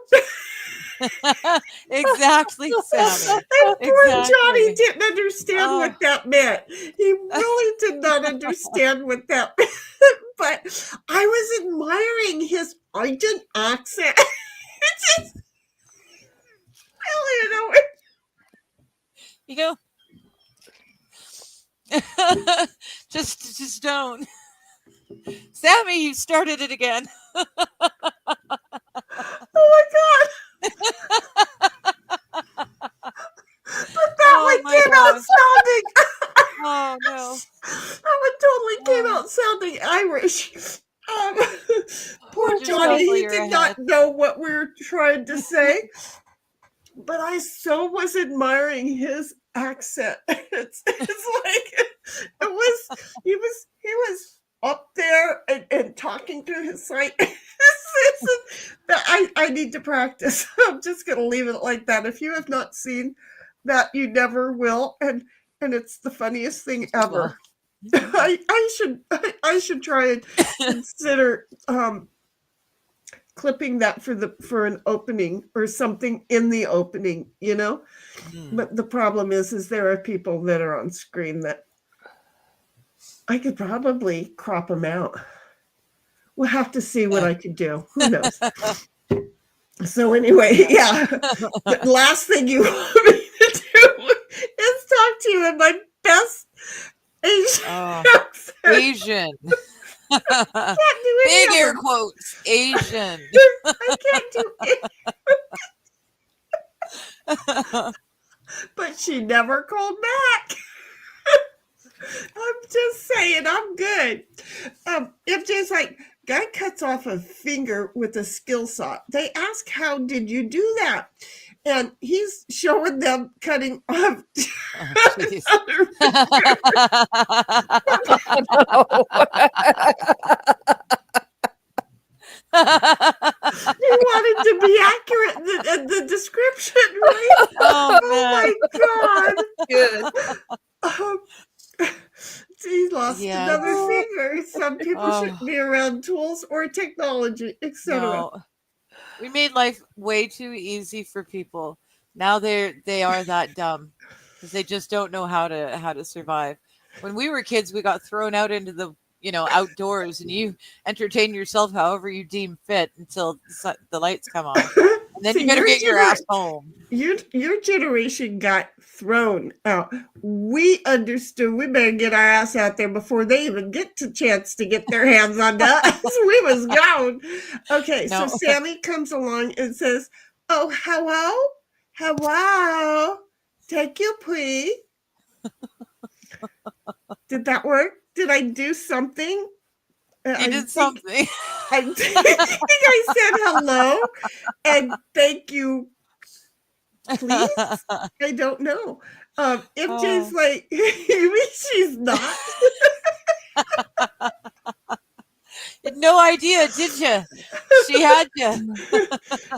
Exactly, Sammy. And poor Exactly. Johnny didn't understand Oh. what that meant. He really did not understand what that meant. But I was admiring his Argent accent. It's just, you know, You go. just don't. Sammy, you started it again. oh my God. But that one my came out gosh. sounding. Oh no. That one totally came out sounding Irish. Poor Just Johnny, shuffle he your did not know what we were trying to say. But I so was admiring his accent. It's like he was up there and talking to his site. I need to practice. I'm just gonna leave it like that. If you have not seen that, you never will. And it's the funniest thing ever. I should try and consider clipping that for an opening or something in the opening, you know. But the problem is there are people that are on screen that I could probably crop them out. We'll have to see what I could do. Who knows? So anyway, yeah. The last thing you want me to do is talk to you in my best Asian accent. Asian. Can't do any Big of air them. quotes. Asian. I can't do it. But she never called back. I'm just saying, I'm good. MJ's like, guy cuts off a finger with a skill saw. They ask, how did you do that? And he's showing them cutting off. Jeez. He wanted to be accurate in the description, right? Oh, man. My God. Good. He lost Yes. another finger. Some people Oh. shouldn't be around tools or technology, etc. No. We made life way too easy for people. Now they are that dumb because they just don't know how to survive. When we were kids, we got thrown out into the outdoors, and you entertain yourself however you deem fit until the lights come on, and then See, you better your get your ass home. Your generation got thrown out. We understood we better get our ass out there before they even get the chance to get their hands on us. We was gone. Okay, No. so Sammy comes along and says, "Oh, hello, take you, please." Did that work? Did I do something? You did something. I think I said hello and thank you, please. I don't know. MJ's like, you mean she's not? You had no idea, did you? She had you.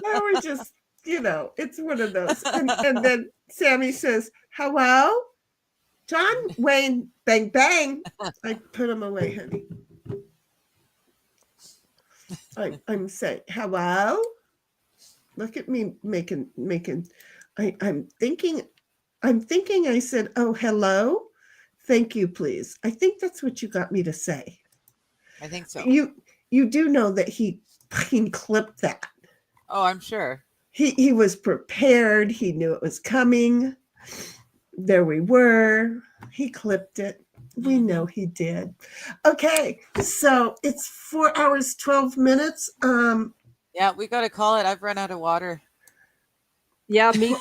I was just, it's one of those. And then Sammy says, hello? John Wayne, bang, bang. I put him away, honey. I'm saying, hello? Look at me making, I'm thinking I said, oh, hello. thank you, please. I think that's what you got me to say. I think so. You do know that he fucking clipped that. Oh, I'm sure. He was prepared. He knew it was coming. There we were. He clipped it. We know he did. Okay, so it's 4 hours, 12 minutes. Yeah, we got to call it. I've run out of water. Yeah, me.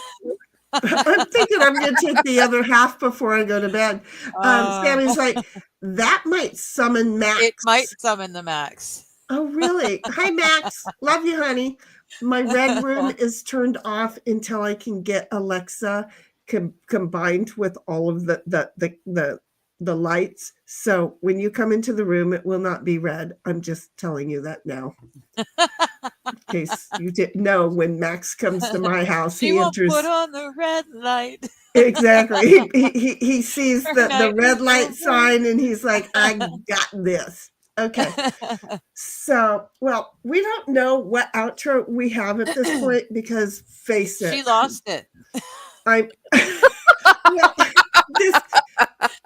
I'm thinking I'm going to take the other half before I go to bed. Sammy's like, that might summon Max. It might summon the Max. Oh, really? Hi, Max. Love you, honey. My red room is turned off until I can get Alexa combined with all of the lights. So when you come into the room, it will not be red. I'm just telling you that now. In case you didn't know, when Max comes to my house, She won't put on the red light. Exactly. He sees the red light sign and he's like, I got this. Okay. So, well, we don't know what outro we have at this point because face it. She lost it.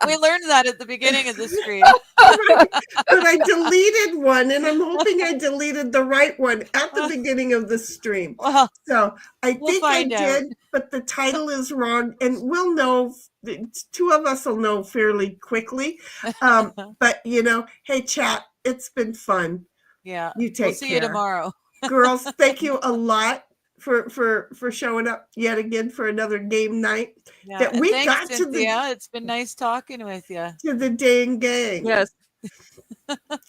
We learned that at the beginning of the stream. Right. But I deleted one, and I'm hoping I deleted the right one at the beginning of the stream. Well, so I we'll think I find out. did, but the title is wrong, and we'll know. Two of us will know fairly quickly. But hey, chat, it's been fun. Yeah, you take we'll see care. you tomorrow, girls. Thank you a lot for showing up yet again for another game night. Yeah, that we thanks, got to Cynthia. It's been nice talking with you. To the dang gang. Yes.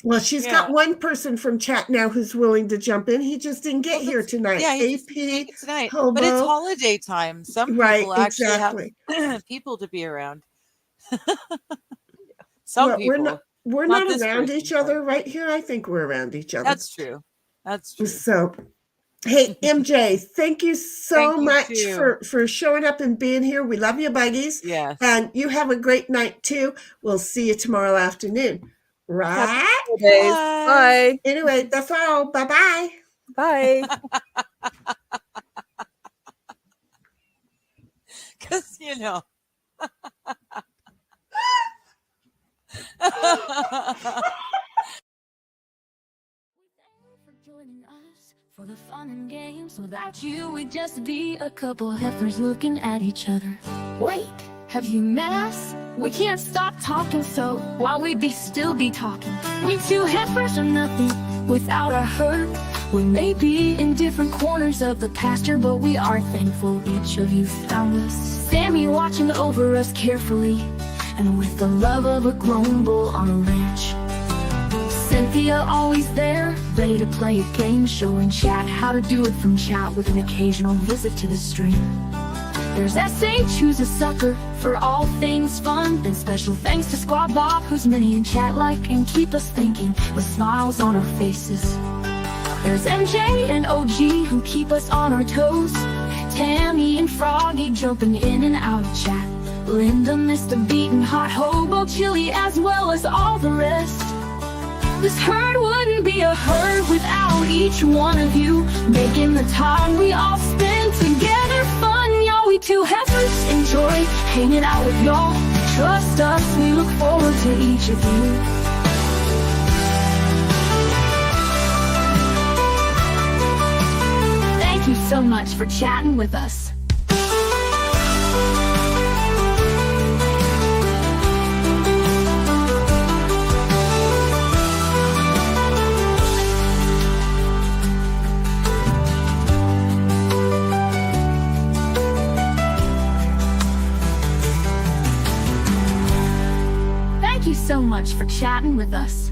Well, she's got one person from chat now who's willing to jump in. He just didn't get here tonight. Yeah, AP tonight. Hobo. But it's holiday time. Some people actually have people to be around. Some people. We're not around each other right here. I think we're around each other. That's true. That's true. So, hey, MJ, thank you so much for showing up and being here. We love you, Buggies. Yeah. And you have a great night, too. We'll see you tomorrow afternoon. Right? Bye. Anyway, that's all. Bye-bye. Bye. Because, For the fun and games, without you we'd just be a couple heifers looking at each other. Wait, have you met us? We can't stop talking, so while we'd still be talking. We two heifers are nothing without our herd. We may be in different corners of the pasture, but we are thankful each of you found us. Sammy watching over us carefully, and with the love of a grown bull on a ranch. Cynthia always there, ready to play a game, showing chat how to do it from chat with an occasional visit to the stream. There's SH, who's a sucker for all things fun, and special thanks to Squad Bob, who's many in chat like and keep us thinking with smiles on our faces. There's MJ and OG who keep us on our toes, Tammy and Froggy jumping in and out of chat, Linda, Mr. Beaten, Hot Hobo, Chili, as well as all the rest. This herd wouldn't be a herd without each one of you, making the time we all spend together fun. Y'all, we two heifers enjoy hanging out with y'all. Trust us, we look forward to each of you. Thank you so much for chatting with us. So much for chatting with us.